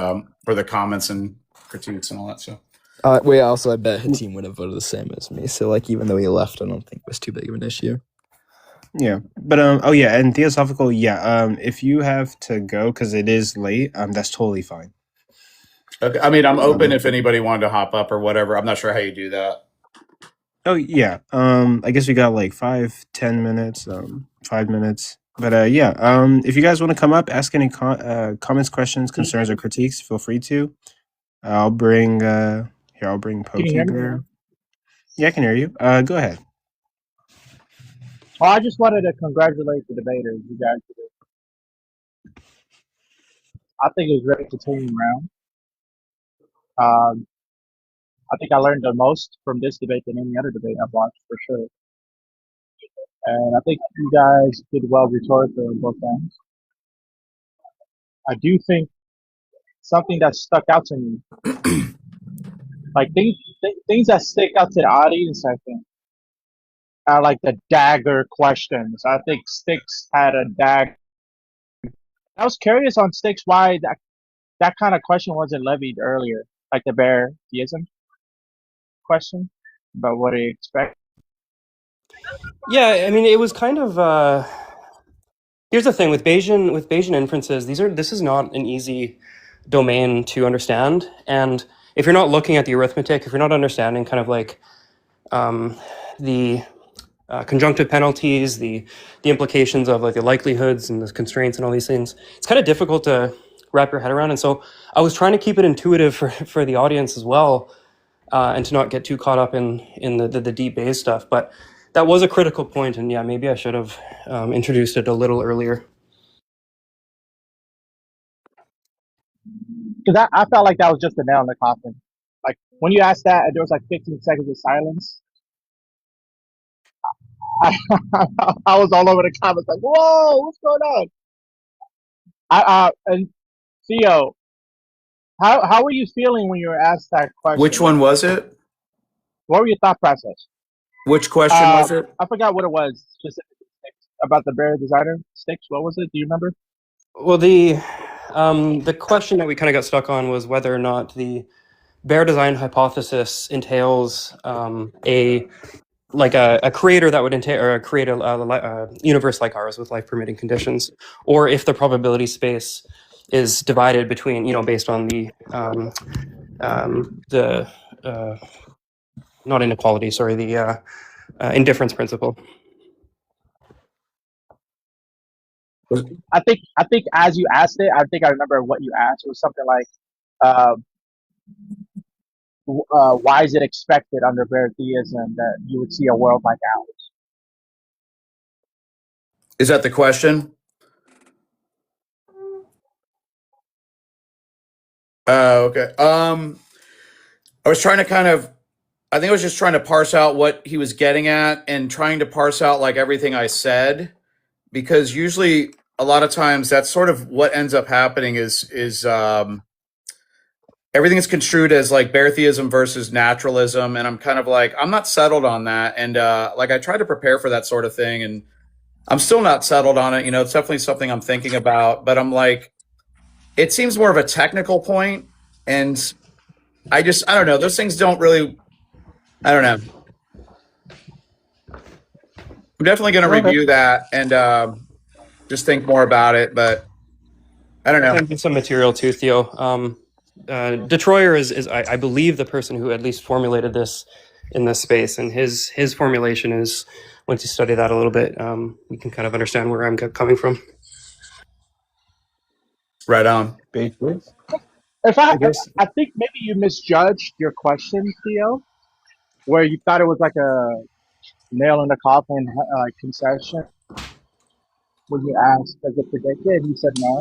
for the comments and critiques and all that stuff. Also, I bet Hatim would have voted the same as me. So, even though he left, I don't think it was too big of an issue. Yeah, but and Theosophical, if you have to go because it is late, that's totally fine. Okay, I mean, I'm open if anybody wanted to hop up or whatever. I'm not sure how you do that. Oh yeah, I guess we got 5-10 minutes, 5 minutes. But if you guys want to come up, ask any comments, questions, concerns, or critiques, feel free to. I'll bring Pokey there. Yeah, I can hear you. Go ahead. Well, I just wanted to congratulate the debaters. You guys did I think it was a very entertaining round. I think I learned the most from this debate than any other debate I've watched, for sure. And I think you guys did well rhetorically on both ends. I do think something that stuck out to me, like things that stick out to the audience, I think, are like the dagger questions. I think Sticks had a dagger. I was curious on Sticks why that kind of question wasn't levied earlier, like the bare theism question, about what do you expect. Yeah, I mean, it was kind of. Here's the thing with Bayesian inferences. This is not an easy domain to understand, and if you're not looking at the arithmetic, if you're not understanding kind of like the conjunctive penalties, the implications of like the likelihoods and the constraints and all these things, it's kind of difficult to wrap your head around. And so I was trying to keep it intuitive for the audience as well, and to not get too caught up in the deep Bayes stuff. But that was a critical point, and yeah, maybe I should have introduced it a little earlier. Because I felt like that was just a nail in the coffin. Like when you asked that, there was like 15 seconds of silence. I, I was all over the comments like, "Whoa, what's going on?" And Theo, how were you feeling when you were asked that question? Which one was it? What were your thought process? Which question was it? I forgot what it was. Specifically about the bare designer Sticks. What was it? Do you remember? Well, the question that we kind of got stuck on was whether or not the bare design hypothesis entails a creator that would entail or create a universe like ours with life permitting conditions, or if the probability space is divided between, based on the not inequality, sorry, the indifference principle. I think as you asked it, I think I remember what you asked. It was something like, why is it expected under bare theism that you would see a world like ours? Is that the question? Okay. I was trying to I think I was just trying to parse out what he was getting at and trying to parse out like everything I said, because usually a lot of times that's sort of what ends up happening is everything is construed as like bare theism versus naturalism. And I'm kind of like, I'm not settled on that. And like I try to prepare for that sort of thing, and I'm still not settled on it. It's definitely something I'm thinking about, but I'm like, it seems more of a technical point. And I don't know. Those things don't really, I don't know. I'm definitely going to review that and just think more about it, but I don't know. I think some material too, Theo. Detroyer is I believe the person who at least formulated this in this space, and his formulation is, once you study that a little bit, you can kind of understand where I'm coming from. Right on. I think maybe you misjudged your question, Theo, where you thought it was like a nail in the coffin concession when you asked, does it predict it? And you said no.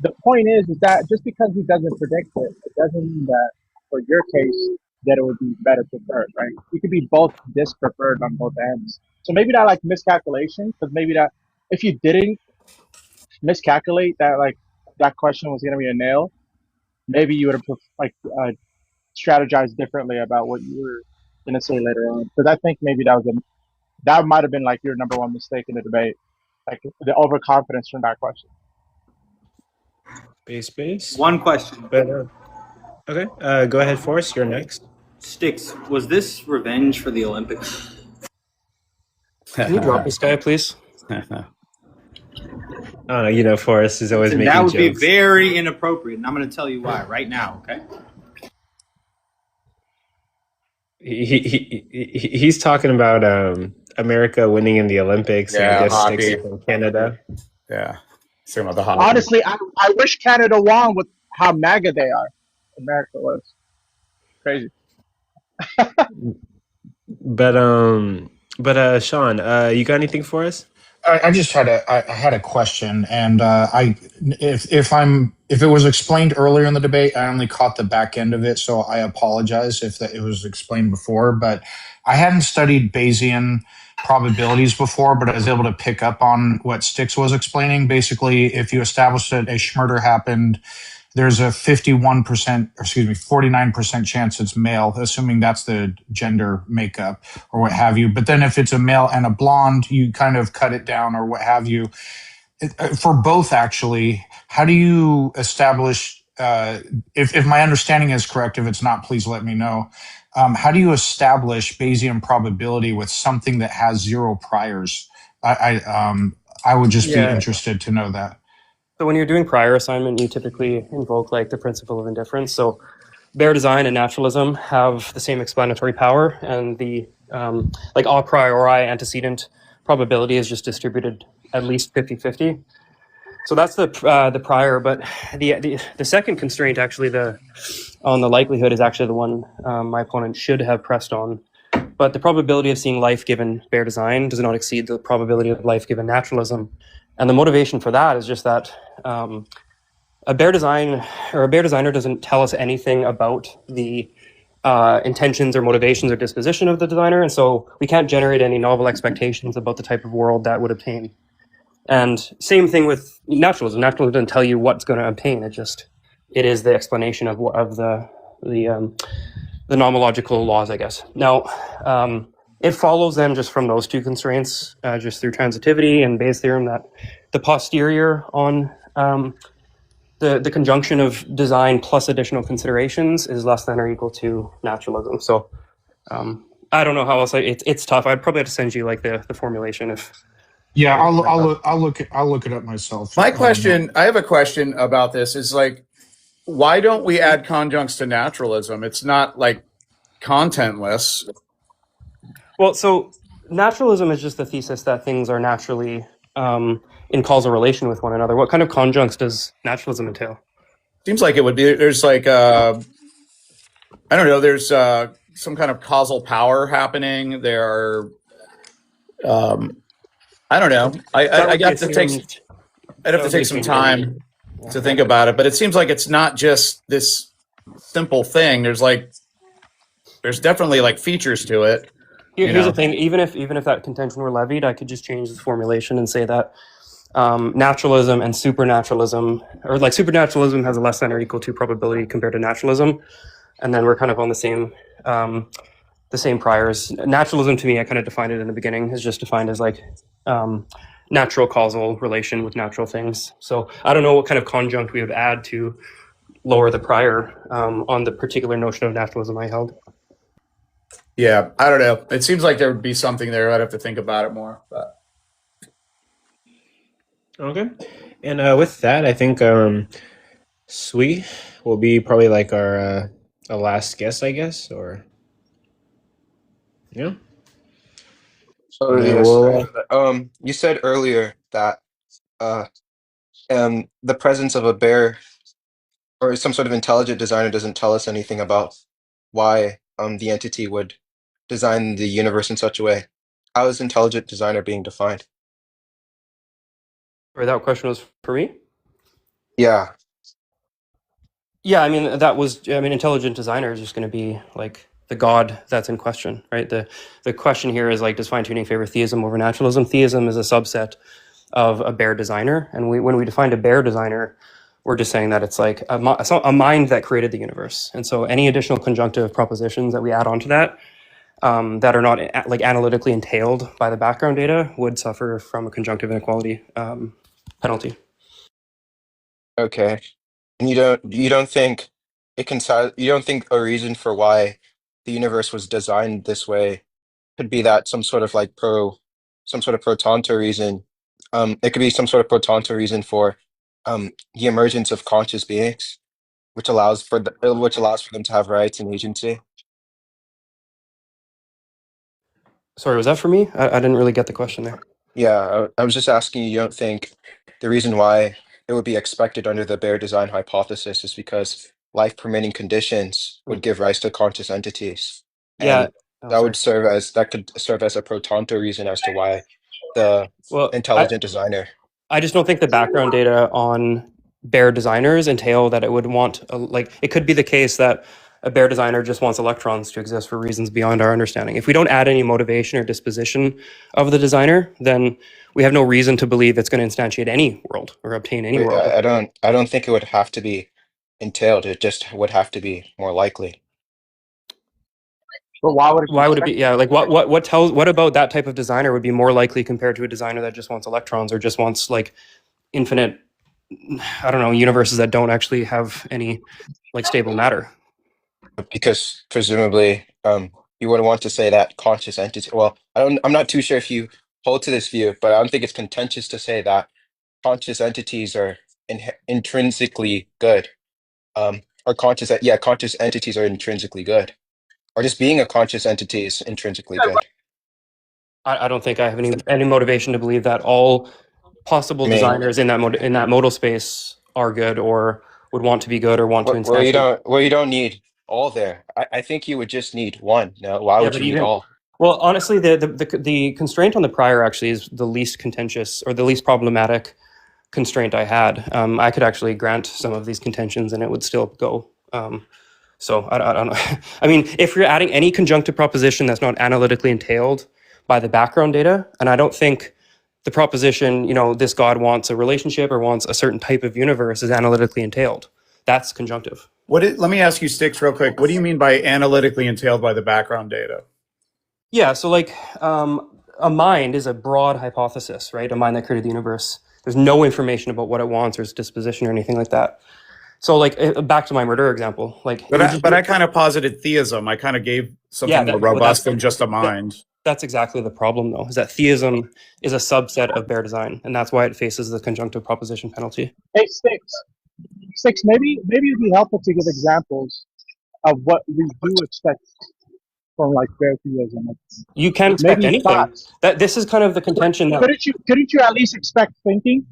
The point is that just because he doesn't predict it, it doesn't mean that for your case that it would be better preferred, right? You could be both dispreferred on both ends. So maybe that like miscalculation, because maybe that if you didn't miscalculate that like that question was going to be a nail, maybe you would have strategized differently about what you were going to say later on. Because I think maybe that might have been like your number one mistake in the debate, like the overconfidence from that question. Base. One question. Okay. Go ahead, Forrest. You're next. Sticks, was this revenge for the Olympics? Can you drop this guy, please? Forrest is always making that would jokes. Be very inappropriate, and I'm going to tell you why right now. Okay. He's talking about America winning in the Olympics, and I guess Sticks from Canada. Yeah. About the hockey. Honestly, I wish Canada won with how MAGA they are. America was crazy. But Sean, you got anything for us? I just had I had a question, and if it was explained earlier in the debate, I only caught the back end of it, so I apologize if it was explained before. But I hadn't studied Bayesian probabilities before, but I was able to pick up on what Stix was explaining. Basically, if you establish that a Schmurder happened, there's a 49% chance it's male, assuming that's the gender makeup or what have you. But then if it's a male and a blonde, you kind of cut it down or what have you. For both, actually, how do you establish, if my understanding is correct, if it's not, please let me know. How do you establish Bayesian probability with something that has zero priors? I would just be interested to know that. So when you're doing prior assignment, you typically invoke like the principle of indifference. So bare design and naturalism have the same explanatory power, and the like a priori antecedent probability is just distributed at least 50-50. So that's the prior, but the second constraint, actually, on the likelihood, is actually the one my opponent should have pressed on. But the probability of seeing life given bare design does not exceed the probability of life given naturalism. And the motivation for that is just that a bare designer doesn't tell us anything about the intentions or motivations or disposition of the designer, and so we can't generate any novel expectations about the type of world that would obtain. And same thing with naturalism. Naturalism doesn't tell you what's going to obtain. It is the explanation of the nomological laws, I guess. Now, it follows then just from those two constraints, just through transitivity and Bayes' theorem, that the posterior on the conjunction of design plus additional considerations is less than or equal to naturalism. So I don't know how else. It's tough. I'd probably have to send you like the formulation if. Yeah, I'll look it up myself. My question, I have a question about this, is like, why don't we add conjuncts to naturalism? It's not like contentless. Well, so naturalism is just the thesis that things are naturally in causal relation with one another. What kind of conjuncts does naturalism entail? Seems like it would be. There's like I don't know. There's some kind of causal power happening. There are. I don't know. I'd have to take some time to think about it. But it seems like it's not just this simple thing. There's definitely like features to it. Here's the thing. Even if that contention were levied, I could just change the formulation and say that naturalism and supernaturalism, or like supernaturalism has a less than or equal to probability compared to naturalism, and then we're kind of on the same priors. Naturalism, to me, I kind of defined it in the beginning, is just defined as like natural causal relation with natural things. So I don't know what kind of conjunct we would add to lower the prior on the particular notion of naturalism I held. Yeah, I don't know. It seems like there would be something there. I'd have to think about it more. But. Okay. And with that, I think Sui will be probably like our last guest, I guess, or yeah. Oh, yes. You said earlier that the presence of a bear or some sort of intelligent designer doesn't tell us anything about why the entity would design the universe in such a way. How is intelligent designer being defined? Or that question was for me? Yeah. Yeah, I mean, intelligent designer is just going to be like the God that's in question, right? The question here is like, does fine-tuning favor theism over naturalism? Theism is a subset of a bare designer, and when we define a bare designer, we're just saying that it's like a mind that created the universe. And so any additional conjunctive propositions that we add onto that that are not like analytically entailed by the background data would suffer from a conjunctive inequality penalty. Okay. And you don't think you don't think a reason for why the universe was designed this way could be that some sort of pro tanto reason. It could be some sort of pro tanto reason for the emergence of conscious beings, which allows for them to have rights and agency. Sorry, was that for me? I didn't really get the question there. Yeah, I was just asking you don't think the reason why it would be expected under the bare design hypothesis is because life permitting conditions would give rise to conscious entities. Yeah. And that could serve as a pro tanto reason as to why the Well, intelligent designer. I just don't think the background data on bare designers entail that it would want, like, it could be the case that a bare designer just wants electrons to exist for reasons beyond our understanding. If we don't add any motivation or disposition of the designer, then we have no reason to believe it's going to instantiate any world or obtain any world. I don't think it would have to be entailed. It just would have to be more likely. But why would it be? Yeah, like what about that type of designer would be more likely compared to a designer that just wants electrons or just wants like infinite, I don't know, universes that don't actually have any like stable matter? Because presumably, you would want to say that conscious entity. Well, I'm not too sure if you hold to this view, but I don't think it's contentious to say that conscious entities are intrinsically good. Or conscious entities are intrinsically good. Or just being a conscious entity is intrinsically good. I don't think I have any motivation to believe that all possible designers in that modal space are good or would want to be good or want to instantiate. You don't need all there. I think you would just need one. Now, why would you need all? Well, honestly, the constraint on the prior actually is the least contentious or the least problematic constraint I had. I could actually grant some of these contentions and it would still go. So I don't know. I mean, if you're adding any conjunctive proposition that's not analytically entailed by the background data, and I don't think the proposition, this God wants a relationship or wants a certain type of universe is analytically entailed. That's conjunctive. Let me ask you, Sticks, real quick. What do you mean by analytically entailed by the background data? Yeah, so like a mind is a broad hypothesis, right? A mind that created the universe. There's no information about what it wants or its disposition or anything like that. So like back to my murder example, like. But I kind of posited theism. I kind of gave something more robust than just a mind. That's exactly the problem, though, is that theism is a subset of bare design, and that's why it faces the conjunctive proposition penalty. Hey, Sticks, maybe it'd be helpful to give examples of what we do expect from like bare theism. You can't expect anything. This is kind of the contention. Couldn't you at least expect thinking?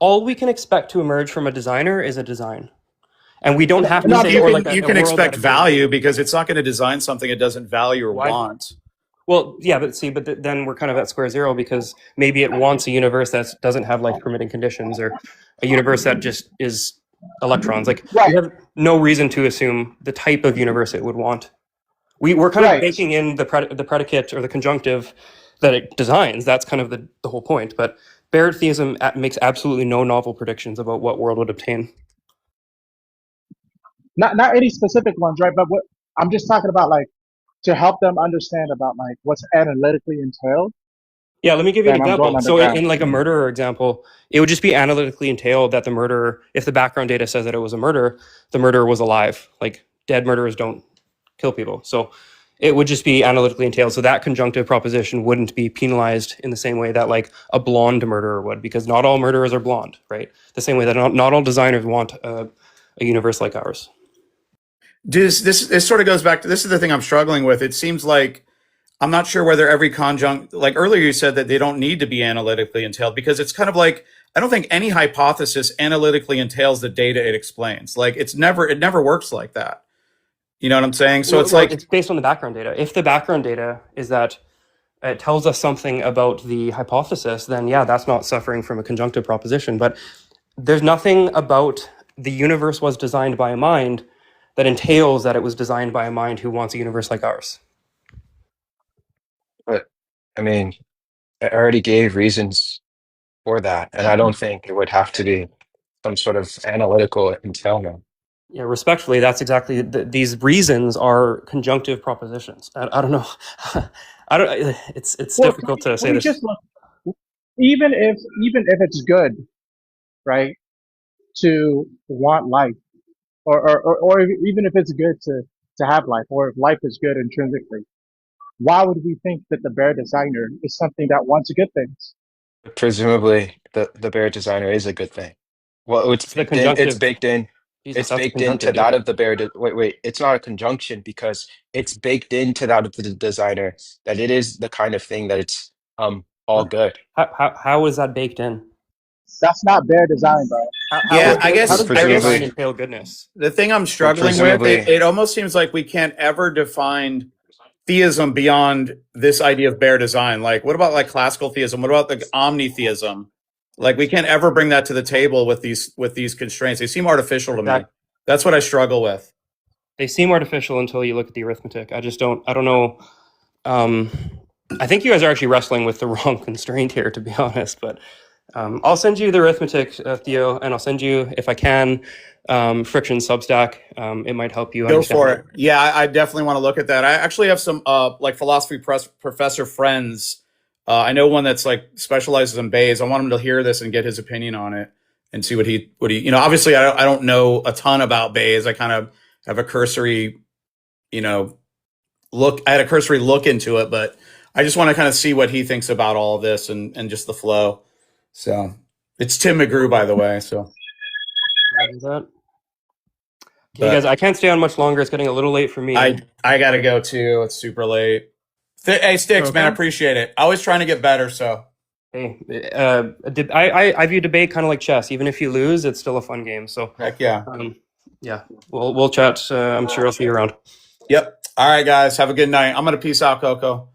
All we can expect to emerge from a designer is a design. And we don't have to say you can expect value because it's not going to design something it doesn't value or want. Well, yeah, but then we're kind of at square zero because maybe it wants a universe that doesn't have like permitting conditions or a universe that just is electrons. Like we have no reason to assume the type of universe it would want. We're kind of baking in the predicate or the conjunctive that it designs. That's kind of the whole point. But bare theism makes absolutely no novel predictions about what world would obtain. Not any specific ones, right? But what I'm just talking about, like, to help them understand about like what's analytically entailed. Yeah, let me give you an example. So in like a murderer example, it would just be analytically entailed that the murderer, if the background data says that it was a murder, the murderer was alive. Like dead murderers don't kill people. So it would just be analytically entailed. So that conjunctive proposition wouldn't be penalized in the same way that like a blonde murderer would, because not all murderers are blonde, right? The same way that not all designers want a universe like ours. This sort of goes back to, this is the thing I'm struggling with. It seems like I'm not sure whether every conjunct, like earlier you said that they don't need to be analytically entailed, because it's kind of like, I don't think any hypothesis analytically entails the data it explains. Like it never works like that. You know what I'm saying? So it's based on the background data. If the background data is that it tells us something about the hypothesis, then yeah, that's not suffering from a conjunctive proposition. But there's nothing about the universe was designed by a mind that entails that it was designed by a mind who wants a universe like ours. But I mean, I already gave reasons for that, and I don't think it would have to be some sort of analytical entailment. Yeah, respectfully, that's exactly these reasons are conjunctive propositions. I don't know. It's difficult to say this. Just look, even if it's good, right, to want life, or even if it's good to have life, or if life is good intrinsically, why would we think that the bare designer is something that wants good things? Presumably, the bare designer is a good thing. Well, it's baked in. It's baked into that of the bare. Wait. It's not a conjunction because it's baked into that of the designer that it is the kind of thing that it's all good. How is that baked in? That's not bare design, bro. I guess. How does bare design entail goodness? The thing I'm struggling with, it almost seems like we can't ever define theism beyond this idea of bare design? Like, what about like classical theism? What about the omnitheism? Like, we can't ever bring that to the table with these constraints. They seem artificial to me. That's what I struggle with. They seem artificial until you look at the arithmetic. I don't know. I think you guys are actually wrestling with the wrong constraint here, to be honest. But I'll send you the arithmetic, Theo, and I'll send you, if I can, Friction Substack. It might help you Go understand for it. it. Yeah, I definitely want to look at that. I actually have some like philosophy professor friends. I know one that's like specializes in Bayes. I want him to hear this and get his opinion on it and see what he obviously I don't know a ton about Bayes. I kind of have a cursory, look. I had a cursory look into it, but I just want to kind of see what he thinks about all of this and just the flow. So it's Tim McGrew, by the way. So Okay, guys, I can't stay on much longer. It's getting a little late for me. I gotta go too. It's super late. Hey, Sticks, man, I appreciate it. Always trying to get better. So hey, I view debate kind of like chess. Even if you lose, it's still a fun game. So heck yeah, yeah. We'll chat. I'm sure I'll see you around. Yep. All right, guys. Have a good night. I'm gonna peace out, Coco.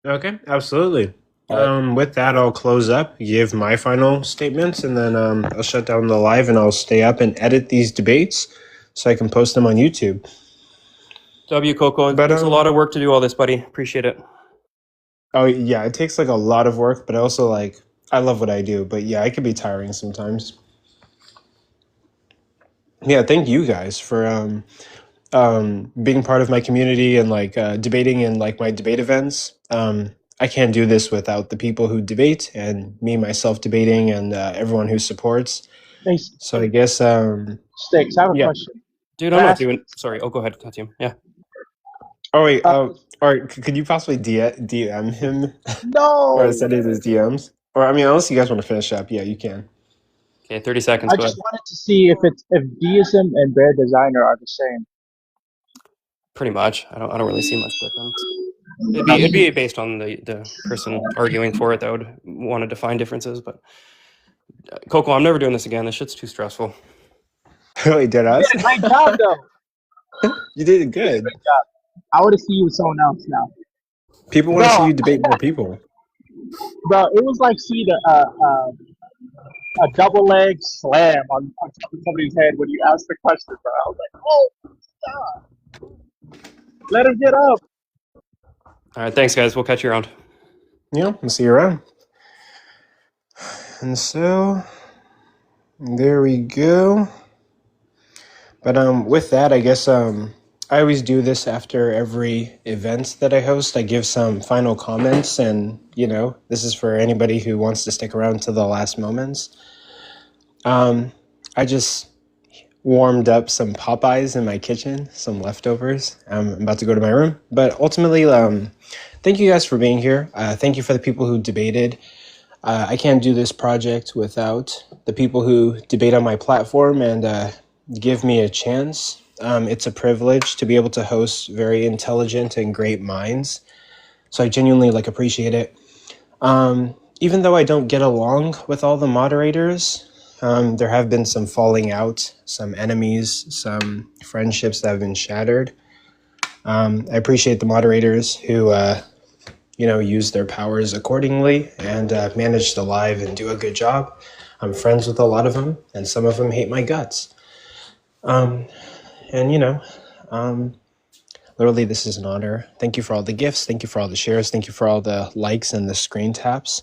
Okay, absolutely. With that, I'll close up, give my final statements, and then I'll shut down the live, and I'll stay up and edit these debates so I can post them on YouTube. Coco. But there's a lot of work to do all this, buddy. Appreciate it. Oh yeah, it takes like a lot of work, but also like I love what I do. But yeah, it can be tiring sometimes. Yeah, thank you guys for being part of my community and like debating in like my debate events. I can't do this without the people who debate and me myself debating and everyone who supports. Thanks. So I guess Sticks, I have a question. Dude, I'm not doing. Sorry. Oh, go ahead, Katium. Yeah. Oh wait. All right. Could you possibly DM him? No. Or send it his DMs? Or I mean, unless you guys want to finish up, yeah, you can. Okay, 30 seconds. I just wanted to see if deism and bare designer are the same. Pretty much. I don't really see much difference. It'd be based on the person arguing for it that would want to define differences. But Coco, I'm never doing this again. This shit's too stressful. Really, did I? You did a great job, though. You did good. Great job. I want to see you with someone else now. People want to see you debate more people. Bro, it was like seeing a double leg slam on top of somebody's head when you asked the question, bro. I was like, oh, stop. Let him get up. All right, thanks, guys. We'll catch you around. Yeah, we'll see you around. And so, there we go. But with that, I guess I always do this after every event that I host. I give some final comments, and this is for anybody who wants to stick around to the last moments. I just warmed up some Popeyes in my kitchen, some leftovers. I'm about to go to my room. But ultimately, thank you guys for being here. Thank you for the people who debated. I can't do this project without the people who debate on my platform and give me a chance. It's a privilege to be able to host very intelligent and great minds. So I genuinely appreciate it. Even though I don't get along with all the moderators, there have been some falling out, some enemies, some friendships that have been shattered. I appreciate the moderators who, use their powers accordingly and manage the live and do a good job. I'm friends with a lot of them, and some of them hate my guts. Literally, this is an honor. Thank you for all the gifts. Thank you for all the shares. Thank you for all the likes and the screen taps.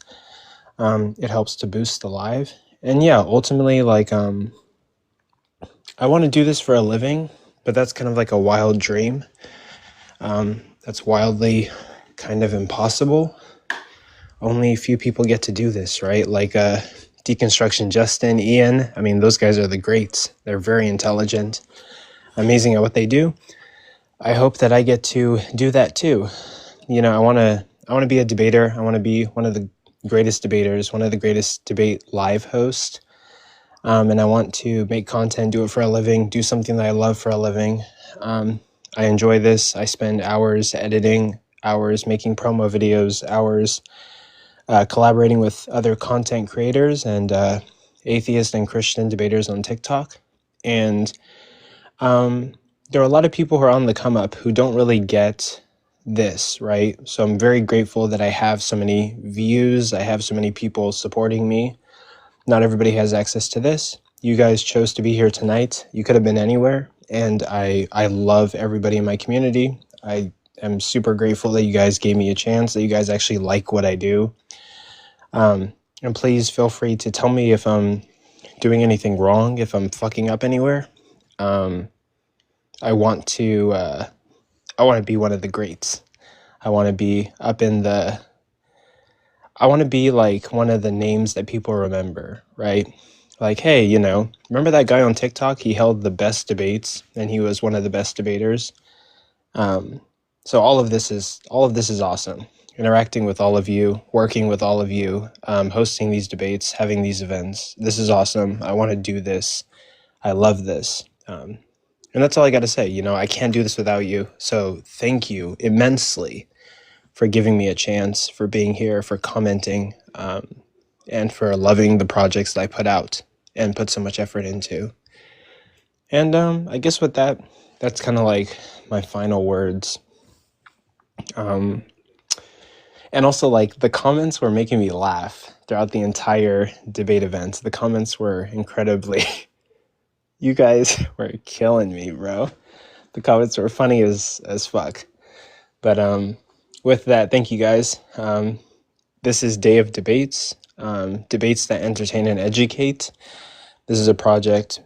It helps to boost the live. And yeah, ultimately, I want to do this for a living, but that's kind of like a wild dream. That's wildly kind of impossible. Only a few people get to do this, right? Like Deconstruction Justin, Ian. I mean, those guys are the greats. They're very intelligent, amazing at what they do. I hope that I get to do that too. I want to be a debater. I want to be one of the greatest debaters, one of the greatest debate live hosts. And I want to make content, do it for a living, do something that I love for a living. I enjoy this. I spend hours editing, hours making promo videos, hours collaborating with other content creators and atheist and Christian debaters on TikTok. And there are a lot of people who are on the come up who don't really get this, right? So I'm very grateful that I have so many views. I have so many people supporting me. Not everybody has access to this. You guys chose to be here tonight. You could have been anywhere. And I love everybody in my community. I am super grateful that you guys gave me a chance, that you guys actually like what I do. And please feel free to tell me if I'm doing anything wrong, if I'm fucking up anywhere. I want to be one of the greats. I want to be I want to be like one of the names that people remember, right? Like, hey, you know, remember that guy on TikTok? He held the best debates and he was one of the best debaters. So all of this is awesome. Interacting with all of you, working with all of you, hosting these debates, having these events. This is awesome. I want to do this. I love this. And that's all I got to say. You know, I can't do this without you. So thank you immensely for giving me a chance, for being here, for commenting, and for loving the projects that I put out and put so much effort into. And I guess with that, that's kind of like my final words. And also, like, the comments were making me laugh throughout the entire debate event. The comments were incredibly... You guys were killing me, bro. The comments were funny as fuck. But with that, thank you guys. This is Day of Debates. Debates that entertain and educate. This is a project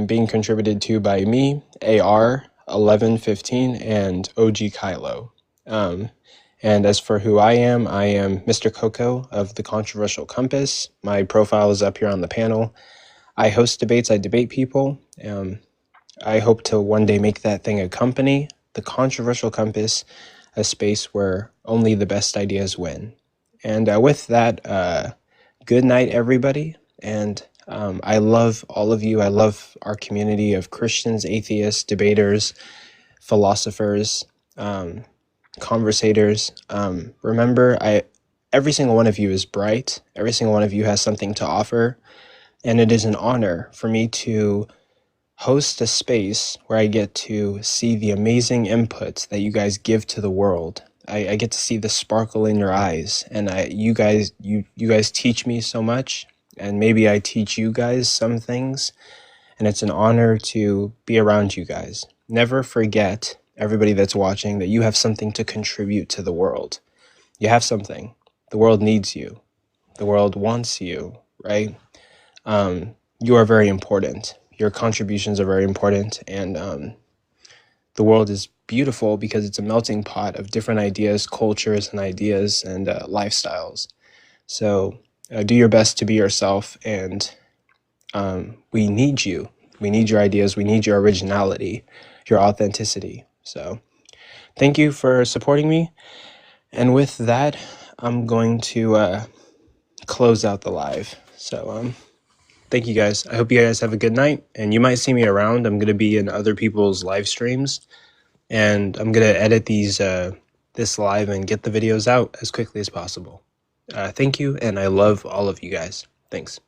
being contributed to by me, AR1115, and OG Kylo. And as for who I am Mr. Coco of the Controversial Compass. My profile is up here on the panel. I host debates, I debate people. I hope to one day make that thing a company, the Controversial Compass, a space where only the best ideas win. And with that, good night, everybody. And I love all of you. I love our community of Christians, atheists, debaters, philosophers, conversators. Remember, every single one of you is bright. Every single one of you has something to offer. And it is an honor for me to host a space where I get to see the amazing input that you guys give to the world. I get to see the sparkle in your eyes, and you guys teach me so much, and maybe I teach you guys some things, and it's an honor to be around you guys. Never forget, everybody that's watching, that you have something to contribute to the world. You have something. The world needs you. The world wants you, right? You are very important. Your contributions are very important, and the world is beautiful because it's a melting pot of different ideas, cultures, and ideas and lifestyles. So do your best to be yourself, and we need you. We need your ideas. We need your originality, your authenticity. So thank you for supporting me. And with that, I'm going to close out the live. So thank you guys. I hope you guys have a good night, and you might see me around. I'm going to be in other people's live streams, and I'm going to edit this live and get the videos out as quickly as possible. Thank you, and I love all of you guys. Thanks.